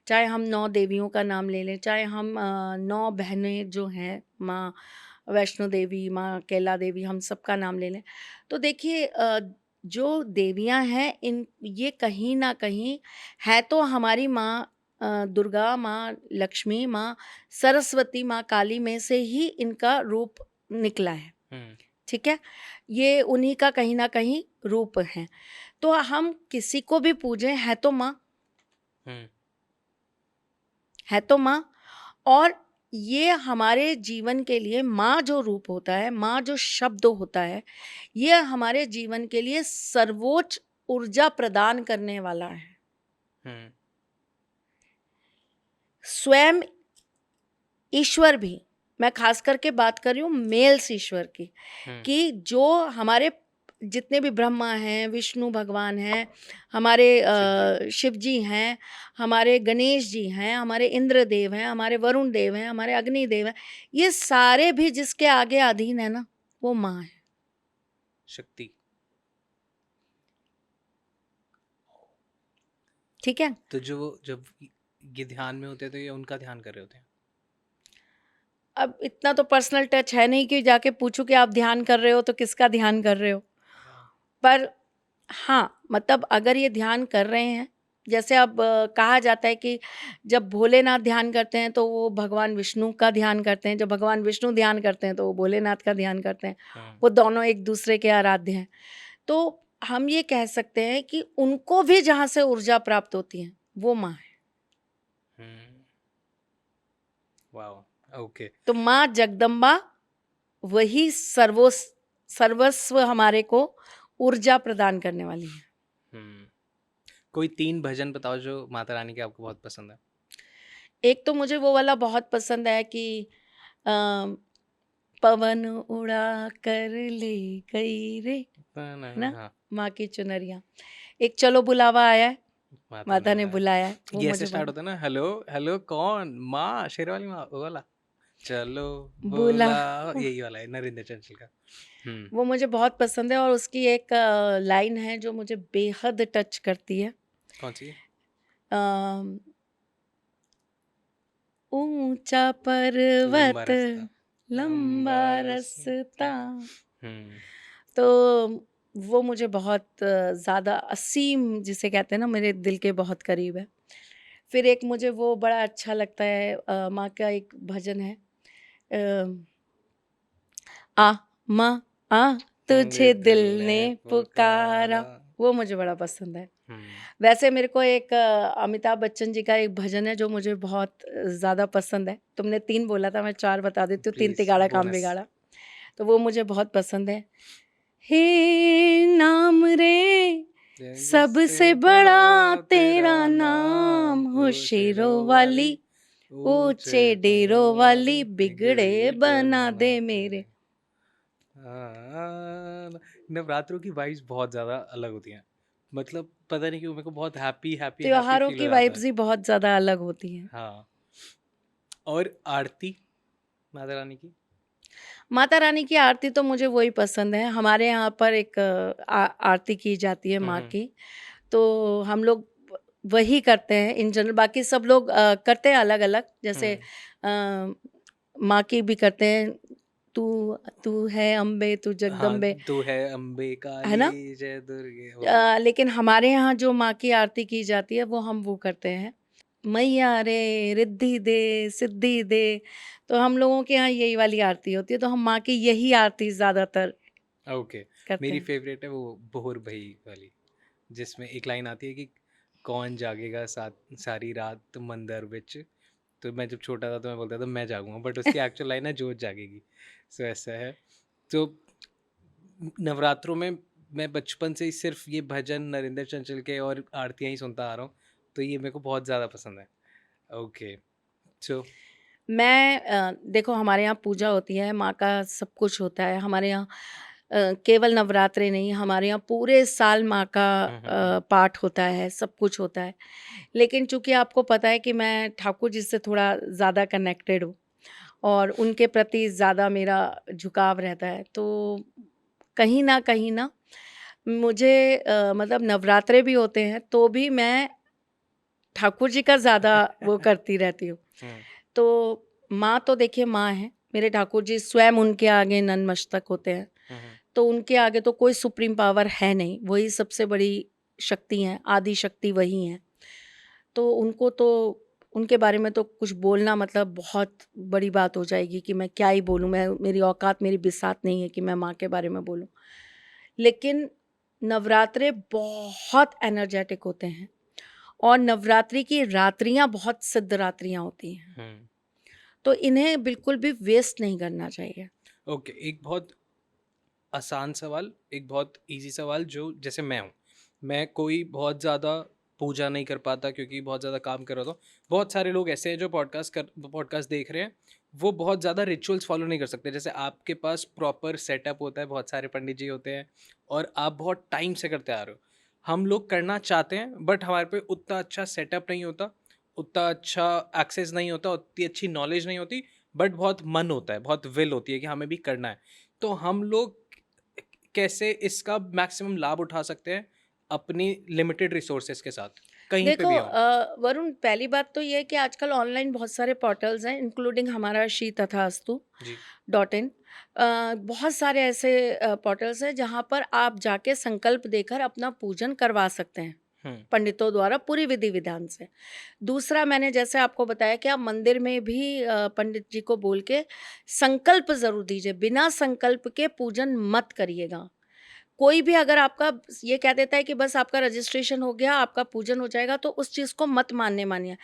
चाहे हम 9 देवियों का नाम ले लें, चाहे हम 9 बहनें जो हैं, माँ वैष्णो देवी, माँ कैला देवी, हम सबका नाम ले लें, तो देखिए जो देवियाँ हैं, इन ये कहीं न कहीं है तो हमारी माँ दुर्गा, माँ लक्ष्मी, माँ सरस्वती, माँ काली में से ही इनका रूप निकला है, हम्म ठीक है? ये उन्हीं का कहीं न कहीं रूप है। तो हम किसी को भी पूजें, है तो माँ, हम्म है तो माँ। और ये हमारे जीवन के लिए माँ जो रूप होता है, माँ जो शब्द होता है, ये हमारे जीवन के लिए सर्वोच्च ऊर्जा प्रदान करने वाला है। हम्म स्वयं ईश्वर भी, मैं खास करके बात कर रही हूँ मेल्स ईश्वर की, हम्म कि जो हमारे जितने भी ब्रह्मा हैं, विष्णु भगवान हैं, हमारे शिव जी हैं, हमारे गणेश जी हैं, हमारे इंद्र देव हैं, हमारे वरुण देव हैं, हमारे अग्नि देव हैं, ये सारे भी जिसके आगे अधीन है ना, वो माँ है। शक्ति। ठीक है? तो जो जब ये ध्यान में होते हैं तो ये उनका ध्यान कर रहे होते हैं। अब इतना तो पर्सनल टच है नहीं कि जाके पूछूं कि आप ध्यान कर रहे हो तो किसका ध्यान कर रहे हो। पर हाँ, मतलब अगर ये ध्यान कर रहे हैं, जैसे अब कहा जाता है कि जब भोलेनाथ ध्यान करते हैं तो वो भगवान विष्णु का ध्यान करते हैं, जब भगवान विष्णु ध्यान करते हैं तो वो भोलेनाथ का ध्यान करते हैं, वो दोनों एक दूसरे के आराध्य हैं। तो हम ये कह सकते हैं कि उनको भी जहाँ से ऊर्जा प्राप्त होती है, वो माँ है। Wow, okay. तो माँ जगदम्बा वही सर्वस्व हमारे को ऊर्जा प्रदान करने वाली है। कोई 3 भजन बताओ जो माता रानी के आपको बहुत पसंद है। एक तो मुझे वो वाला बहुत पसंद है कि पवन उड़ा कर ले गई रे, ना, हाँ, माँ की चुनरिया। एक चलो बुलावा आया है, माता ने बुलाया है, वो ये मुझे ऐसे स्टार्ट होता है ना, हेलो हेलो कौन, माँ शेरवाली माँ, वो वाला चलो बुला बोला, यही वाला है नरेंद्र चंचल का। वो मुझे बहुत पसंद है। और उसकी एक लाइन है जो मुझे बेहद टच करती है। कौन सी? अम, ऊंचा लंबा पर्वत रास्ता, लंबा रास्ता। हम्म तो वो मुझे बहुत ज़्यादा असीम जिसे कहते हैं ना, मेरे दिल के बहुत करीब है। फिर एक मुझे वो बड़ा अच्छा लगता है, माँ का एक भजन है, आ माँ आ तुझे दिल ने पुकारा, वो मुझे बड़ा पसंद है। वैसे मेरे को एक अमिताभ बच्चन जी का एक भजन है जो मुझे बहुत ज़्यादा पसंद है। तुमने 3 बोला था, मैं 4 बता देती हूँ। 3 Please, तिगाड़ा काम bonus. बिगाड़ा, तो वो मुझे बहुत पसंद है। हे नाम रे सबसे बड़ा तेरा नाम, हो शेरों वाली ऊंचे डेरों वाली, बिगड़े बना दे मेरे। नवरात्रों की वाइब्स बहुत ज़्यादा अलग होती हैं। मतलब पता नहीं क्यों मेरे को बहुत हैप्पी हैप्पी हैप्पी त्योहारों फील की हो जाता वाइब्स है। ही बहुत ज़्यादा अलग होती हैं। हाँ। और आरती माता रानी की? माता रानी की आरती तो मुझे वही पसंद है। हमारे यहाँ पर एक आरती की जाती है माँ हम्म। की, तो हम लोग वही करते हैं इन जनरल। बाकी सब लोग करते हैं अलग-अलग, जैसे हम्म। माँ की भी करते हैं, तू तू है अम्बे तू हाँ, जगदम्बे, तू है अम्बे है ना? काली जय दुर्गे वो। लेकिन हमारे यहाँ जो माँ की आरती की जाती है वो हम वो करते हैं, मैया रे रिद्धि दे सिद्धि दे। तो हम लोगों के यहाँ यही वाली आरती होती है, तो हम माँ की यही आरती ज़्यादातर ओके। करते मेरी हैं। फेवरेट है वो बोहर भई वाली, जिसमें एक लाइन आती है कि कौन जागेगा सारी रात मंदिर विच। तो मैं जब छोटा था तो मैं बोलता था मैं जागूंगा, बट उसकी एक्चुअल लाइन है जोत जागेगी। सो ऐसा है। तो नवरात्रों में मैं बचपन से ही सिर्फ ये भजन नरेंद्र चंचल के और आरतियाँ ही सुनता आ रहा हूँ, तो ये मेरे को बहुत ज़्यादा पसंद है। ओके। सो देखो हमारे यहाँ पूजा होती है, माँ का सब कुछ होता है हमारे यहाँ। केवल नवरात्रे नहीं, हमारे यहाँ पूरे साल माँ का पाठ होता है, सब कुछ होता है। लेकिन चूंकि आपको पता है कि मैं ठाकुर जी से थोड़ा ज़्यादा कनेक्टेड हूँ और उनके प्रति ज़्यादा मेरा झुकाव रहता है, तो कहीं ना मुझे मतलब नवरात्रे भी होते हैं तो भी मैं ठाकुर जी का ज़्यादा वो करती रहती हूँ। तो माँ तो देखिए माँ है, मेरे ठाकुर जी स्वयं उनके आगे नतमस्तक होते हैं, तो उनके आगे तो कोई सुप्रीम पावर है नहीं, वही सबसे बड़ी शक्ति हैं, आदि शक्ति वही हैं। तो उनको तो उनके बारे में तो कुछ बोलना मतलब बहुत बड़ी बात हो जाएगी कि मैं क्या ही बोलूँ, मैं मेरी औकात मेरी बिसात नहीं है कि मैं माँ के बारे में बोलूँ। लेकिन नवरात्रे बहुत एनर्जेटिक होते हैं और नवरात्रि की रात्रियाँ बहुत सिद्ध रात्रियाँ होती हैं, तो इन्हें बिल्कुल भी वेस्ट नहीं करना चाहिए। ओके। एक बहुत आसान सवाल, एक बहुत इजी सवाल, जो जैसे मैं हूँ, मैं कोई बहुत ज़्यादा पूजा नहीं कर पाता क्योंकि बहुत ज़्यादा काम कर रहा था। बहुत सारे लोग ऐसे हैं जो पॉडकास्ट देख रहे हैं, वो बहुत ज़्यादा रिचुअल्स फॉलो नहीं कर सकते। जैसे आपके पास प्रॉपर सेटअप होता है, बहुत सारे पंडित जी होते हैं और आप बहुत टाइम से करते आ रहे हो। हम लोग करना चाहते हैं बट हमारे पे उतना अच्छा सेटअप नहीं होता, उतना अच्छा एक्सेस नहीं होता, उतनी अच्छी नॉलेज नहीं होती, बट बहुत मन होता है, बहुत विल होती है कि हमें भी करना है। तो हम लोग कैसे इसका मैक्सिमम लाभ उठा सकते हैं अपनी लिमिटेड रिसोर्सेज के साथ, कहीं पे देखो भी हो? वरुण, पहली बात तो ये है कि आजकल ऑनलाइन बहुत सारे पोर्टल्स हैं, इंक्लूडिंग हमारा श्री तथास्तु जी। .in। बहुत सारे ऐसे पोर्टल्स हैं जहाँ पर आप जाके संकल्प देकर अपना पूजन करवा सकते हैं पंडितों द्वारा पूरी विधि विधान से। दूसरा, मैंने जैसे आपको बताया कि आप मंदिर में भी पंडित जी को बोल के संकल्प ज़रूर दीजिए, बिना संकल्प के पूजन मत करिएगा। कोई भी अगर आपका ये कह देता है कि बस आपका रजिस्ट्रेशन हो गया, आपका पूजन हो जाएगा, तो उस चीज़ को मत मानिए।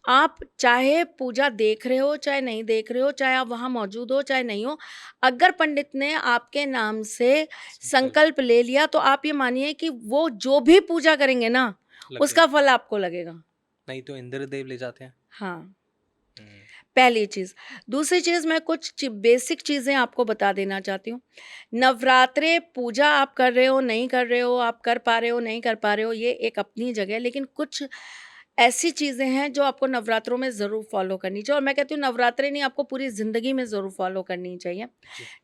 आप चाहे पूजा देख रहे हो, चाहे नहीं देख रहे हो, चाहे आप वहाँ मौजूद हो, चाहे नहीं हो, अगर पंडित ने आपके नाम से संकल्प ले लिया, तो आप ये मानिए कि वो जो भी पूजा करेंगे ना, लग उसका गया। फल आपको लगेगा। नहीं तो इंद्रदेव ले जाते हैं। हाँ, पहली चीज़। दूसरी चीज़, मैं कुछ बेसिक चीज़ें आपको बता देना चाहती हूँ। नवरात्रे पूजा आप कर रहे हो, नहीं कर रहे हो, आप कर पा रहे हो, नहीं कर पा रहे हो, ये एक अपनी जगह है, लेकिन कुछ ऐसी चीज़ें हैं जो आपको नवरात्रों में ज़रूर फॉलो करनी चाहिए, और मैं कहती हूँ नवरात्रे नहीं, आपको पूरी ज़िंदगी में ज़रूर फॉलो करनी चाहिए।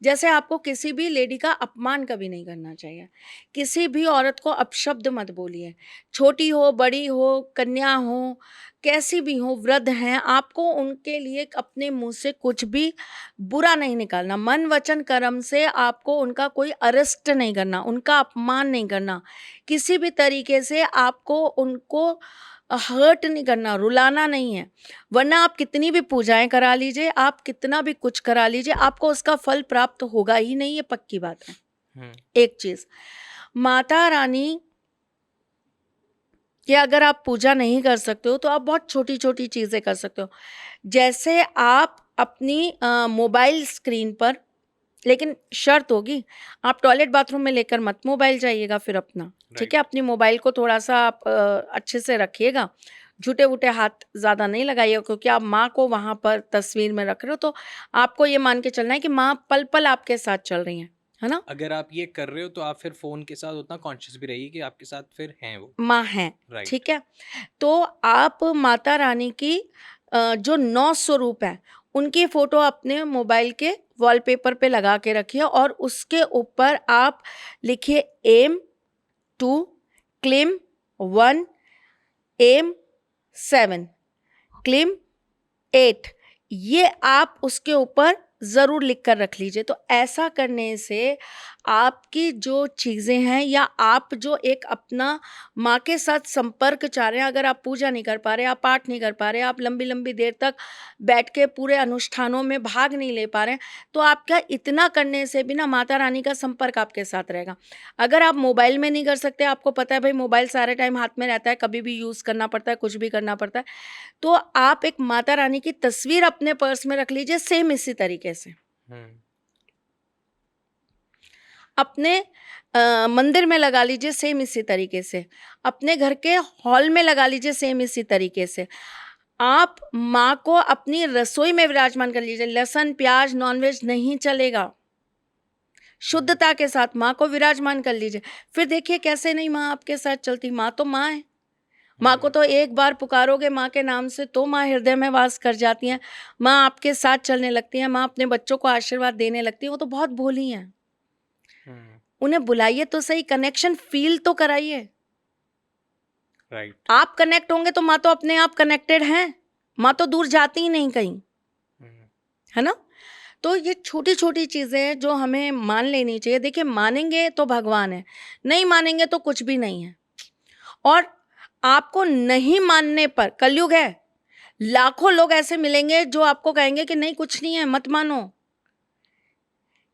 जैसे आपको किसी भी लेडी का अपमान कभी नहीं करना चाहिए, किसी भी औरत को अपशब्द मत बोलिए, छोटी हो, बड़ी हो, कन्या हो, कैसी भी हो, वृद्ध हैं, आपको उनके लिए अपने मुंह से कुछ भी बुरा नहीं निकालना। मन वचन कर्म से आपको उनका कोई अरेस्ट नहीं करना, उनका अपमान नहीं करना, किसी भी तरीके से आपको उनको हर्ट नहीं करना, रुलाना नहीं है। वरना आप कितनी भी पूजाएं करा लीजिए, आप कितना भी कुछ करा लीजिए, आपको उसका फल प्राप्त होगा ही नहीं, ये पक्की बात है। एक चीज, माता रानी कि अगर आप पूजा नहीं कर सकते हो तो आप बहुत छोटी छोटी चीज़ें कर सकते हो। जैसे आप अपनी मोबाइल स्क्रीन पर, लेकिन शर्त होगी, आप टॉयलेट बाथरूम में लेकर मत मोबाइल जाइएगा फिर अपना, ठीक है? अपनी मोबाइल को थोड़ा सा आप अच्छे से रखिएगा, झूठे वूटे हाथ ज़्यादा नहीं लगाइएगा, क्योंकि आप माँ को वहाँ पर तस्वीर में रख रहे हो, तो आपको ये मान के चलना है कि माँ पल पल आपके साथ चल रही हैं, है ना? अगर आप ये कर रहे हो तो आप फिर फोन के साथ उतना कॉन्शियस भी रहिए कि आपके साथ फिर हैं वो। माँ हैं, राइट। ठीक है? तो आप माता रानी की जो 9 स्वरूप हैं, उनकी फ़ोटो अपने मोबाइल के वॉलपेपर पे लगा के रखिए और उसके ऊपर आप लिखिए एम 2, क्लेम 1, एम 7, क्लेम 8। ये आप उसके ऊपर ज़रूर लिख कर रख लीजिए। तो ऐसा करने से आपकी जो चीज़ें हैं या आप जो एक अपना माँ के साथ संपर्क चाह रहे हैं, अगर आप पूजा नहीं कर पा रहे, आप पाठ नहीं कर पा रहे, आप लंबी लंबी देर तक बैठ के पूरे अनुष्ठानों में भाग नहीं ले पा रहे हैं, तो आपका इतना करने से भी ना माता रानी का संपर्क आपके साथ रहेगा। अगर आप मोबाइल में नहीं कर सकते, आपको पता है भाई मोबाइल सारे टाइम हाथ में रहता है, कभी भी यूज़ करना पड़ता है, कुछ भी करना पड़ता है, तो आप एक माता रानी की तस्वीर अपने पर्स में रख लीजिए, सेम इसी तरीके से। अपने मंदिर में लगा लीजिए, सेम इसी तरीके से। अपने घर के हॉल में लगा लीजिए, सेम इसी तरीके से। आप माँ को अपनी रसोई में विराजमान कर लीजिए। लहसुन, प्याज, नॉनवेज नहीं चलेगा। शुद्धता के साथ माँ को विराजमान कर लीजिए। फिर देखिए कैसे नहीं माँ आपके साथ चलती। माँ तो माँ है। माँ को तो एक बार पुकारोगे माँ के नाम से तो माँ हृदय में वास कर जाती हैं। माँ आपके साथ चलने लगती हैं। माँ अपने बच्चों को आशीर्वाद देने लगती हैं। वो तो बहुत भोली हैं। उन्हें बुलाइए तो सही, कनेक्शन फील तो कराइए। राइट। आप कनेक्ट होंगे तो माँ तो अपने आप कनेक्टेड हैं। माँ तो दूर जाती ही नहीं कहीं, है ना? तो ये छोटी छोटी चीज़ें जो हमें मान लेनी चाहिए। देखिए मानेंगे तो भगवान है, नहीं मानेंगे तो कुछ भी नहीं है। और आपको नहीं मानने पर, कलयुग है, लाखों लोग ऐसे मिलेंगे जो आपको कहेंगे कि नहीं कुछ नहीं है, मत मानो।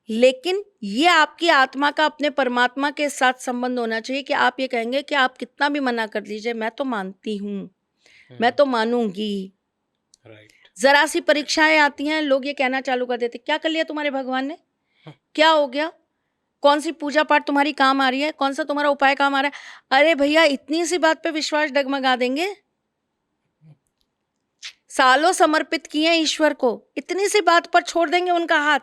लेकिन ये आपकी आत्मा का अपने परमात्मा के साथ संबंध होना चाहिए कि आप ये कहेंगे कि आप कितना भी मना कर लीजिए, मैं तो मानती हूँ, मैं तो मानूंगी। राइट। जरा सी परीक्षाएं आती हैं, लोग ये कहना चालू कर देते, क्या कर लिया तुम्हारे भगवान ने, क्या हो गया, कौन सी पूजा पाठ तुम्हारी काम आ रही है, कौन सा तुम्हारा उपाय काम आ रहा है। अरे भैया, इतनी सी बात पे विश्वास डगमगा देंगे? सालों समर्पित किए ईश्वर को, इतनी सी बात पर छोड़ देंगे उनका हाथ?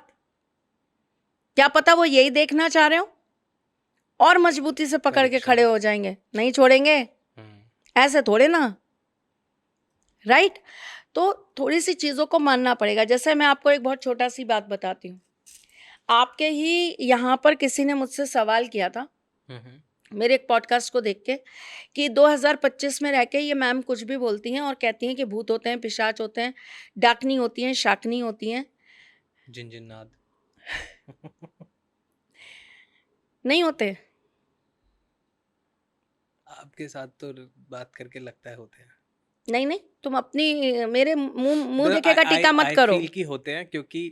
क्या पता वो यही देखना चाह रहे हो और मजबूती से पकड़ के खड़े हो जाएंगे, नहीं छोड़ेंगे। ऐसे थोड़े ना, राइट? तो थोड़ी सी चीज़ों को मानना पड़ेगा। जैसे मैं आपको एक बहुत छोटा सी बात बताती हूँ। आपके ही यहाँ पर किसी ने मुझसे सवाल किया था मेरे एक पॉडकास्ट को देख के कि 2025 में रह के ये मैम कुछ भी बोलती हैं और कहती हैं कि भूत होते हैं, पिशाच होते हैं, डाकनी होती हैं, शाकनी होती हैं, जिन्नात नहीं होते। आपके साथ तो बात करके लगता है होते हैं। नहीं नहीं, तुम अपनी मेरे मुंह देखेगा टीका मत करो। फील की होते हैं, क्योंकि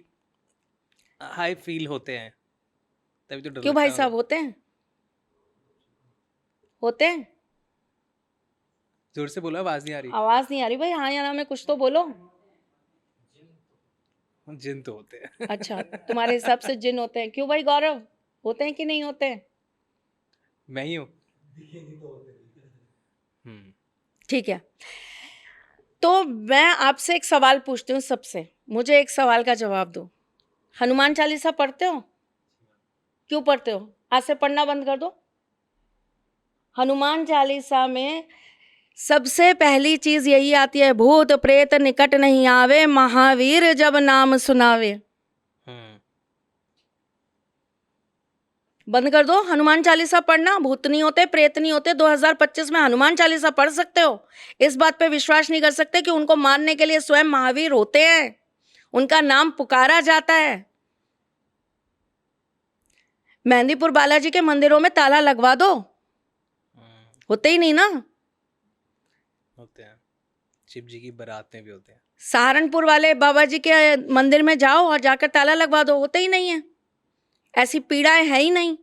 हाई फील होते हैं, तभी तो डर क्यों लगता भाई है। साहब, होते हैं, होते हैं। जोर से बोलो, आवाज नहीं आ रही। आवाज नहीं आ रही भाई, हाँ या ना में कुछ तो बोलो। जिन तो होते हैं। अच्छा, तुम्हारे हिसाब से जिन होते हैं। क्यों भाई गौरव, होते हैं कि नहीं होते हैं? मैं ही हूँ। ठीक है, तो मैं आपसे एक सवाल पूछती हूँ सबसे, मुझे एक सवाल का जवाब दो। हनुमान चालीसा पढ़ते हो? क्यों पढ़ते हो? आज से पढ़ना बंद कर दो। हनुमान चालीसा में सबसे पहली चीज यही आती है, भूत प्रेत निकट नहीं आवे, महावीर जब नाम सुनावे। बंद कर दो हनुमान चालीसा पढ़ना। भूत नहीं होते, प्रेत नहीं होते। 2025 में हनुमान चालीसा पढ़ सकते हो। इस बात पे विश्वास नहीं कर सकते कि उनको मानने के लिए स्वयं महावीर होते हैं, उनका नाम पुकारा जाता है। मेहंदीपुर बालाजी के मंदिरों में ताला लगवा दो, होते ही नहीं ना। होते हैं, शिव जी की बारात में भी होते हैं। सहारनपुर वाले बाबा जी के मंदिर में जाओ और जाकर ताला लगवा दो, होते ही नहीं है। ऐसी पीड़ाएं है ही नहीं,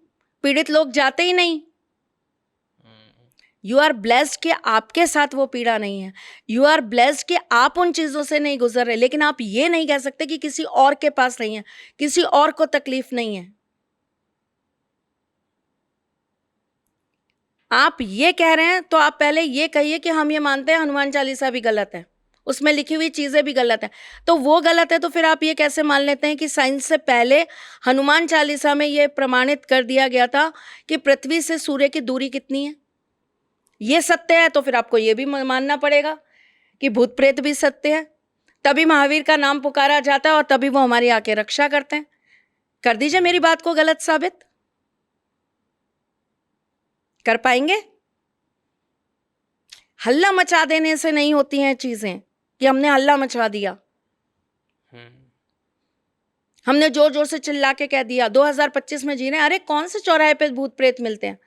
पीड़ित लोग जाते ही नहीं। यू आर ब्लेस्ड कि आपके साथ वो पीड़ा नहीं है। यू आर ब्लेस्ड कि आप उन चीजों से नहीं गुजर रहे। लेकिन आप ये नहीं कह सकते कि किसी और के पास नहीं है, किसी और को तकलीफ नहीं है। आप ये कह रहे हैं तो आप पहले ये कहिए कि हम ये मानते हैं हनुमान चालीसा भी गलत है, उसमें लिखी हुई चीज़ें भी गलत हैं। तो वो गलत है तो फिर आप ये कैसे मान लेते हैं कि साइंस से पहले हनुमान चालीसा में ये प्रमाणित कर दिया गया था कि पृथ्वी से सूर्य की दूरी कितनी है? ये सत्य है तो फिर आपको ये भी मानना पड़ेगा कि भूत प्रेत भी सत्य है। तभी महावीर का नाम पुकारा जाता है और तभी वो हमारी आके रक्षा करते हैं। कर दीजिए मेरी बात को गलत साबित। कर पाएंगे? हल्ला मचा देने से नहीं होती हैं चीजें कि हमने हल्ला मचा दिया, हमने जोर जोर से चिल्ला के कह दिया 2025 में जी रहे हैं। अरे कौन से चौराहे पे भूत प्रेत मिलते हैं?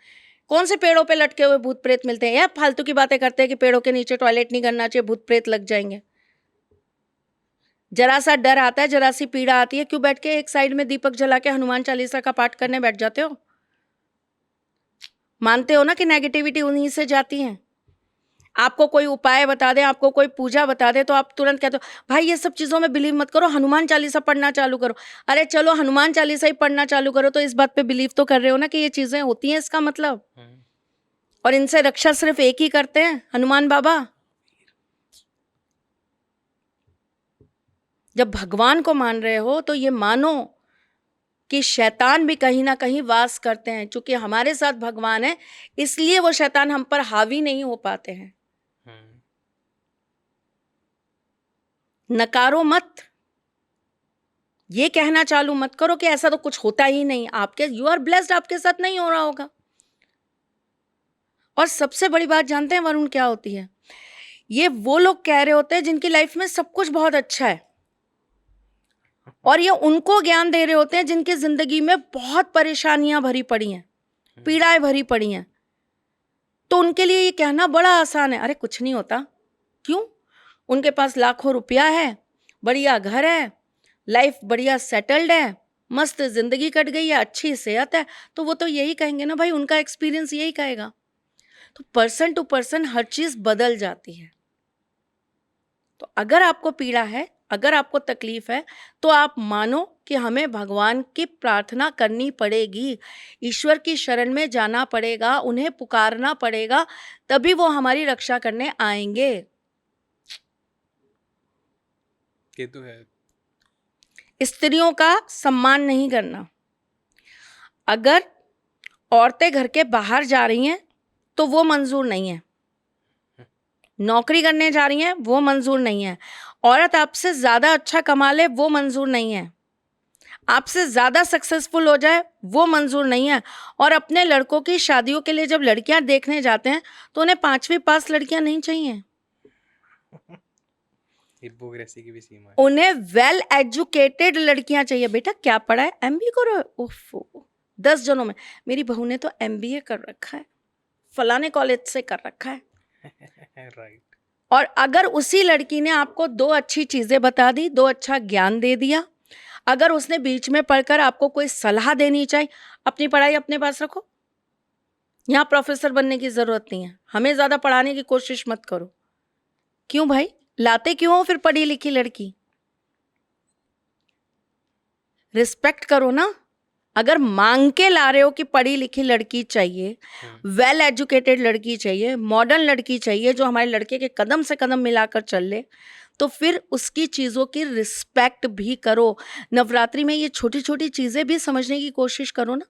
कौन से पेड़ों पे लटके हुए भूत प्रेत मिलते हैं? या फालतू की बातें करते हैं कि पेड़ों के नीचे टॉयलेट नहीं करना चाहिए, भूत प्रेत लग जाएंगे। जरा सा डर आता है, जरा सी पीड़ा आती है, क्यों बैठ के एक साइड में दीपक जला के हनुमान चालीसा का पाठ करने बैठ जाते हो? मानते हो ना कि नेगेटिविटी उन्हीं से जाती है। आपको कोई उपाय बता दे, आपको कोई पूजा बता दे तो आप तुरंत कहते हो भाई ये सब चीज़ों में बिलीव मत करो, हनुमान चालीसा पढ़ना चालू करो। अरे चलो हनुमान चालीसा ही पढ़ना चालू करो तो इस बात पे बिलीव तो कर रहे हो ना कि ये चीज़ें होती हैं, इसका मतलब। और इनसे रक्षा सिर्फ एक ही करते हैं, हनुमान बाबा। जब भगवान को मान रहे हो तो ये मानो कि शैतान भी कहीं ना कहीं वास करते हैं। चूंकि हमारे साथ भगवान है इसलिए वो शैतान हम पर हावी नहीं हो पाते हैं। नकारो मत, ये कहना चालू मत करो कि ऐसा तो कुछ होता ही नहीं, आपके यू आर ब्लेस्ड, आपके साथ नहीं हो रहा होगा। और सबसे बड़ी बात जानते हैं वरुण क्या होती है? ये वो लोग कह रहे होते हैं जिनकी लाइफ में सब कुछ बहुत अच्छा है, और ये उनको ज्ञान दे रहे होते हैं जिनकी जिंदगी में बहुत परेशानियां भरी पड़ी हैं, पीड़ाएं भरी पड़ी हैं। तो उनके लिए ये कहना बड़ा आसान है, अरे कुछ नहीं होता। क्यों? उनके पास लाखों रुपया है, बढ़िया घर है, लाइफ बढ़िया सेटल्ड है, मस्त जिंदगी कट गई है, अच्छी सेहत है, तो वो तो यही कहेंगे ना भाई, उनका एक्सपीरियंस यही कहेगा। तो पर्सन टू पर्सन हर चीज बदल जाती है। तो अगर आपको पीड़ा है, अगर आपको तकलीफ है, तो आप मानो कि हमें भगवान की प्रार्थना करनी पड़ेगी, ईश्वर की शरण में जाना पड़ेगा, उन्हें पुकारना पड़ेगा, तभी वो हमारी रक्षा करने आएंगे। ये तो है। स्त्रियों का सम्मान नहीं करना। अगर औरतें घर के बाहर जा रही हैं तो वो मंजूर नहीं है, नौकरी करने जा रही हैं वो मंजूर नहीं है, औरत आपसे ज़्यादा अच्छा कमा ले वो मंजूर नहीं है, आपसे ज़्यादा सक्सेसफुल हो जाए वो मंजूर नहीं है। और अपने लड़कों की शादियों के लिए जब लड़कियां देखने जाते हैं तो उन्हें 5वीं पास लड़कियां नहीं चाहिए, हिपोक्रेसी की भी सीमा है। उन्हें वेल एजुकेटेड लड़कियां चाहिए। बेटा क्या पढ़ा है? MBA करो। ओफो, 10 जनों में मेरी बहू ने तो MBA कर रखा है, फलाने कॉलेज से कर रखा है। राइट। और अगर उसी लड़की ने आपको 2 अच्छी चीजें बता दी, 2 अच्छा ज्ञान दे दिया, अगर उसने बीच में पढ़कर आपको कोई सलाह देनी चाहिए, अपनी पढ़ाई अपने पास रखो, यहाँ प्रोफेसर बनने की जरूरत नहीं है, हमें ज्यादा पढ़ाने की कोशिश मत करो। क्यों भाई? लाते क्यों हो फिर पढ़ी लिखी लड़की? रिस्पेक्ट करो ना। अगर मांग के ला रहे हो कि पढ़ी लिखी लड़की चाहिए, वेल एजुकेटेड लड़की चाहिए, मॉडर्न लड़की चाहिए जो हमारे लड़के के कदम से कदम मिलाकर चल ले, तो फिर उसकी चीज़ों की रिस्पेक्ट भी करो। नवरात्रि में ये छोटी छोटी चीज़ें भी समझने की कोशिश करो ना।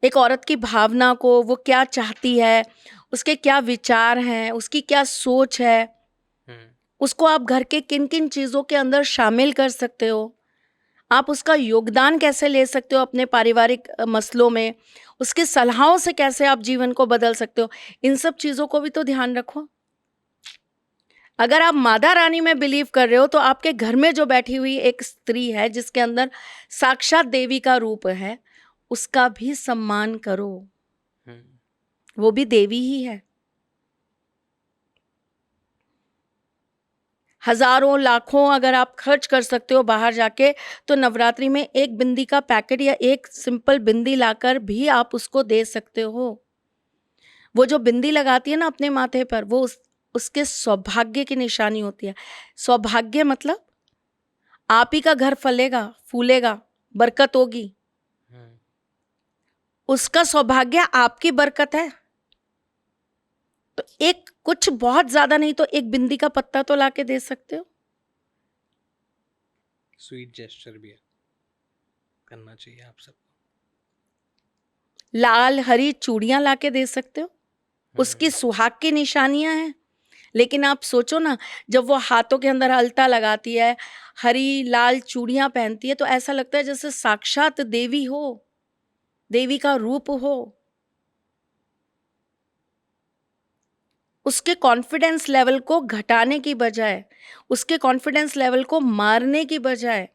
एक औरत की भावना को, वो क्या चाहती है, उसके क्या विचार हैं, उसकी क्या सोच है, उसको आप घर के किन किन चीज़ों के अंदर शामिल कर सकते हो, आप उसका योगदान कैसे ले सकते हो अपने पारिवारिक मसलों में, उसकी सलाहों से कैसे आप जीवन को बदल सकते हो, इन सब चीज़ों को भी तो ध्यान रखो। अगर आप माता रानी में बिलीव कर रहे हो तो आपके घर में जो बैठी हुई एक स्त्री है जिसके अंदर साक्षात देवी का रूप है, उसका भी सम्मान करो, वो भी देवी ही है। हजारों लाखों अगर आप खर्च कर सकते हो बाहर जाके, तो नवरात्रि में एक बिंदी का पैकेट या एक सिंपल बिंदी लाकर भी आप उसको दे सकते हो। वो जो बिंदी लगाती है ना अपने माथे पर, वो उसके सौभाग्य की निशानी होती है। सौभाग्य मतलब आप ही का घर फलेगा, फूलेगा, बरकत होगी, उसका सौभाग्य आपकी बरकत है। तो एक कुछ बहुत ज्यादा नहीं तो एक बिंदी का पत्ता तो लाके दे सकते हो। स्वीट जेस्चर भी है, करना चाहिए आप सबको। लाल हरी चूड़ियां लाके दे सकते हो, उसकी सुहाग की निशानियां हैं। लेकिन आप सोचो ना, जब वो हाथों के अंदर अलता लगाती है, हरी लाल चूड़ियां पहनती है, तो ऐसा लगता है जैसे साक्षात देवी हो, देवी का रूप हो। उसके कॉन्फिडेंस लेवल को घटाने की बजाय, उसके कॉन्फिडेंस लेवल को मारने की बजाय,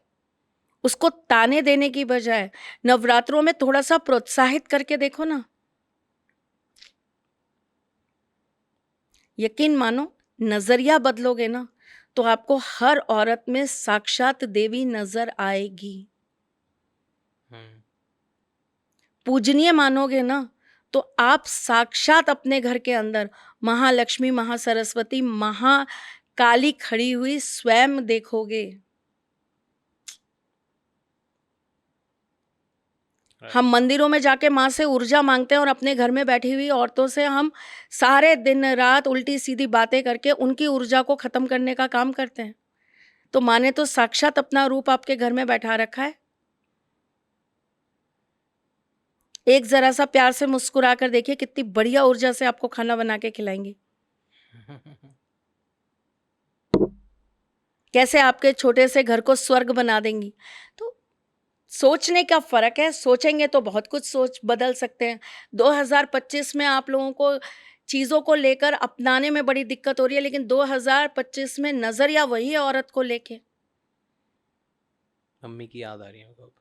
उसको ताने देने की बजाय नवरात्रों में थोड़ा सा प्रोत्साहित करके देखो ना। यकीन मानो, नजरिया बदलोगे ना तो आपको हर औरत में साक्षात देवी नजर आएगी। हम्म, पूजनीय मानोगे ना तो आप साक्षात अपने घर के अंदर महालक्ष्मी, महासरस्वती, महाकाली खड़ी हुई स्वयं देखोगे। हम मंदिरों में जाके माँ से ऊर्जा मांगते हैं और अपने घर में बैठी हुई औरतों से हम सारे दिन रात उल्टी सीधी बातें करके उनकी ऊर्जा को खत्म करने का काम करते हैं। तो माँ ने तो साक्षात अपना रूप आपके घर में बैठा रखा है। एक जरा सा प्यार से मुस्कुरा कर देखिए, कितनी बढ़िया ऊर्जा से आपको खाना बना के खिलाएंगी। कैसे आपके छोटे से घर को स्वर्ग बना देंगी। तो सोचने का फर्क है, सोचेंगे तो बहुत कुछ सोच बदल सकते हैं। 2025 में आप लोगों को चीजों को लेकर अपनाने में बड़ी दिक्कत हो रही है, लेकिन 2025 में नजरिया वही है औरत को लेके। मम्मी की याद आ रही है मेरे को।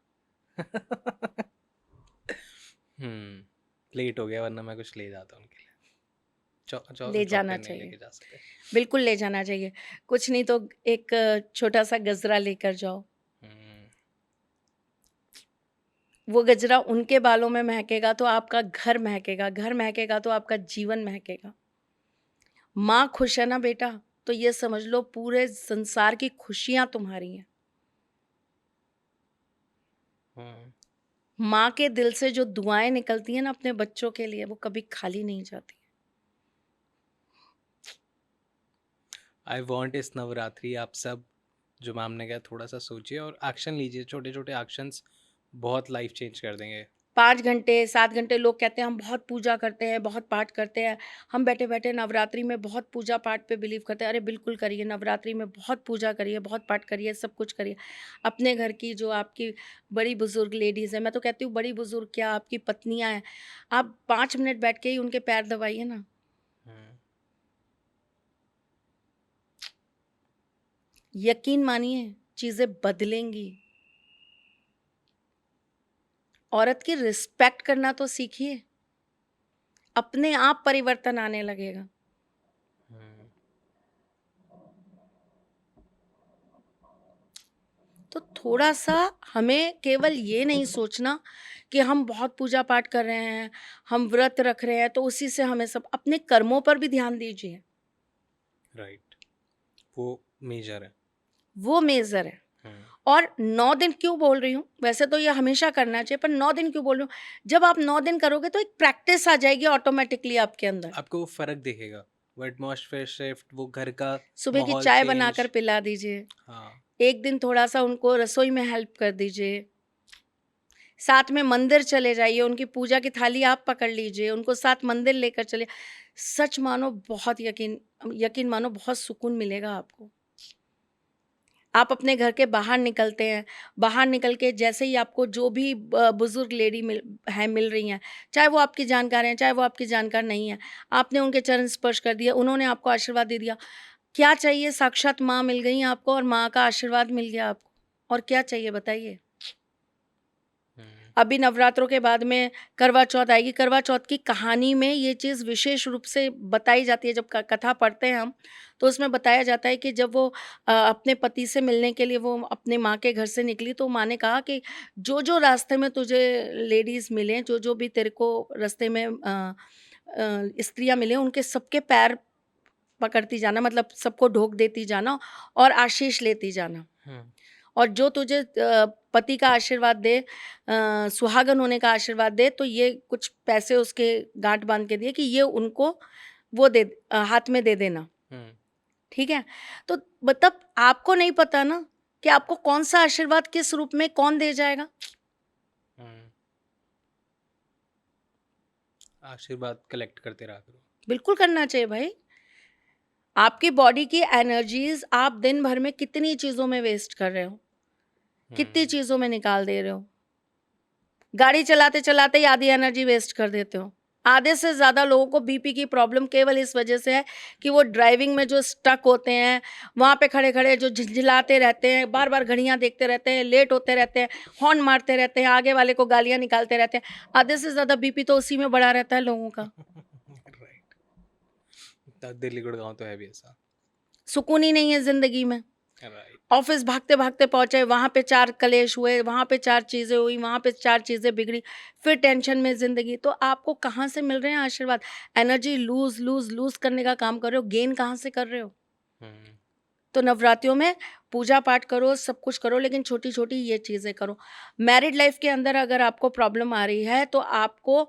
लेट हो गया, वरना मैं कुछ ले जाता उनके लिए। ले जाना chocolate नहीं चाहिए। लेके जा सकते। बिल्कुल ले जाना चाहिए। कुछ नहीं तो एक छोटा सा गजरा लेकर जाओ। हम्म, वो गजरा उनके बालों में महकेगा तो आपका घर महकेगा, घर महकेगा तो आपका जीवन महकेगा। माँ खुश है ना बेटा, तो ये समझ लो पूरे संसार की खुशियां तुम्हारी हैं। हम्म, माँ के दिल से जो दुआएं निकलती हैं ना अपने बच्चों के लिए, वो कभी खाली नहीं जाती। आई वॉन्ट इस नवरात्रि आप सब, जो मैम ने कहा, थोड़ा सा सोचिए और एक्शन लीजिए। छोटे छोटे एक्शंस बहुत लाइफ चेंज कर देंगे। 5 घंटे 7 घंटे लोग कहते हैं हम बहुत पूजा करते हैं, बहुत पाठ करते हैं, हम बैठे बैठे नवरात्रि में बहुत पूजा पाठ पे बिलीव करते हैं। अरे बिल्कुल करिए, नवरात्रि में बहुत पूजा करिए, बहुत पाठ करिए, सब कुछ करिए। अपने घर की जो आपकी बड़ी बुजुर्ग लेडीज़ हैं, मैं तो कहती हूँ बड़ी बुजुर्ग क्या, आपकी पत्नियाँ हैं, आप 5 मिनट बैठ के ही उनके पैर दबाइए ना। हम्म, यकीन मानिए चीज़ें बदलेंगी। औरत की रिस्पेक्ट करना तो सीखिए, अपने आप परिवर्तन आने लगेगा। हम्म, तो थोड़ा सा हमें केवल ये नहीं सोचना कि हम बहुत पूजा पाठ कर रहे हैं, हम व्रत रख रहे हैं तो उसी से हमें सब, अपने कर्मों पर भी ध्यान दीजिए। राइट, वो मेजर है। वो मेजर है। हम्म, और 9 दिन क्यों बोल रही हूँ, वैसे तो ये हमेशा करना चाहिए, पर 9 दिन क्यों बोल रही हूँ, जब आप 9 दिन करोगे तो एक प्रैक्टिस आ जाएगी ऑटोमेटिकली आपके अंदर। आपको वो फर्क दिखेगा, वो एटमॉस्फेयर शिफ्ट, वो घर का सुबह की माहौल चाय change। बनाकर पिला दीजिए, हाँ, एक दिन थोड़ा सा उनको रसोई में हेल्प कर दीजिए, साथ में मंदिर चले जाइए, उनकी पूजा की थाली आप पकड़ लीजिए, उनको साथ मंदिर लेकर चलिए। सच मानो, बहुत यकीन मानो बहुत सुकून मिलेगा आपको। आप अपने घर के बाहर निकलते हैं, बाहर निकल के जैसे ही आपको जो भी बुजुर्ग लेडी मिल रही हैं, चाहे वो आपकी जानकार हैं, चाहे वो आपकी जानकार नहीं है, आपने उनके चरण स्पर्श कर दिया, उन्होंने आपको आशीर्वाद दे दिया। क्या चाहिए, साक्षात माँ मिल गई आपको और माँ का आशीर्वाद मिल गया आपको, और क्या चाहिए बताइए। अभी नवरात्रों के बाद में करवा चौथ आएगी। करवा चौथ की कहानी में ये चीज़ विशेष रूप से बताई जाती है। जब कथा पढ़ते हैं हम, तो उसमें बताया जाता है कि जब वो अपने पति से मिलने के लिए वो अपने माँ के घर से निकली, तो माँ ने कहा कि जो जो रास्ते में तुझे लेडीज़ मिलें, जो जो भी तेरे को रास्ते में स्त्रियाँ मिलें, उनके सबके पैर पकड़ती जाना, मतलब सबको ढोक देती जाना और आशीष लेती जाना। और जो तुझे पति का आशीर्वाद दे, सुहागन होने का आशीर्वाद दे, तो ये कुछ पैसे उसके गांठ बांध के दिए कि ये उनको वो हाथ में दे देना, ठीक है। तो मतलब आपको नहीं पता ना कि आपको कौन सा आशीर्वाद किस रूप में कौन दे जाएगा। आशीर्वाद कलेक्ट करते रहा करो। बिल्कुल करना चाहिए भाई। आपकी बॉडी की एनर्जीज आप दिन भर में कितनी चीजों में वेस्ट कर रहे हो, कितनी चीजों में निकाल दे रहे हो। गाड़ी चलाते चलाते ही आधी एनर्जी वेस्ट कर देते हो। आधे से ज़्यादा लोगों को बीपी की प्रॉब्लम केवल इस वजह से है कि वो ड्राइविंग में जो स्टक होते हैं, वहाँ पे खड़े खड़े जो झिझिलाते रहते हैं, बार बार घड़ियाँ देखते रहते हैं, लेट होते रहते हैं, हॉर्न मारते रहते हैं, आगे वाले को गालियाँ निकालते रहते हैं। आधे से ज़्यादा बीपी तो उसी में बढ़ा रहता है लोगों का। राइट। दिल्ली गुड़गांव तो है भी ऐसा। सुकून ही नहीं है ज़िंदगी में। राइट। ऑफिस भागते भागते पहुंचे, वहाँ पे 4 कलेश हुए, वहाँ पे 4 चीज़ें हुई, वहाँ पे 4 चीज़ें बिगड़ी, फिर टेंशन में ज़िंदगी। तो आपको कहाँ से मिल रहे हैं आशीर्वाद? एनर्जी लूज लूज लूज करने का काम कर रहे हो, गेन कहाँ से कर रहे हो? तो नवरात्रियों में पूजा पाठ करो, सब कुछ करो, लेकिन छोटी छोटी ये चीज़ें करो। मैरिड लाइफ के अंदर अगर आपको प्रॉब्लम आ रही है तो आपको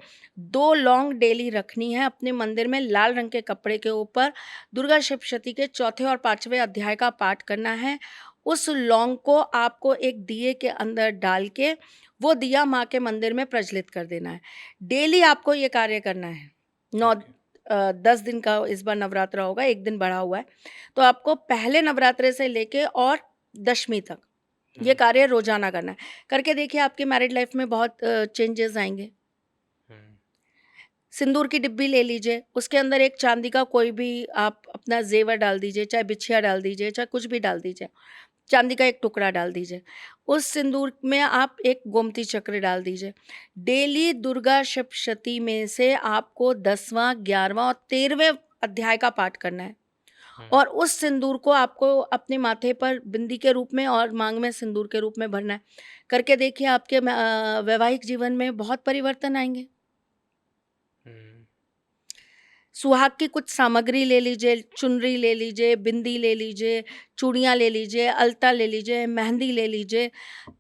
2 लौंग डेली रखनी है अपने मंदिर में, लाल रंग के कपड़े के ऊपर दुर्गा सप्तशती के 4थे और 5वें अध्याय का पाठ करना है। उस लौंग को आपको एक दिए के अंदर डाल के वो दिया माँ के मंदिर में प्रज्वलित कर देना है। डेली आपको ये कार्य करना है। 10 दिन का इस बार नवरात्रा होगा, 1 दिन बढ़ा हुआ है। तो आपको पहले नवरात्रे से लेके और दशमी तक ये कार्य रोजाना करना है। करके देखिए, आपकी मैरिड लाइफ में बहुत चेंजेस आएंगे। सिंदूर की डिब्बी ले लीजिए, उसके अंदर एक चांदी का कोई भी आप अपना जेवर डाल दीजिए, चाहे बिछिया डाल दीजिए, चाहे कुछ भी डाल दीजिए, चांदी का एक टुकड़ा डाल दीजिए। उस सिंदूर में आप एक गोमती चक्र डाल दीजिए। डेली दुर्गा सप्तशती में से आपको 10वां, 11वां और 13वें अध्याय का पाठ करना है। और उस सिंदूर को आपको अपने माथे पर बिंदी के रूप में और मांग में सिंदूर के रूप में भरना है। करके देखिए, आपके वैवाहिक जीवन में बहुत परिवर्तन आएंगे। सुहाग की कुछ सामग्री ले लीजिए, चुनरी ले लीजिए, बिंदी ले लीजिए, चूड़ियाँ ले लीजिए, अलता ले लीजिए, मेहंदी ले लीजिए।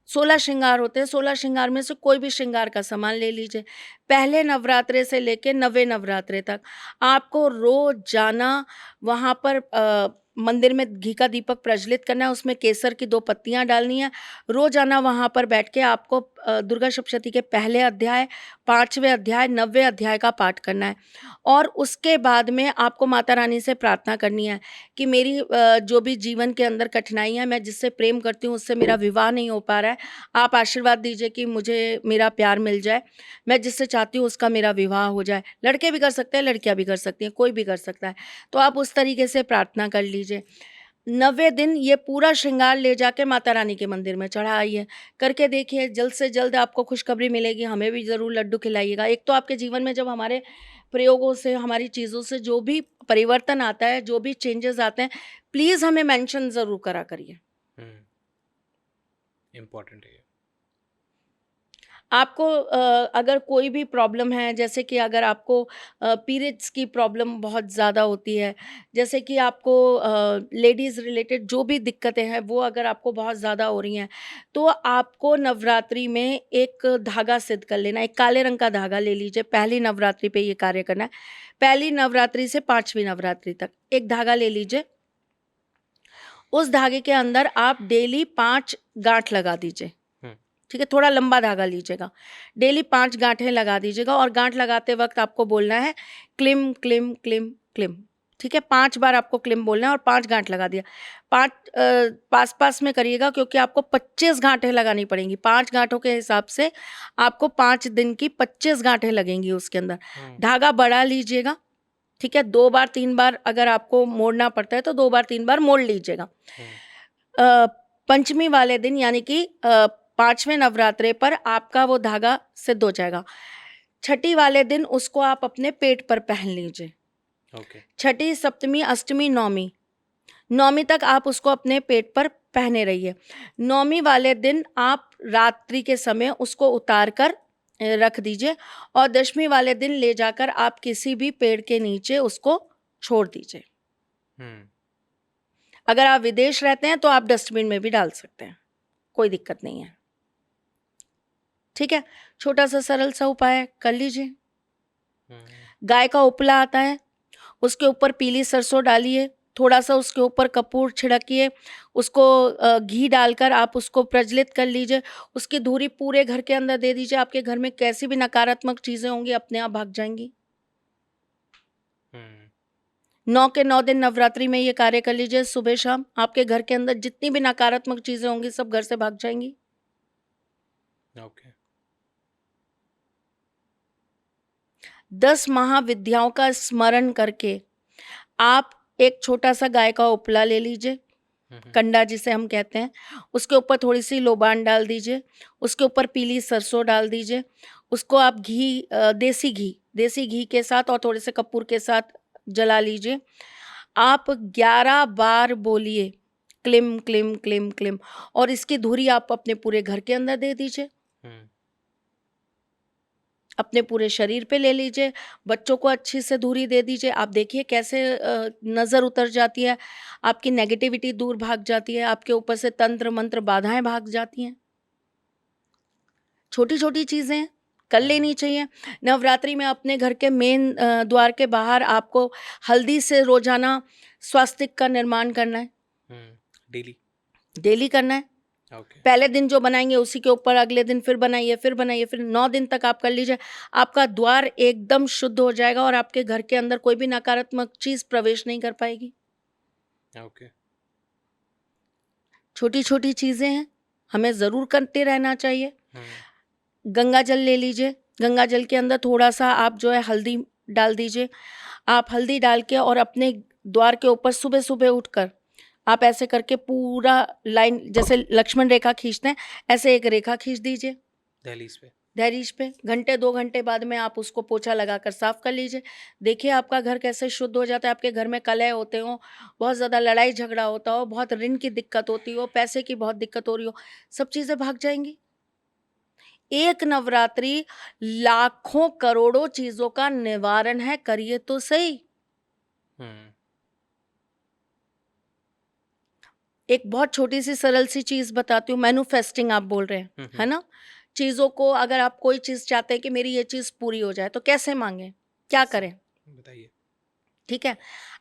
16 श्रृंगार होते हैं, 16 श्रृंगार में से कोई भी श्रृंगार का सामान ले लीजिए। पहले नवरात्रे से लेके 9वें नवरात्रे तक आपको रोज जाना, वहाँ पर मंदिर में घी का दीपक प्रज्वलित करना है, उसमें केसर की 2 पत्तियाँ डालनी है। रोज आना, वहाँ पर बैठ के आपको दुर्गा सप्तशती के पहले अध्याय, 5वें अध्याय, 9वें अध्याय का पाठ करना है। और उसके बाद में आपको माता रानी से प्रार्थना करनी है कि मेरी जो भी जीवन के अंदर कठिनाइयाँ, मैं जिससे प्रेम करती हूँ उससे मेरा विवाह नहीं हो पा रहा है, आप आशीर्वाद दीजिए कि मुझे मेरा प्यार मिल जाए, मैं जिससे चाहती हूँ उसका मेरा विवाह हो जाए। लड़के भी कर सकते हैं, लड़कियाँ भी कर सकती हैं, कोई भी कर सकता है। तो आप उस तरीके से प्रार्थना कर लीजिए। 9वें दिन ये पूरा श्रृंगार ले जाके माता रानी के मंदिर में चढ़ाइए। करके देखिए, जल्द से जल्द आपको खुशखबरी मिलेगी। हमें भी ज़रूर लड्डू खिलाइएगा। एक तो आपके जीवन में जब हमारे प्रयोगों से, हमारी चीज़ों से जो भी परिवर्तन आता है, जो भी चेंजेस आते हैं, प्लीज़ हमें मेंशन ज़रूर करा करिए। इम्पोर्टेंट है। आपको अगर कोई भी प्रॉब्लम है, जैसे कि अगर आपको पीरियड्स की प्रॉब्लम बहुत ज़्यादा होती है, जैसे कि आपको लेडीज़ रिलेटेड जो भी दिक्कतें हैं वो अगर आपको बहुत ज़्यादा हो रही हैं, तो आपको नवरात्रि में एक धागा सिद्ध कर लेना। एक काले रंग का धागा ले लीजिए। पहली नवरात्रि पे ये कार्य करना है। पहली नवरात्रि से 5वीं नवरात्रि तक एक धागा ले लीजिए। उस धागे के अंदर आप डेली 5 गांठ लगा दीजिए। ठीक है, थोड़ा लंबा धागा लीजिएगा। डेली 5 गांठें लगा दीजिएगा और गांठ लगाते वक्त आपको बोलना है क्लिम क्लिम क्लिम क्लिम। ठीक है, 5 बार आपको क्लिम बोलना है और 5 गांठ लगा दिया। 5 पास में करिएगा, क्योंकि आपको 25 गांठें लगानी पड़ेंगी। 5 गांठों के हिसाब से आपको 5 दिन की 25 गांठें लगेंगी उसके अंदर। धागा बढ़ा लीजिएगा। ठीक है, 2 बार 3 बार अगर आपको मोड़ना पड़ता है तो 2 बार 3 बार मोड़ लीजिएगा। पंचमी वाले दिन यानी कि 5वें नवरात्रे पर आपका वो धागा सिद्ध हो जाएगा। छठी वाले दिन उसको आप अपने पेट पर पहन लीजिए। छठी, सप्तमी, अष्टमी, नौमी तक आप उसको अपने पेट पर पहने रहिए। 9वीं वाले दिन आप रात्रि के समय उसको उतार कर रख दीजिए और 10वीं वाले दिन ले जाकर आप किसी भी पेड़ के नीचे उसको छोड़ दीजिए। अगर आप विदेश रहते हैं तो आप डस्टबिन में भी डाल सकते हैं, कोई दिक्कत नहीं है। ठीक है, छोटा सा सरल सा उपाय कर लीजिए। गाय का उपला आता है, उसके ऊपर पीली सरसों डालिए, थोड़ा सा उसके ऊपर कपूर छिड़किए, उसको घी डालकर आप उसको प्रज्वलित कर लीजिए, उसकी धूरी पूरे घर के अंदर दे दीजिए। आपके घर में कैसी भी नकारात्मक चीज़ें होंगी अपने आप भाग जाएंगी। 9 के 9 दिन नवरात्रि में ये कार्य कर लीजिए, सुबह शाम। आपके घर के अंदर जितनी भी नकारात्मक चीज़ें होंगी सब घर से भाग जाएंगी। ओके। 10 महाविद्याओं का स्मरण करके आप एक छोटा सा गाय का उपला ले लीजिए, कंडा जिसे हम कहते हैं, उसके ऊपर थोड़ी सी लोबान डाल दीजिए, उसके ऊपर पीली सरसों डाल दीजिए, उसको आप घी देसी घी के साथ और थोड़े से कपूर के साथ जला लीजिए। आप 11 बार बोलिए क्लिम क्लिम क्लिम क्लिम, और इसकी धुरी आप अपने पूरे घर के अंदर दे दीजिए, अपने पूरे शरीर पे ले लीजिए, बच्चों को अच्छी से धुरी दे दीजिए। आप देखिए कैसे नज़र उतर जाती है, आपकी नेगेटिविटी दूर भाग जाती है, आपके ऊपर से तंत्र मंत्र बाधाएं भाग जाती हैं। छोटी छोटी चीज़ें कर लेनी चाहिए। नवरात्रि में अपने घर के मेन द्वार के बाहर आपको हल्दी से रोजाना स्वास्तिक का निर्माण करना है, डेली करना है। ओके। पहले दिन जो बनाएंगे उसी के ऊपर अगले दिन फिर बनाइए, फिर 9 दिन तक आप कर लीजिए। आपका द्वार एकदम शुद्ध हो जाएगा और आपके घर के अंदर कोई भी नकारात्मक चीज प्रवेश नहीं कर पाएगी। ओके। छोटी छोटी चीजें हैं, हमें जरूर करते रहना चाहिए। गंगा जल ले लीजिए, गंगा जल के अंदर थोड़ा सा आप जो है हल्दी डाल दीजिए। आप हल्दी डाल के और अपने द्वार के ऊपर सुबह सुबह उठकर आप ऐसे करके पूरा लाइन, जैसे लक्ष्मण रेखा खींचते हैं, ऐसे एक रेखा खींच दीजिए दहलीज पे। घंटे 2 घंटे बाद में आप उसको पोछा लगाकर साफ कर लीजिए। देखिए आपका घर कैसे शुद्ध हो जाता है। आपके घर में कलह होते हो, बहुत ज़्यादा लड़ाई झगड़ा होता हो, बहुत ऋण की दिक्कत होती हो, पैसे की बहुत दिक्कत हो रही हो, सब चीज़ें भाग जाएंगी। एक नवरात्रि लाखों करोड़ों चीज़ों का निवारण है, करिए तो सही। एक बहुत छोटी सी सरल सी चीज बताती हूँ। मैन्युफेस्टिंग आप बोल रहे हैं, है ना? चीजों को, अगर आप कोई चीज चाहते हैं कि मेरी ये चीज पूरी हो जाए, तो कैसे मांगे, क्या करें, बताइए। ठीक है,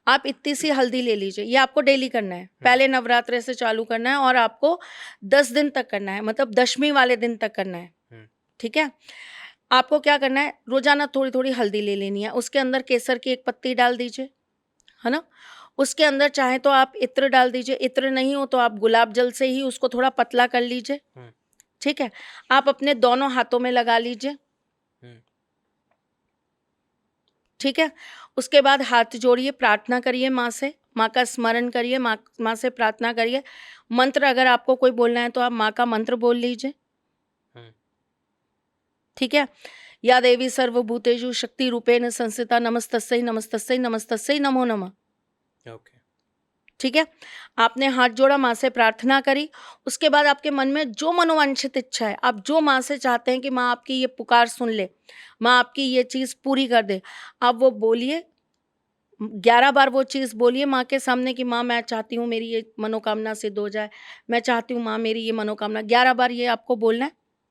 आप इतनी सी हल्दी ले लीजिए। ये आपको डेली करना है, पहले नवरात्रे से चालू करना है और आपको 10 दिन तक करना है, मतलब दशमी वाले दिन तक करना है, ठीक है। आपको क्या करना है, रोजाना थोड़ी थोड़ी हल्दी ले लेनी है, उसके अंदर केसर की एक पत्ती डाल दीजिए, है ना। उसके अंदर चाहे तो आप इत्र डाल दीजिए, इत्र नहीं हो तो आप गुलाब जल से ही उसको थोड़ा पतला कर लीजिए, ठीक है। आप अपने दोनों हाथों में लगा लीजिए, ठीक है। उसके बाद हाथ जोड़िए, प्रार्थना करिए माँ से, माँ का स्मरण करिए, माँ से प्रार्थना करिए। मंत्र अगर आपको कोई बोलना है तो आप माँ का मंत्र बोल लीजिए, ठीक है। या देवी सर्वभूतेषु शक्ति रूपेण संस्थिता नमस्तस्यै नमस्तस्यै नमस्तस्यै नमो नमः, ठीक है। आपने हाथ जोड़ा, माँ से प्रार्थना करी। उसके बाद आपके मन में जो मनोवांछित इच्छा है, आप जो माँ से चाहते हैं कि माँ आपकी ये पुकार सुन ले, माँ आपकी ये चीज़ पूरी कर दे, आप वो बोलिए। 11 बार वो चीज़ बोलिए माँ के सामने कि माँ मैं चाहती हूँ मेरी ये मनोकामना सिद्ध हो जाए, मैं चाहती हूँ माँ मेरी ये मनोकामना। 11 बार ये आपको बोलना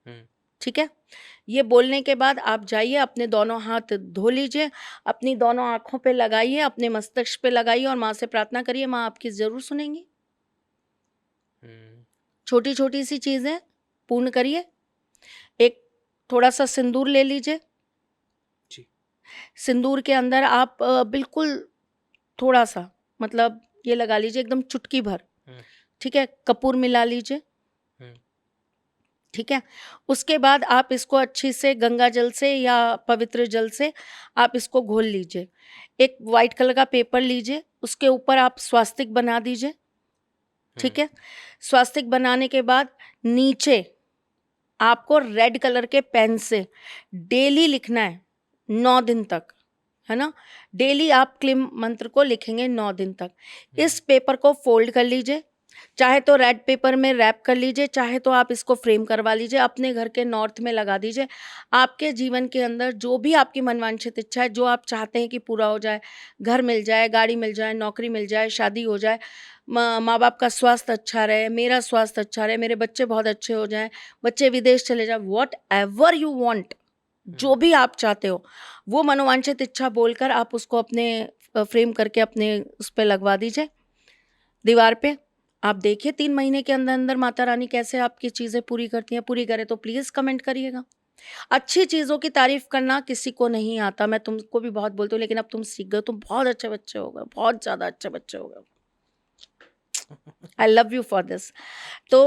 है, ठीक है। ये बोलने के बाद आप जाइए, अपने दोनों हाथ धो लीजिए, अपनी दोनों आँखों पे लगाइए, अपने मस्तिष्क पे लगाइए और माँ से प्रार्थना करिए, माँ आपकी ज़रूर सुनेंगी। छोटी छोटी सी चीज़ें पूर्ण करिए। एक थोड़ा सा सिंदूर ले लीजिए, सिंदूर के अंदर आप बिल्कुल थोड़ा सा, मतलब ये लगा लीजिए एकदम चुटकी भर, ठीक है, कपूर मिला लीजिए, ठीक है। उसके बाद आप इसको अच्छी से गंगा जल से या पवित्र जल से आप इसको घोल लीजिए। एक वाइट कलर का पेपर लीजिए, उसके ऊपर आप स्वास्तिक बना दीजिए, ठीक है। स्वास्तिक बनाने के बाद नीचे आपको रेड कलर के पेन से डेली लिखना है 9 दिन तक, है ना। डेली आप क्लीम मंत्र को लिखेंगे 9 दिन तक। इस पेपर को फोल्ड कर लीजिए, चाहे तो रेड पेपर में रैप कर लीजिए, चाहे तो आप इसको फ्रेम करवा लीजिए, अपने घर के नॉर्थ में लगा दीजिए। आपके जीवन के अंदर जो भी आपकी मनवांछित इच्छा है, जो आप चाहते हैं कि पूरा हो जाए, घर मिल जाए, गाड़ी मिल जाए, नौकरी मिल जाए, शादी हो जाए, माँ बाप का स्वास्थ्य अच्छा रहे, मेरा स्वास्थ्य अच्छा रहे, मेरे बच्चे बहुत अच्छे हो जाएं, बच्चे विदेश चले जाए, वॉट एवर यू वॉन्ट, जो भी आप चाहते हो वो मनोवांछित इच्छा बोलकर आप उसको अपने फ्रेम करके अपने उस पे लगवा दीजिए दीवार पे। आप देखिए 3 महीने के अंदर अंदर माता रानी कैसे आपकी चीज़ें पूरी करती हैं। पूरी करे तो प्लीज़ कमेंट करिएगा। अच्छी चीज़ों की तारीफ़ करना किसी को नहीं आता, मैं तुमको भी बहुत बोलती हूँ, लेकिन अब तुम सीख गए हो, तुम बहुत अच्छे बच्चे हो गए, बहुत ज़्यादा अच्छे बच्चे हो गए। I love you for this. तो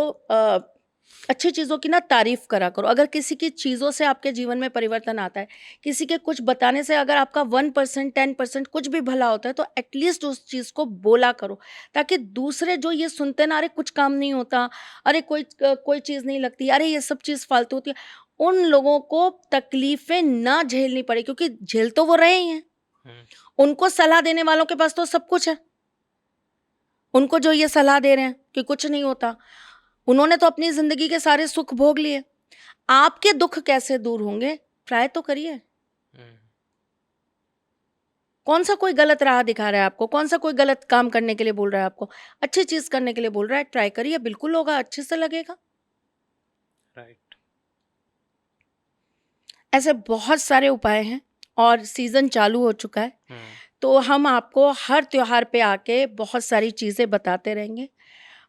अच्छी चीज़ों की ना तारीफ़ करा करो। अगर किसी की चीज़ों से आपके जीवन में परिवर्तन आता है, किसी के कुछ बताने से अगर आपका 1% 10% कुछ भी भला होता है, तो एटलीस्ट उस चीज़ को बोला करो, ताकि दूसरे जो ये सुनते ना, अरे कुछ काम नहीं होता, अरे कोई चीज़ नहीं लगती, अरे ये सब चीज़ फालतू होती है, उन लोगों को तकलीफ़ें ना झेलनी पड़े, क्योंकि झेल तो वो रहे ही हैं। उनको सलाह देने वालों के पास तो सब कुछ है। उनको जो ये सलाह दे रहे हैं कि कुछ नहीं होता, उन्होंने तो अपनी ज़िंदगी के सारे सुख भोग लिए। आपके दुख कैसे दूर होंगे, ट्राई तो करिए। कौन सा कोई गलत राह दिखा रहा है आपको, कौन सा कोई गलत काम करने के लिए बोल रहा है आपको, अच्छी चीज़ करने के लिए बोल रहा है, ट्राई करिए, बिल्कुल होगा, अच्छे से लगेगा। राइट। ऐसे बहुत सारे उपाय हैं और सीज़न चालू हो चुका है, तो हम आपको हर त्योहार पे आके बहुत सारी चीज़ें बताते रहेंगे,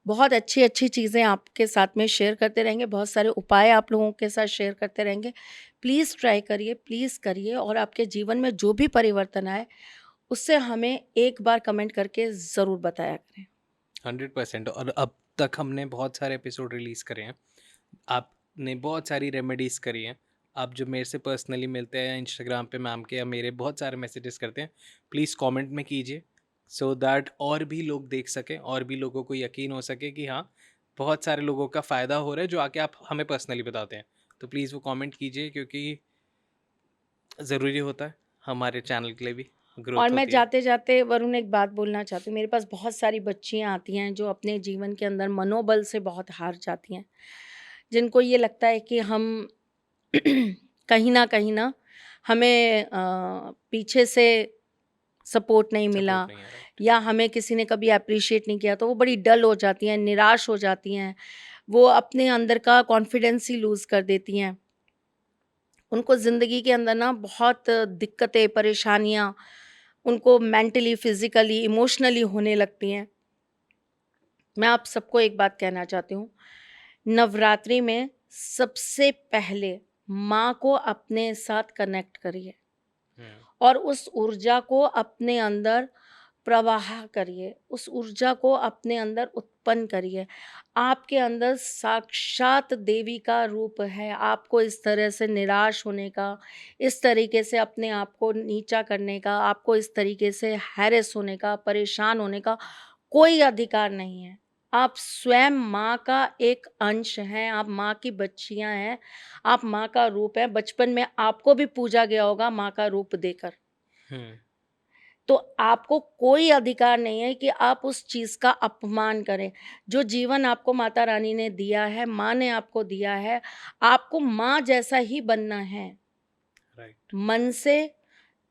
बहुत अच्छी अच्छी चीज़ें आपके साथ में शेयर करते रहेंगे, बहुत सारे उपाय आप लोगों के साथ शेयर करते रहेंगे। प्लीज़ ट्राई करिए, प्लीज़ करिए, और आपके जीवन में जो भी परिवर्तन आए उससे हमें एक बार कमेंट करके ज़रूर बताया करें। 100%। और अब तक हमने बहुत सारे एपिसोड रिलीज़ करे हैं, आपने बहुत सारी रेमेडीज़ करी हैं। आप जो मेरे से पर्सनली मिलते हैं इंस्टाग्राम पे मैम के, या मेरे बहुत सारे मैसेजेस करते हैं, प्लीज़ कमेंट में कीजिए, सो दैट और भी लोग देख सकें, और भी लोगों को यकीन हो सके कि हाँ, बहुत सारे लोगों का फ़ायदा हो रहा है जो आके आप हमें पर्सनली बताते हैं। तो प्लीज़ वो कमेंट कीजिए, क्योंकि ज़रूरी होता है हमारे चैनल के लिए भी ग्रोथ और मैं होती है। जाते जाते वरुण एक बात बोलना चाहती हूँ, मेरे पास बहुत सारी बच्चियाँ आती हैं जो अपने जीवन के अंदर मनोबल से बहुत हार जाती हैं, जिनको ये लगता है कि हम कहीं ना हमें पीछे से सपोर्ट नहीं मिला, सपोर्ट नहीं है, राइट। या हमें किसी ने कभी अप्रिशिएट नहीं किया, तो वो बड़ी डल हो जाती हैं, निराश हो जाती हैं, वो अपने अंदर का कॉन्फिडेंस ही लूज़ कर देती हैं। उनको ज़िंदगी के अंदर ना बहुत दिक्कतें, परेशानियाँ उनको मेंटली, फिज़िकली, इमोशनली होने लगती हैं। मैं आप सबको एक बात कहना चाहती हूँ, नवरात्रि में सबसे पहले माँ को अपने साथ कनेक्ट करिए और उस ऊर्जा को अपने अंदर प्रवाह करिए, उस ऊर्जा को अपने अंदर उत्पन्न करिए। आपके अंदर साक्षात देवी का रूप है। आपको इस तरह से निराश होने का, इस तरीके से अपने आप को नीचा करने का, आपको इस तरीके से हैरेस होने का, परेशान होने का कोई अधिकार नहीं है। आप स्वयं माँ का एक अंश हैं, आप माँ की बच्चियाँ हैं, आप माँ का रूप हैं। बचपन में आपको भी पूजा गया होगा माँ का रूप देकर। तो आपको कोई अधिकार नहीं है कि आप उस चीज़ का अपमान करें। जो जीवन आपको माता रानी ने दिया है, माँ ने आपको दिया है, आपको माँ जैसा ही बनना है। राइट। मन से,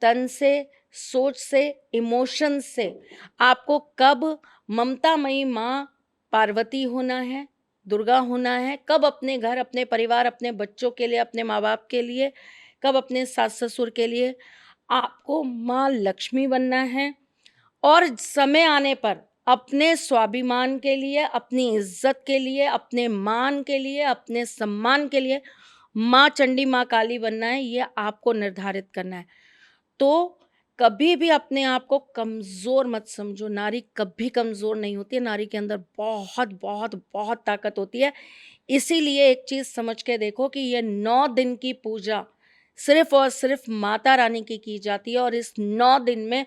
तन से, सोच से, इमोशन से। आपको कब ममतामयी माँ पार्वती होना है, दुर्गा होना है, कब अपने घर, अपने परिवार, अपने बच्चों के लिए, अपने माँ बाप के लिए, कब अपने सास ससुर के लिए, आपको माँ लक्ष्मी बनना है। और समय आने पर अपने स्वाभिमान के लिए, अपनी इज्जत के लिए, अपने मान के लिए, अपने सम्मान के लिए माँ चंडी, माँ काली बनना है, ये आपको निर्धारित करना है। तो कभी भी अपने आप को कमज़ोर मत समझो। नारी कभी कमज़ोर नहीं होती है, नारी के अंदर बहुत बहुत बहुत ताकत होती है। इसीलिए एक चीज़ समझ के देखो कि ये 9 दिन की पूजा सिर्फ़ और सिर्फ़ माता रानी की जाती है, और इस 9 दिन में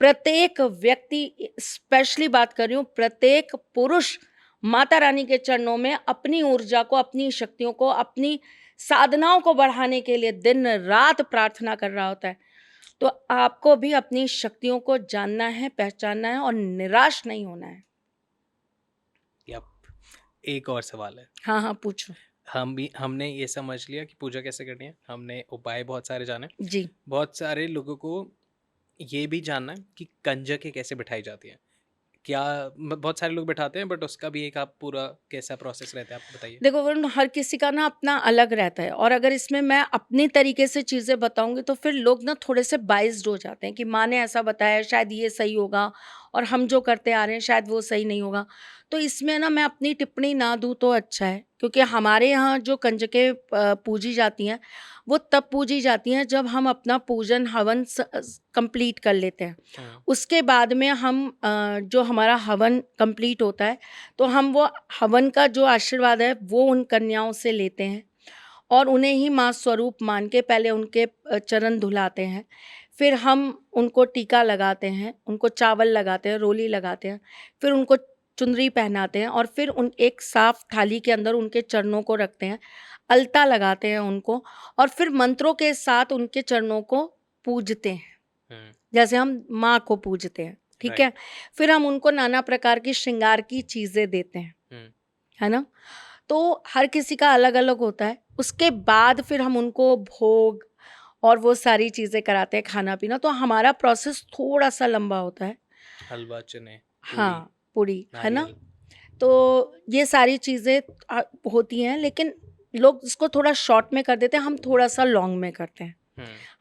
प्रत्येक व्यक्ति, स्पेशली बात कर रही हूँ, प्रत्येक पुरुष माता रानी के चरणों में अपनी ऊर्जा को, अपनी शक्तियों को, अपनी साधनाओं को बढ़ाने के लिए दिन रात प्रार्थना कर रहा होता है। तो आपको भी अपनी शक्तियों को जानना है, पहचानना है और निराश नहीं होना है। यप। एक और सवाल है। हाँ हाँ, पूछो। हमने ये समझ लिया कि पूजा कैसे करनी है, हमने उपाय बहुत सारे जाने, जी। बहुत सारे लोगों को ये भी जानना है कि कंजकें कैसे बिठाई जाती हैं। क्या बहुत सारे लोग बैठाते हैं, बट उसका भी एक आप पूरा कैसा प्रोसेस रहता है, आप बताइए। देखो वरुण, हर किसी का ना अपना अलग रहता है, और अगर इसमें मैं अपनी तरीके से चीज़ें बताऊंगी तो फिर लोग ना थोड़े से बाइस्ड हो जाते हैं कि माँ ने ऐसा बताया, शायद ये सही होगा, और हम जो करते आ रहे हैं शायद वो सही नहीं होगा। तो इसमें ना मैं अपनी टिप्पणी ना दूँ तो अच्छा है, क्योंकि हमारे यहाँ जो कंजकें पूजी जाती हैं वो तब पूजी जाती हैं जब हम अपना पूजन हवन कंप्लीट कर लेते हैं। उसके बाद में हम जो हमारा हवन कंप्लीट होता है तो हम वो हवन का जो आशीर्वाद है वो उन कन्याओं से लेते हैं, और उन्हें ही माँ स्वरूप मान के पहले उनके चरण धुलाते हैं। फिर हम उनको टीका लगाते हैं, उनको चावल लगाते हैं, रोली लगाते हैं, फिर उनको चुनरी पहनाते हैं, और फिर उन एक साफ थाली के अंदर उनके चरणों को रखते हैं, अलता लगाते हैं उनको, और फिर मंत्रों के साथ उनके चरणों को पूजते हैं, जैसे हम माँ को पूजते हैं। ठीक है। फिर हम उनको नाना प्रकार की श्रृंगार की चीज़ें देते हैं, है ना। तो हर किसी का अलग अलग होता है। उसके बाद फिर हम उनको भोग और वो सारी चीज़ें कराते हैं, खाना पीना। तो हमारा प्रोसेस थोड़ा सा लंबा होता है। हलवा, चने, हाँ, पूरी, है ना। नारियल। तो ये सारी चीज़ें होती हैं, लेकिन लोग इसको थोड़ा शॉर्ट में कर देते हैं, हम थोड़ा सा लॉन्ग में करते हैं।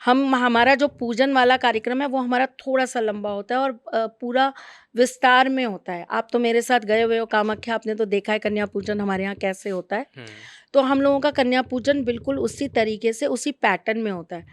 हमारा जो पूजन वाला कार्यक्रम है वो हमारा थोड़ा सा लंबा होता है, और पूरा विस्तार में होता है। आप तो मेरे साथ गए हुए हो कामाख्या, आपने तो देखा है कन्या पूजन हमारे यहाँ कैसे होता है। तो हम लोगों का कन्या पूजन बिल्कुल उसी तरीके से, उसी पैटर्न में होता है।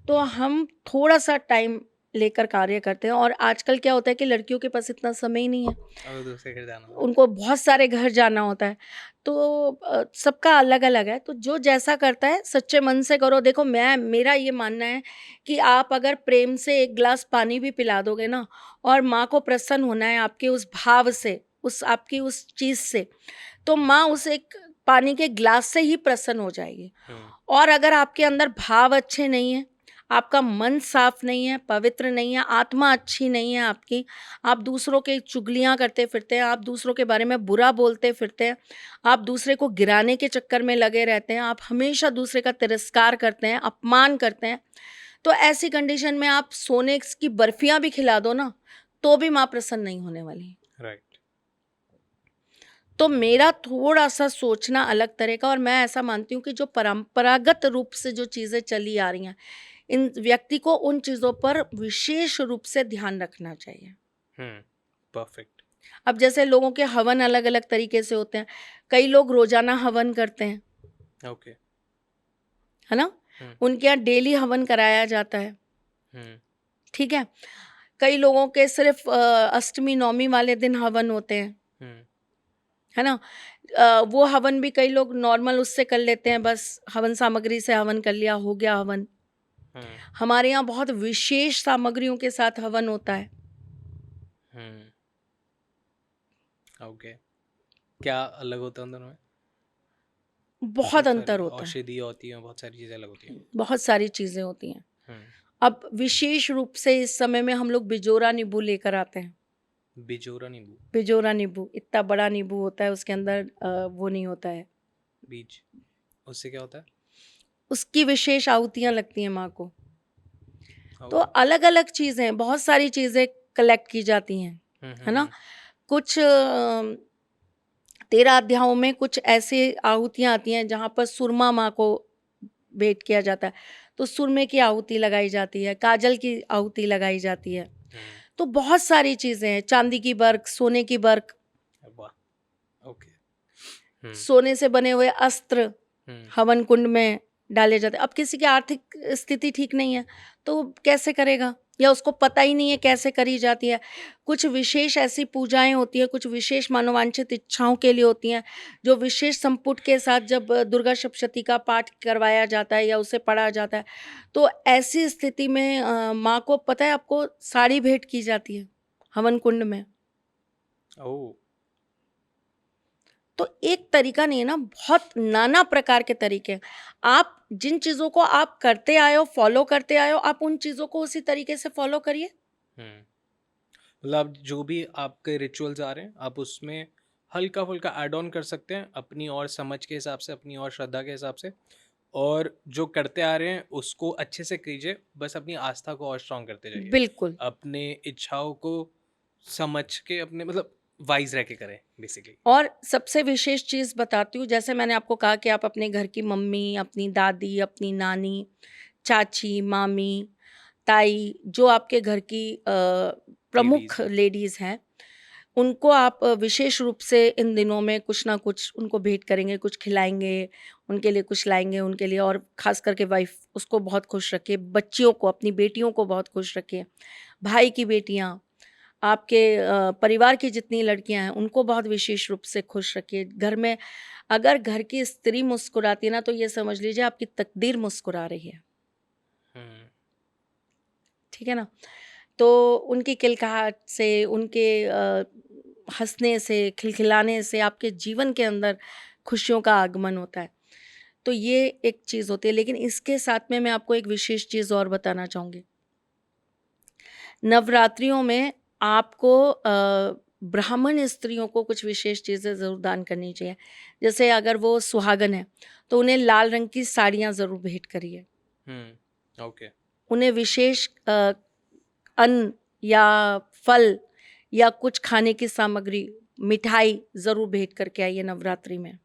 तो हम थोड़ा सा टाइम लेकर कार्य करते हैं, और आजकल क्या होता है कि लड़कियों के पास इतना समय ही नहीं है, और दूसरे घर जाना होता उनको बहुत सारे घर जाना होता है। तो सबका अलग अलग है, तो जो जैसा करता है सच्चे मन से करो। देखो मेरा ये मानना है कि आप अगर प्रेम से एक गिलास पानी भी पिला दोगे ना, और माँ को प्रसन्न होना है आपके उस भाव से, उस आपकी उस चीज़ से, तो माँ उस एक पानी के गिलास से ही प्रसन्न हो जाएगी। और अगर आपके अंदर भाव अच्छे नहीं है, आपका मन साफ नहीं है, पवित्र नहीं है, आत्मा अच्छी नहीं है आपकी, आप दूसरों के चुगलियाँ करते फिरते हैं, आप दूसरों के बारे में बुरा बोलते फिरते हैं, आप दूसरे को गिराने के चक्कर में लगे रहते हैं, आप हमेशा दूसरे का तिरस्कार करते हैं, अपमान करते हैं, तो ऐसी कंडीशन में आप सोने की बर्फियाँ भी खिला दो ना, तो भी माँ प्रसन्न नहीं होने वाली। राइट। तो मेरा थोड़ा सा सोचना अलग तरह का, और मैं ऐसा मानती हूँ कि जो परंपरागत रूप से जो चीज़ें चली आ रही हैं, इन व्यक्ति को उन चीज़ों पर विशेष रूप से ध्यान रखना चाहिए। परफेक्ट। अब जैसे लोगों के हवन अलग अलग तरीके से होते हैं, कई लोग रोजाना हवन करते हैं, ओके। है ना, उनके यहाँ डेली हवन कराया जाता है। ठीक है। कई लोगों के सिर्फ अष्टमी नवमी वाले दिन हवन होते हैं, है ना। वो हवन भी कई लोग नॉर्मल उससे कर लेते हैं, बस हवन सामग्री से हवन कर लिया, हो गया हवन। हमारे यहाँ बहुत विशेष सामग्रियों के साथ हवन होता है। ओके। क्या अलग होता है उन दोनों में? बहुत अंतर होता है, औषधि होती है, बहुत सारी चीजें अलग होती हैं। बहुत सारी चीजें होती हैं। अब विशेष रूप से इस समय में हम लोग बिजोरा नींबू लेकर आते हैं। बिजोरा नींबू? बिजोरा नींबू इतना बड़ा नींबू होता है, उसके अंदर वो नहीं होता है बीज। उससे क्या होता है? उसकी विशेष आहुतियाँ लगती हैं माँ को। तो अलग अलग चीज़ें, बहुत सारी चीज़ें कलेक्ट की जाती हैं, है ना। कुछ 13 अध्यायों में कुछ ऐसे आहुतियाँ आती हैं जहाँ पर सुरमा माँ को भेंट किया जाता है, तो सुरमे की आहुति लगाई जाती है, काजल की आहुति लगाई जाती है। तो बहुत सारी चीज़ें हैं, चांदी की बर्क, सोने की बर्क, ओके। सोने से बने हुए अस्त्र हवन कुंड में डाले जाते हैं। अब किसी की आर्थिक स्थिति ठीक नहीं है तो कैसे करेगा, या उसको पता ही नहीं है कैसे करी जाती है। कुछ विशेष ऐसी पूजाएं होती हैं, कुछ विशेष मनोवांछित इच्छाओं के लिए होती हैं, जो विशेष संपुट के साथ जब दुर्गा सप्तशती का पाठ करवाया जाता है या उसे पढ़ा जाता है, तो ऐसी स्थिति में माँ को पता है, आपको साड़ी भेंट की जाती है हवन कुंड में। ओह। तो एक तरीका नहीं है ना, बहुत नाना प्रकार के तरीके हैं। आप जिन चीज़ों को आप करते आए हो, फॉलो करते आए हो, आप उन चीज़ों को उसी तरीके से फॉलो करिए। मतलब जो भी आपके रिचुअल्स आ रहे हैं, आप उसमें हल्का फुल्का ऐड ऑन कर सकते हैं अपनी और समझ के हिसाब से, अपनी और श्रद्धा के हिसाब से, और जो करते आ रहे हैं उसको अच्छे से कीजिए, बस अपनी आस्था को और स्ट्रॉन्ग करते जाइए। बिल्कुल। अपने इच्छाओं को समझ के अपने मतलब वाइज रह के करें बेसिकली। और सबसे विशेष चीज़ बताती हूँ, जैसे मैंने आपको कहा कि आप अपने घर की मम्मी, अपनी दादी, अपनी नानी, चाची, मामी, ताई, जो आपके घर की प्रमुख हैं। लेडीज़ हैं, उनको आप विशेष रूप से इन दिनों में कुछ ना कुछ उनको भेंट करेंगे, कुछ खिलाएँगे, उनके लिए कुछ लाएँगे उनके लिए, और ख़ास करके वाइफ़ उसको बहुत खुश रखिए, बच्चियों को, अपनी बेटियों को बहुत खुश रखिए, भाई की बेटियाँ, आपके परिवार की जितनी लड़कियां हैं उनको बहुत विशेष रूप से खुश रखिए। घर में अगर घर की स्त्री मुस्कुराती है ना, तो ये समझ लीजिए आपकी तकदीर मुस्कुरा रही है। ठीक है ना? तो उनकी किलकाहट से, उनके हंसने से, खिलखिलाने से आपके जीवन के अंदर खुशियों का आगमन होता है। तो ये एक चीज़ होती है। लेकिन इसके साथ में मैं आपको एक विशेष चीज़ और बताना चाहूँगी। नवरात्रियों में आपको ब्राह्मण स्त्रियों को कुछ विशेष चीज़ें ज़रूर दान करनी चाहिए। जैसे अगर वो सुहागन है तो उन्हें लाल रंग की साड़ियाँ ज़रूर भेंट करिए। ओके। उन्हें विशेष अन्न या फल या कुछ खाने की सामग्री, मिठाई ज़रूर भेंट करके आइए नवरात्रि में।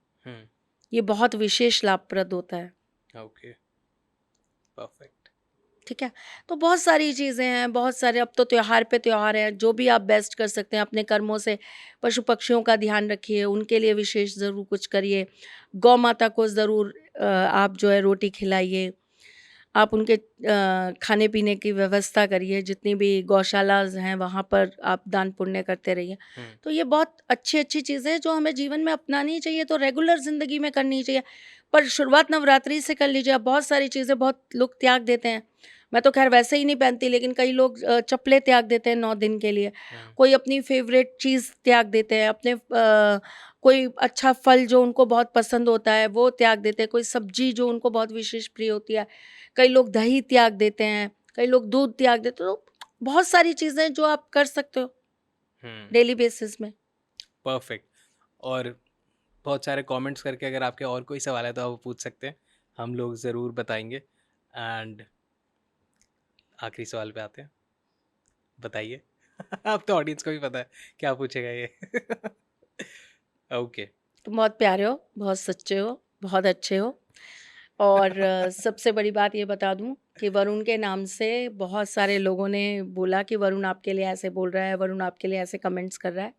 ये बहुत विशेष लाभप्रद होता है। Okay, perfect. ठीक है? तो बहुत सारी चीज़ें हैं, बहुत सारे, अब तो त्योहार पे त्योहार है, जो भी आप बेस्ट कर सकते हैं अपने कर्मों से। पशु पक्षियों का ध्यान रखिए, उनके लिए विशेष ज़रूर कुछ करिए। गौ माता को ज़रूर आप जो है रोटी खिलाइए, आप उनके खाने पीने की व्यवस्था करिए, जितनी भी गौशालाज़ हैं वहाँ पर आप दान पुण्य करते रहिए। तो ये बहुत अच्छी चीज़ें हैं जो हमें जीवन में अपनानी चाहिए, तो रेगुलर ज़िंदगी में करनी चाहिए। पर शुरुआत नवरात्रि से कर लीजिए। अब बहुत सारी चीज़ें बहुत लोग त्याग देते हैं। मैं तो खैर वैसे ही नहीं पहनती, लेकिन कई लोग चप्पलें त्याग देते हैं 9 दिन के लिए। कोई अपनी फेवरेट चीज़ त्याग देते हैं, अपने कोई अच्छा फल जो उनको बहुत पसंद होता है वो त्याग देते हैं, कोई सब्जी जो उनको बहुत विशेष प्रिय होती है, कई लोग दही त्याग देते हैं, कई लोग दूध त्याग देते हैं। तो बहुत सारी चीज़ें जो आप कर सकते हो डेली बेसिस में। परफेक्ट। और बहुत सारे कमेंट्स करके अगर आपके और कोई सवाल है तो आप पूछ सकते हैं, हम लोग ज़रूर बताएंगे। एंड आखिरी सवाल पे आते हैं, बताइए। अब तो ऑडियंस को भी पता है क्या पूछेगा ये। ओके। तुम बहुत प्यारे हो, बहुत सच्चे हो, बहुत अच्छे हो। और सबसे बड़ी बात ये बता दूं कि वरुण के नाम से बहुत सारे लोगों ने बोला कि वरुण आपके लिए ऐसे बोल रहा है, वरुण आपके लिए ऐसे कमेंट्स कर रहा है।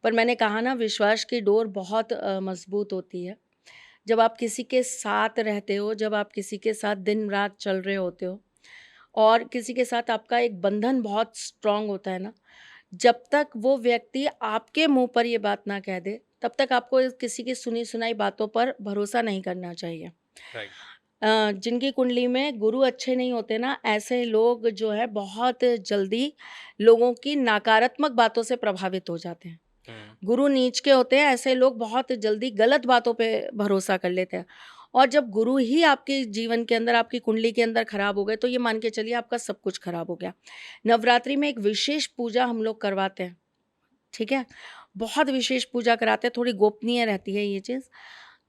पर मैंने कहा ना, विश्वास की डोर बहुत मजबूत होती है। जब आप किसी के साथ रहते हो, जब आप किसी के साथ दिन रात चल रहे होते हो, और किसी के साथ आपका एक बंधन बहुत स्ट्रांग होता है ना, जब तक वो व्यक्ति आपके मुंह पर ये बात ना कह दे, तब तक आपको किसी की सुनी सुनाई बातों पर भरोसा नहीं करना चाहिए। जिनकी कुंडली में गुरु अच्छे नहीं होते ना, ऐसे लोग जो है बहुत जल्दी लोगों की नकारात्मक बातों से प्रभावित हो जाते हैं। गुरु नीच के होते हैं, ऐसे लोग बहुत जल्दी गलत बातों पे भरोसा कर लेते हैं। और जब गुरु ही आपके जीवन के अंदर, आपकी कुंडली के अंदर खराब हो गए, तो ये मान के चलिए आपका सब कुछ खराब हो गया। नवरात्रि में एक विशेष पूजा हम लोग करवाते हैं, ठीक है? बहुत विशेष पूजा कराते हैं, थोड़ी गोपनीय रहती है ये चीज़।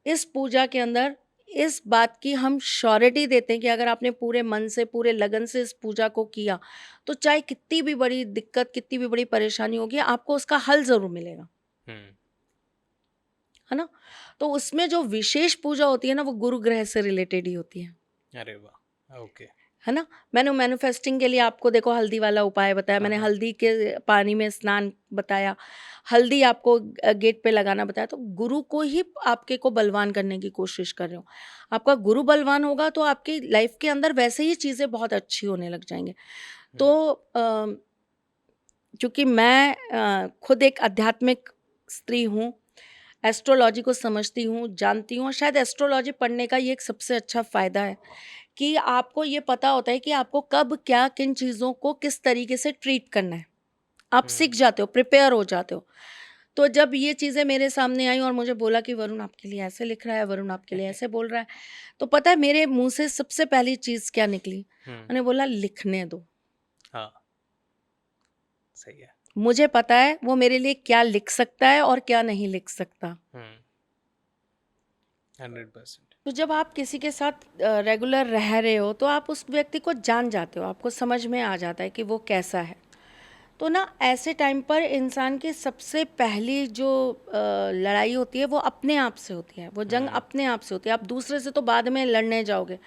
इस पूजा के अंदर इस बात की हम श्योरिटी देते हैं कि अगर आपने पूरे मन से, पूरे लगन से इस पूजा को किया, तो चाहे कितनी भी बड़ी दिक्कत, कितनी भी बड़ी परेशानी होगी, आपको उसका हल ज़रूर मिलेगा। है ना? तो उसमें जो विशेष पूजा होती है ना, वो गुरु ग्रह से रिलेटेड ही होती है। अरे वाह, ओके। है ना? मैंने मैनिफेस्टिंग के लिए आपको देखो हल्दी वाला उपाय बताया, मैंने हल्दी के पानी में स्नान बताया, हल्दी आपको गेट पे लगाना बताया। तो गुरु को ही आपके को बलवान करने की कोशिश कर रहे हो। आपका गुरु बलवान होगा तो आपकी लाइफ के अंदर वैसे ही चीज़ें बहुत अच्छी होने लग जाएंगे। तो चूँकि मैं खुद एक आध्यात्मिक स्त्री हूँ, एस्ट्रोलॉजी को समझती हूँ, जानती हूँ, और शायद एस्ट्रोलॉजी पढ़ने का ये एक सबसे अच्छा फ़ायदा है कि आपको ये पता होता है कि आपको कब क्या, किन चीज़ों को किस तरीके से ट्रीट करना है। आप सीख जाते हो, प्रिपेयर हो जाते हो। तो जब ये चीज़ें मेरे सामने आई और मुझे बोला कि वरुण आपके लिए ऐसे लिख रहा है, वरुण आपके लिए ऐसे बोल रहा है, तो पता है मेरे मुँह से सबसे पहली चीज़ क्या निकली? मैंने बोला लिखने दो। हाँ, सही है। मुझे पता है वो मेरे लिए क्या लिख सकता है और क्या नहीं लिख सकता। 100%। तो जब आप किसी के साथ रेगुलर रह रहे हो, तो आप उस व्यक्ति को जान जाते हो, आपको समझ में आ जाता है कि वो कैसा है। तो ना ऐसे टाइम पर इंसान की सबसे पहली जो लड़ाई होती है वो अपने आप से होती है, वो जंग अपने आप से होती है। आप दूसरे से तो बाद में लड़ने जाओगे,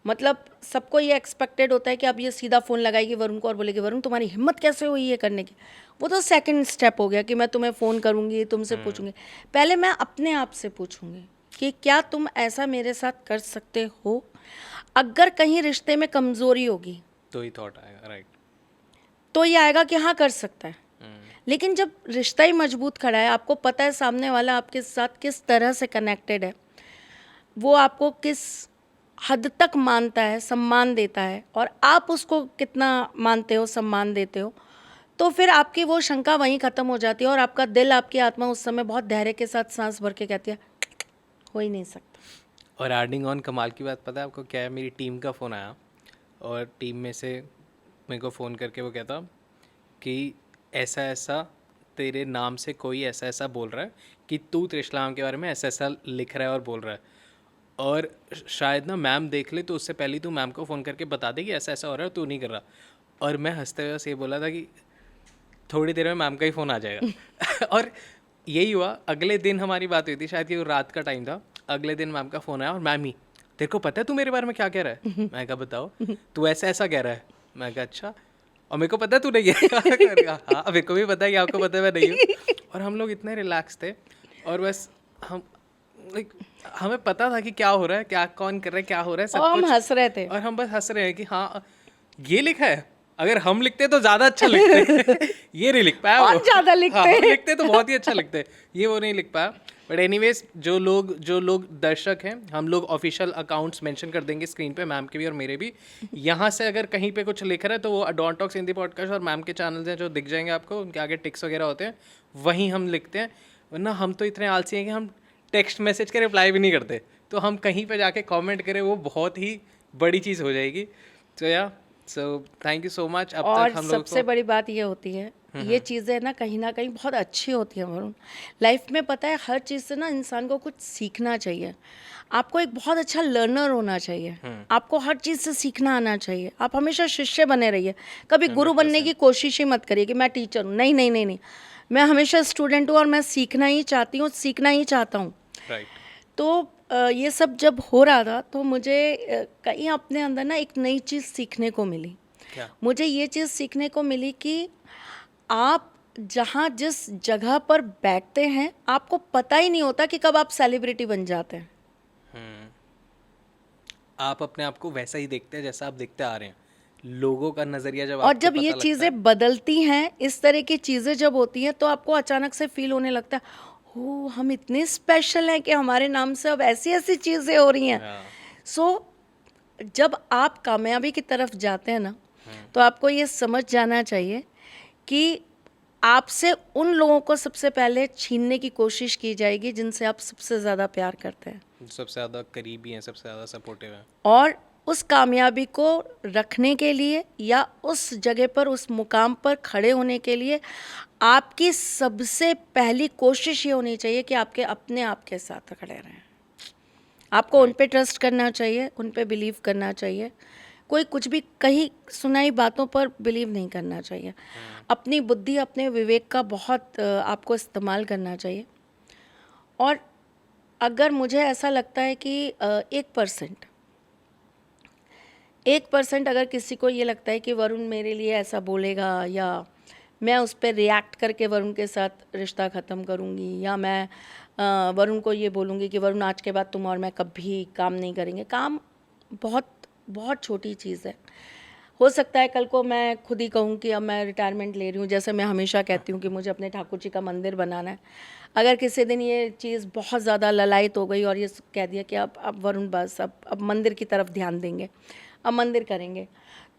मतलब सबको ये एक्सपेक्टेड होता है कि अब ये सीधा फ़ोन लगाएगी वरुण को और बोलेगी वरुण तुम्हारी हिम्मत कैसे हुई ये करने की। वो तो सेकंड स्टेप हो गया कि मैं तुम्हें फ़ोन करूँगी, तुमसे पूछूंगी। पहले मैं अपने आप से पूछूंगी कि क्या तुम ऐसा मेरे साथ कर सकते हो। अगर कहीं रिश्ते में कमज़ोरी होगी तो ही थॉट आएगा, राइट। तो ये आएगा कि हाँ कर सकता है। लेकिन जब रिश्ता ही मजबूत खड़ा है, आपको पता है सामने वाला आपके साथ किस तरह से कनेक्टेड है, वो आपको किस हद तक मानता है, सम्मान देता है, और आप उसको कितना मानते हो, सम्मान देते हो, तो फिर आपकी वो शंका वहीं ख़त्म हो जाती है और आपका दिल, आपकी आत्मा उस समय बहुत धैर्य के साथ सांस भर के कहती है हो ही नहीं सकता। और एडिंग ऑन कमाल की बात पता है आपको क्या है, मेरी टीम का फ़ोन आया और टीम में से मेरे को फ़ोन करके वो कहता कि ऐसा ऐसा तेरे नाम से कोई ऐसा ऐसा बोल रहा है कि तू त्रिशलाम के बारे में ऐसा ऐसा लिख रहा है और बोल रहा है, और शायद ना मैम देख ले तो उससे पहले तू मैम को फ़ोन करके बता दे कि ऐसा ऐसा हो रहा है, तू नहीं कर रहा। और मैं हंसते हुए ये बोला था कि थोड़ी देर में मैम का ही फ़ोन आ जाएगा। और यही हुआ, अगले दिन हमारी बात हुई थी, शायद कि वो रात का टाइम था। अगले दिन मैम का फ़ोन आया और मैम ही तेरे को पता है तू मेरे बारे में क्या कह रहा है? मैं कहा बताओ। तू ऐसा ऐसा कह रहा है। मैं कहा अच्छा, और मेरे को पता है तू नहीं है। हाँ मेरे को भी पता है कि आपको पता है मैं नहीं हूँ। और हम लोग इतने रिलैक्स थे और बस हम लाइक हमें पता था कि क्या हो रहा है, क्या कौन कर रहा है, क्या हो रहा है, सब और हम कुछ। हंस रहे थे और हम बस हंस रहे हैं कि हाँ ये लिखा है, अगर हम लिखते तो ज़्यादा अच्छा लिखते। ये नहीं लिख पाया और वो। ज़्यादा लिखते। हाँ, हम लिखते तो बहुत ही अच्छा लिखते, ये वो नहीं लिख पाया। बट एनीवेज जो लोग दर्शक हैं, हम लोग ऑफिशियल अकाउंट्स मेंशन कर देंगे स्क्रीन पे, मैम के भी और मेरे भी। यहाँ से अगर कहीं पे कुछ लिख रहा है तो वो डॉन टॉक्स हिंदी पॉडकास्ट और मैम के चैनल्स हैं जो दिख जाएंगे आपको, उनके आगे टिक्स वगैरह होते हैं, वहीं हम लिखते हैं। वरना हम तो इतने आलसी हैं कि हम टेक्स्ट मैसेज के रिप्लाई भी नहीं करते, तो हम कहीं पे जाके कमेंट करें वो बहुत ही बड़ी चीज़ हो जाएगी। तो या so thank you so much. अब और तक हम लोग सबसे बड़ी बात ये होती है, ये चीज़ें ना कहीं बहुत अच्छी होती हैं वरुण। लाइफ में पता है हर चीज़ से ना इंसान को कुछ सीखना चाहिए। आपको एक बहुत अच्छा लर्नर होना चाहिए, आपको हर चीज़ से सीखना आना चाहिए। आप हमेशा शिष्य बने रहिए, कभी गुरु बनने की कोशिश ही मत करिए कि मैं टीचर हूँ। नहीं नहीं नहीं नहीं, मैं हमेशा स्टूडेंट हूँ और मैं सीखना ही चाहती हूँ, सीखना ही चाहता हूँ। राइट। तो ये सब जब हो रहा था तो मुझे कहीं अपने अंदर ना एक नई चीज़ सीखने को मिली। क्या? मुझे ये चीज़ सीखने को मिली कि आप जहाँ जिस जगह पर बैठते हैं आपको पता ही नहीं होता कि कब आप सेलिब्रिटी बन जाते हैं। आप अपने आप को वैसा ही देखते हैं जैसा आप दिखते आ रहे हैं। लोगों का नज़रिया जब और आपको जब पता ये लगता है, चीज़ें बदलती हैं, इस तरह की चीज़ें जब होती हैं तो आपको अचानक से फील होने लगता है हो हम इतने स्पेशल हैं कि हमारे नाम से अब ऐसी ऐसी चीज़ें हो रही हैं। हाँ, सो जब आप कामयाबी की तरफ जाते हैं ना, तो आपको ये समझ जाना चाहिए कि आपसे उन लोगों को सबसे पहले छीनने की कोशिश की जाएगी जिनसे आप सबसे ज़्यादा प्यार करते हैं, सबसे ज़्यादा करीबी हैं, सबसे ज़्यादा सपोर्टिव हैं। और उस कामयाबी को रखने के लिए या उस जगह पर, उस मुकाम पर खड़े होने के लिए आपकी सबसे पहली कोशिश ये होनी चाहिए कि आपके अपने आप के साथ खड़े रहें। आपको उन पे ट्रस्ट करना चाहिए, उन पे बिलीव करना चाहिए। कोई कुछ भी कहीं सुनाई बातों पर बिलीव नहीं करना चाहिए। अपनी बुद्धि, अपने विवेक का बहुत आपको इस्तेमाल करना चाहिए। और अगर मुझे ऐसा लगता है कि 1% अगर किसी को ये लगता है कि वरुण मेरे लिए ऐसा बोलेगा, या मैं उस पर रिएक्ट करके वरुण के साथ रिश्ता ख़त्म करूँगी, या मैं वरुण को ये बोलूँगी कि वरुण आज के बाद तुम और मैं कभी काम नहीं करेंगे। काम बहुत बहुत छोटी चीज़ है। हो सकता है कल को मैं खुद ही कहूँ कि अब मैं रिटायरमेंट ले रही हूँ, जैसे मैं हमेशा कहती हूँ कि मुझे अपने ठाकुर जी का मंदिर बनाना है। अगर किसी दिन ये चीज़ बहुत ज़्यादा ललायत हो गई और ये कह दिया कि अब वरुण बस अब मंदिर की तरफ ध्यान देंगे, अब मंदिर करेंगे,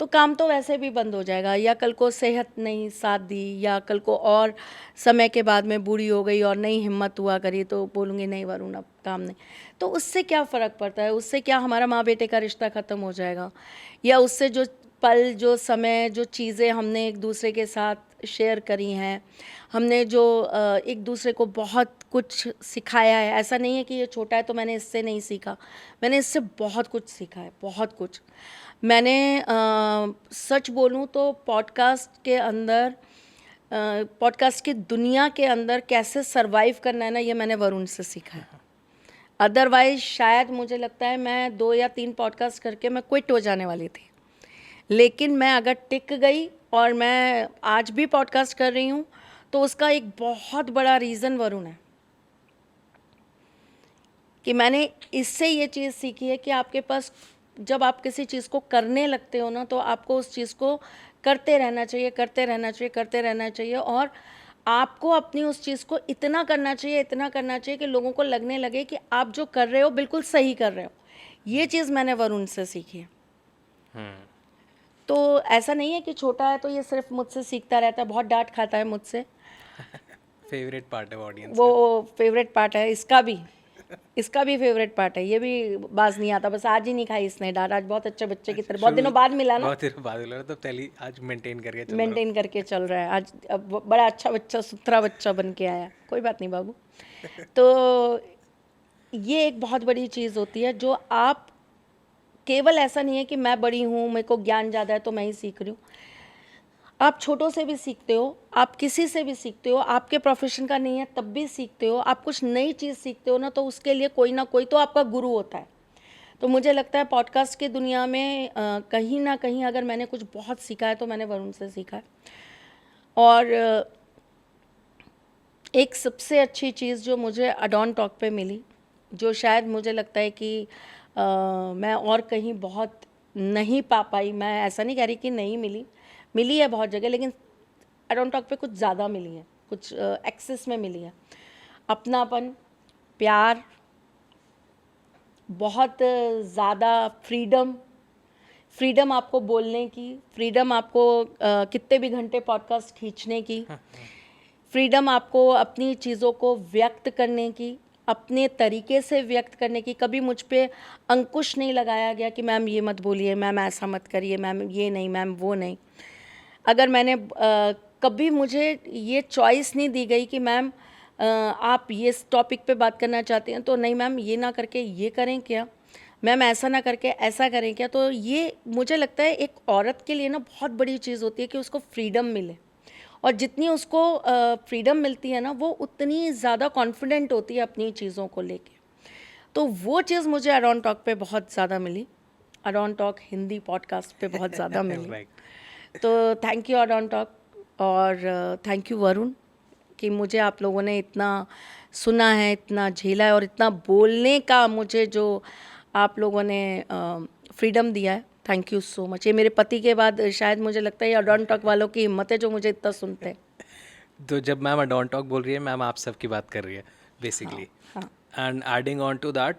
तो काम तो वैसे भी बंद हो जाएगा। या कल को सेहत नहीं साथ दी, या कल को और समय के बाद में बूढ़ी हो गई और नहीं हिम्मत हुआ करी, तो बोलूँगी नहीं वरुण अब काम नहीं। तो उससे क्या फ़र्क पड़ता है? उससे क्या हमारा माँ बेटे का रिश्ता ख़त्म हो जाएगा? या उससे जो पल, जो समय, जो चीज़ें हमने एक दूसरे के साथ शेयर करी हैं, हमने जो एक दूसरे को बहुत कुछ सिखाया है। ऐसा नहीं है कि ये छोटा है तो मैंने इससे नहीं सीखा, मैंने इससे बहुत कुछ सीखा है, बहुत कुछ। मैंने सच बोलूँ तो पॉडकास्ट के अंदर पॉडकास्ट की दुनिया के अंदर कैसे सरवाइव करना है ना, ये मैंने वरुण से सीखा है। अदरवाइज शायद मुझे लगता है मैं 2 या 3 पॉडकास्ट करके मैं क्विट हो जाने वाली थी, लेकिन मैं अगर टिक गई और मैं आज भी पॉडकास्ट कर रही हूँ तो उसका एक बहुत बड़ा रीज़न वरुण है कि मैंने इससे ये चीज़ सीखी है कि आपके पास जब आप किसी चीज़ को करने लगते हो ना, तो आपको उस चीज़ को करते रहना चाहिए, करते रहना चाहिए, करते रहना चाहिए, और आपको अपनी उस चीज़ को इतना करना चाहिए, इतना करना चाहिए कि लोगों को लगने लगे कि आप जो कर रहे हो बिल्कुल सही कर रहे हो। ये चीज़ मैंने वरुण से सीखी है। तो ऐसा नहीं है कि छोटा है तो ये सिर्फ मुझसे सीखता रहता है, बहुत डांट खाता है मुझसे। फेवरेट पार्ट है ऑडियंस वो फेवरेट पार्ट है, इसका भी फेवरेट पार्ट है। ये भी बाज नहीं आता, बस आज ही नहीं खाई इसने डांट। आज बहुत अच्छे बच्चे की तरह बहुत दिनों बाद मिला ना, बहुत देर बाद मिला, तो पहले आज मेंटेन करके चल रहा हूं। मेंटेन करके चल रहा है। आज अब बड़ा अच्छा बच्चा, सुथरा बच्चा बन के आया। कोई बात नहीं बाबू। तो ये एक बहुत बड़ी चीज़ होती है जो आप केवल ऐसा नहीं है कि मैं बड़ी हूँ, मेरे को ज्ञान ज़्यादा है तो मैं ही सीख रही हूँ। आप छोटों से भी सीखते हो, आप किसी से भी सीखते हो, आपके प्रोफेशन का नहीं है तब भी सीखते हो। आप कुछ नई चीज़ सीखते हो ना, तो उसके लिए कोई ना कोई तो आपका गुरु होता है। तो मुझे लगता है पॉडकास्ट की दुनिया में कहीं ना कहीं अगर मैंने कुछ बहुत सीखा है तो मैंने वरुण से सीखा है। और एक सबसे अच्छी चीज़ जो मुझे अडॉन टॉक पे मिली, जो शायद मुझे लगता है कि मैं और कहीं बहुत नहीं पा पाई, मैं ऐसा नहीं कह रही कि नहीं मिली है बहुत जगह, लेकिन अडॉन टॉक पे कुछ ज़्यादा मिली है, कुछ एक्सेस में मिली है। अपनापन, प्यार, बहुत ज़्यादा फ्रीडम आपको बोलने की, फ्रीडम आपको कितने भी घंटे पॉडकास्ट खींचने की, फ्रीडम आपको अपनी चीज़ों को व्यक्त करने की, अपने तरीके से व्यक्त करने की। कभी मुझ पे अंकुश नहीं लगाया गया कि मैम ये मत बोलिए, मैम ऐसा मत करिए, मैम ये नहीं, मैम वो नहीं। अगर मैंने कभी मुझे ये चॉइस नहीं दी गई कि मैम आप ये टॉपिक पे बात करना चाहते हैं तो नहीं मैम ये ना करके ये करें क्या, मैम ऐसा ना करके ऐसा करें क्या। तो ये मुझे लगता है एक औरत के लिए ना बहुत बड़ी चीज़ होती है कि उसको फ्रीडम मिले, और जितनी उसको फ्रीडम मिलती है ना, वो उतनी ज़्यादा कॉन्फिडेंट होती है अपनी चीज़ों को लेके। तो वो चीज़ मुझे अडॉन टॉक पे बहुत ज़्यादा मिली, अडॉन टॉक हिंदी पॉडकास्ट पे बहुत ज़्यादा मिली। तो थैंक यू अडॉन टॉक, और थैंक यू वरुण कि मुझे आप लोगों ने इतना सुना है, इतना झेला है, और इतना बोलने का मुझे जो आप लोगों ने फ्रीडम दिया है। Thank you so much. ये मेरे पति के बाद शायद मुझे लगता है ये अडॉन टॉक वालों की हिम्मत है जो मुझे इतना सुनते हैं। तो जब मैम अडॉन टॉक बोल रही है, मैम आप सब की बात कर रही है basically. And adding on to that,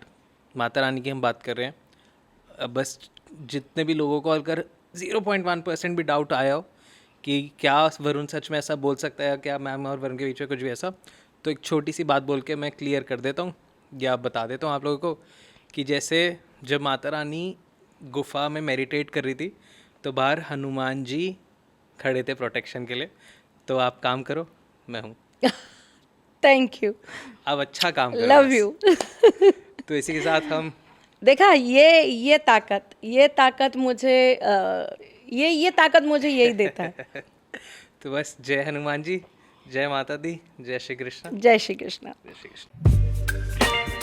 माता रानी की हम बात कर रहे हैं। बस जितने भी लोगों को अगर 0.1% भी डाउट आया हो कि क्या वरुण सच में ऐसा बोल सकता है, क्या मैम और वरुण के बीच में कुछ भी ऐसा, तो एक छोटी सी बात बोल के मैं क्लियर कर देता हूँ या बता देता हूँ आप लोगों को कि जैसे जब माता रानी गुफा में मेडिटेट कर रही थी तो बाहर हनुमान जी खड़े थे प्रोटेक्शन के लिए। तो आप काम करो, मैं हूँ। थैंक यू, आप अच्छा काम करो, लव यू। तो इसी के साथ हम देखा ये ताकत मुझे ये ताकत मुझे यही देता है। तो बस जय हनुमान जी, जय माता दी, जय श्री कृष्ण। जय श्री कृष्ण। जय श्री कृष्ण।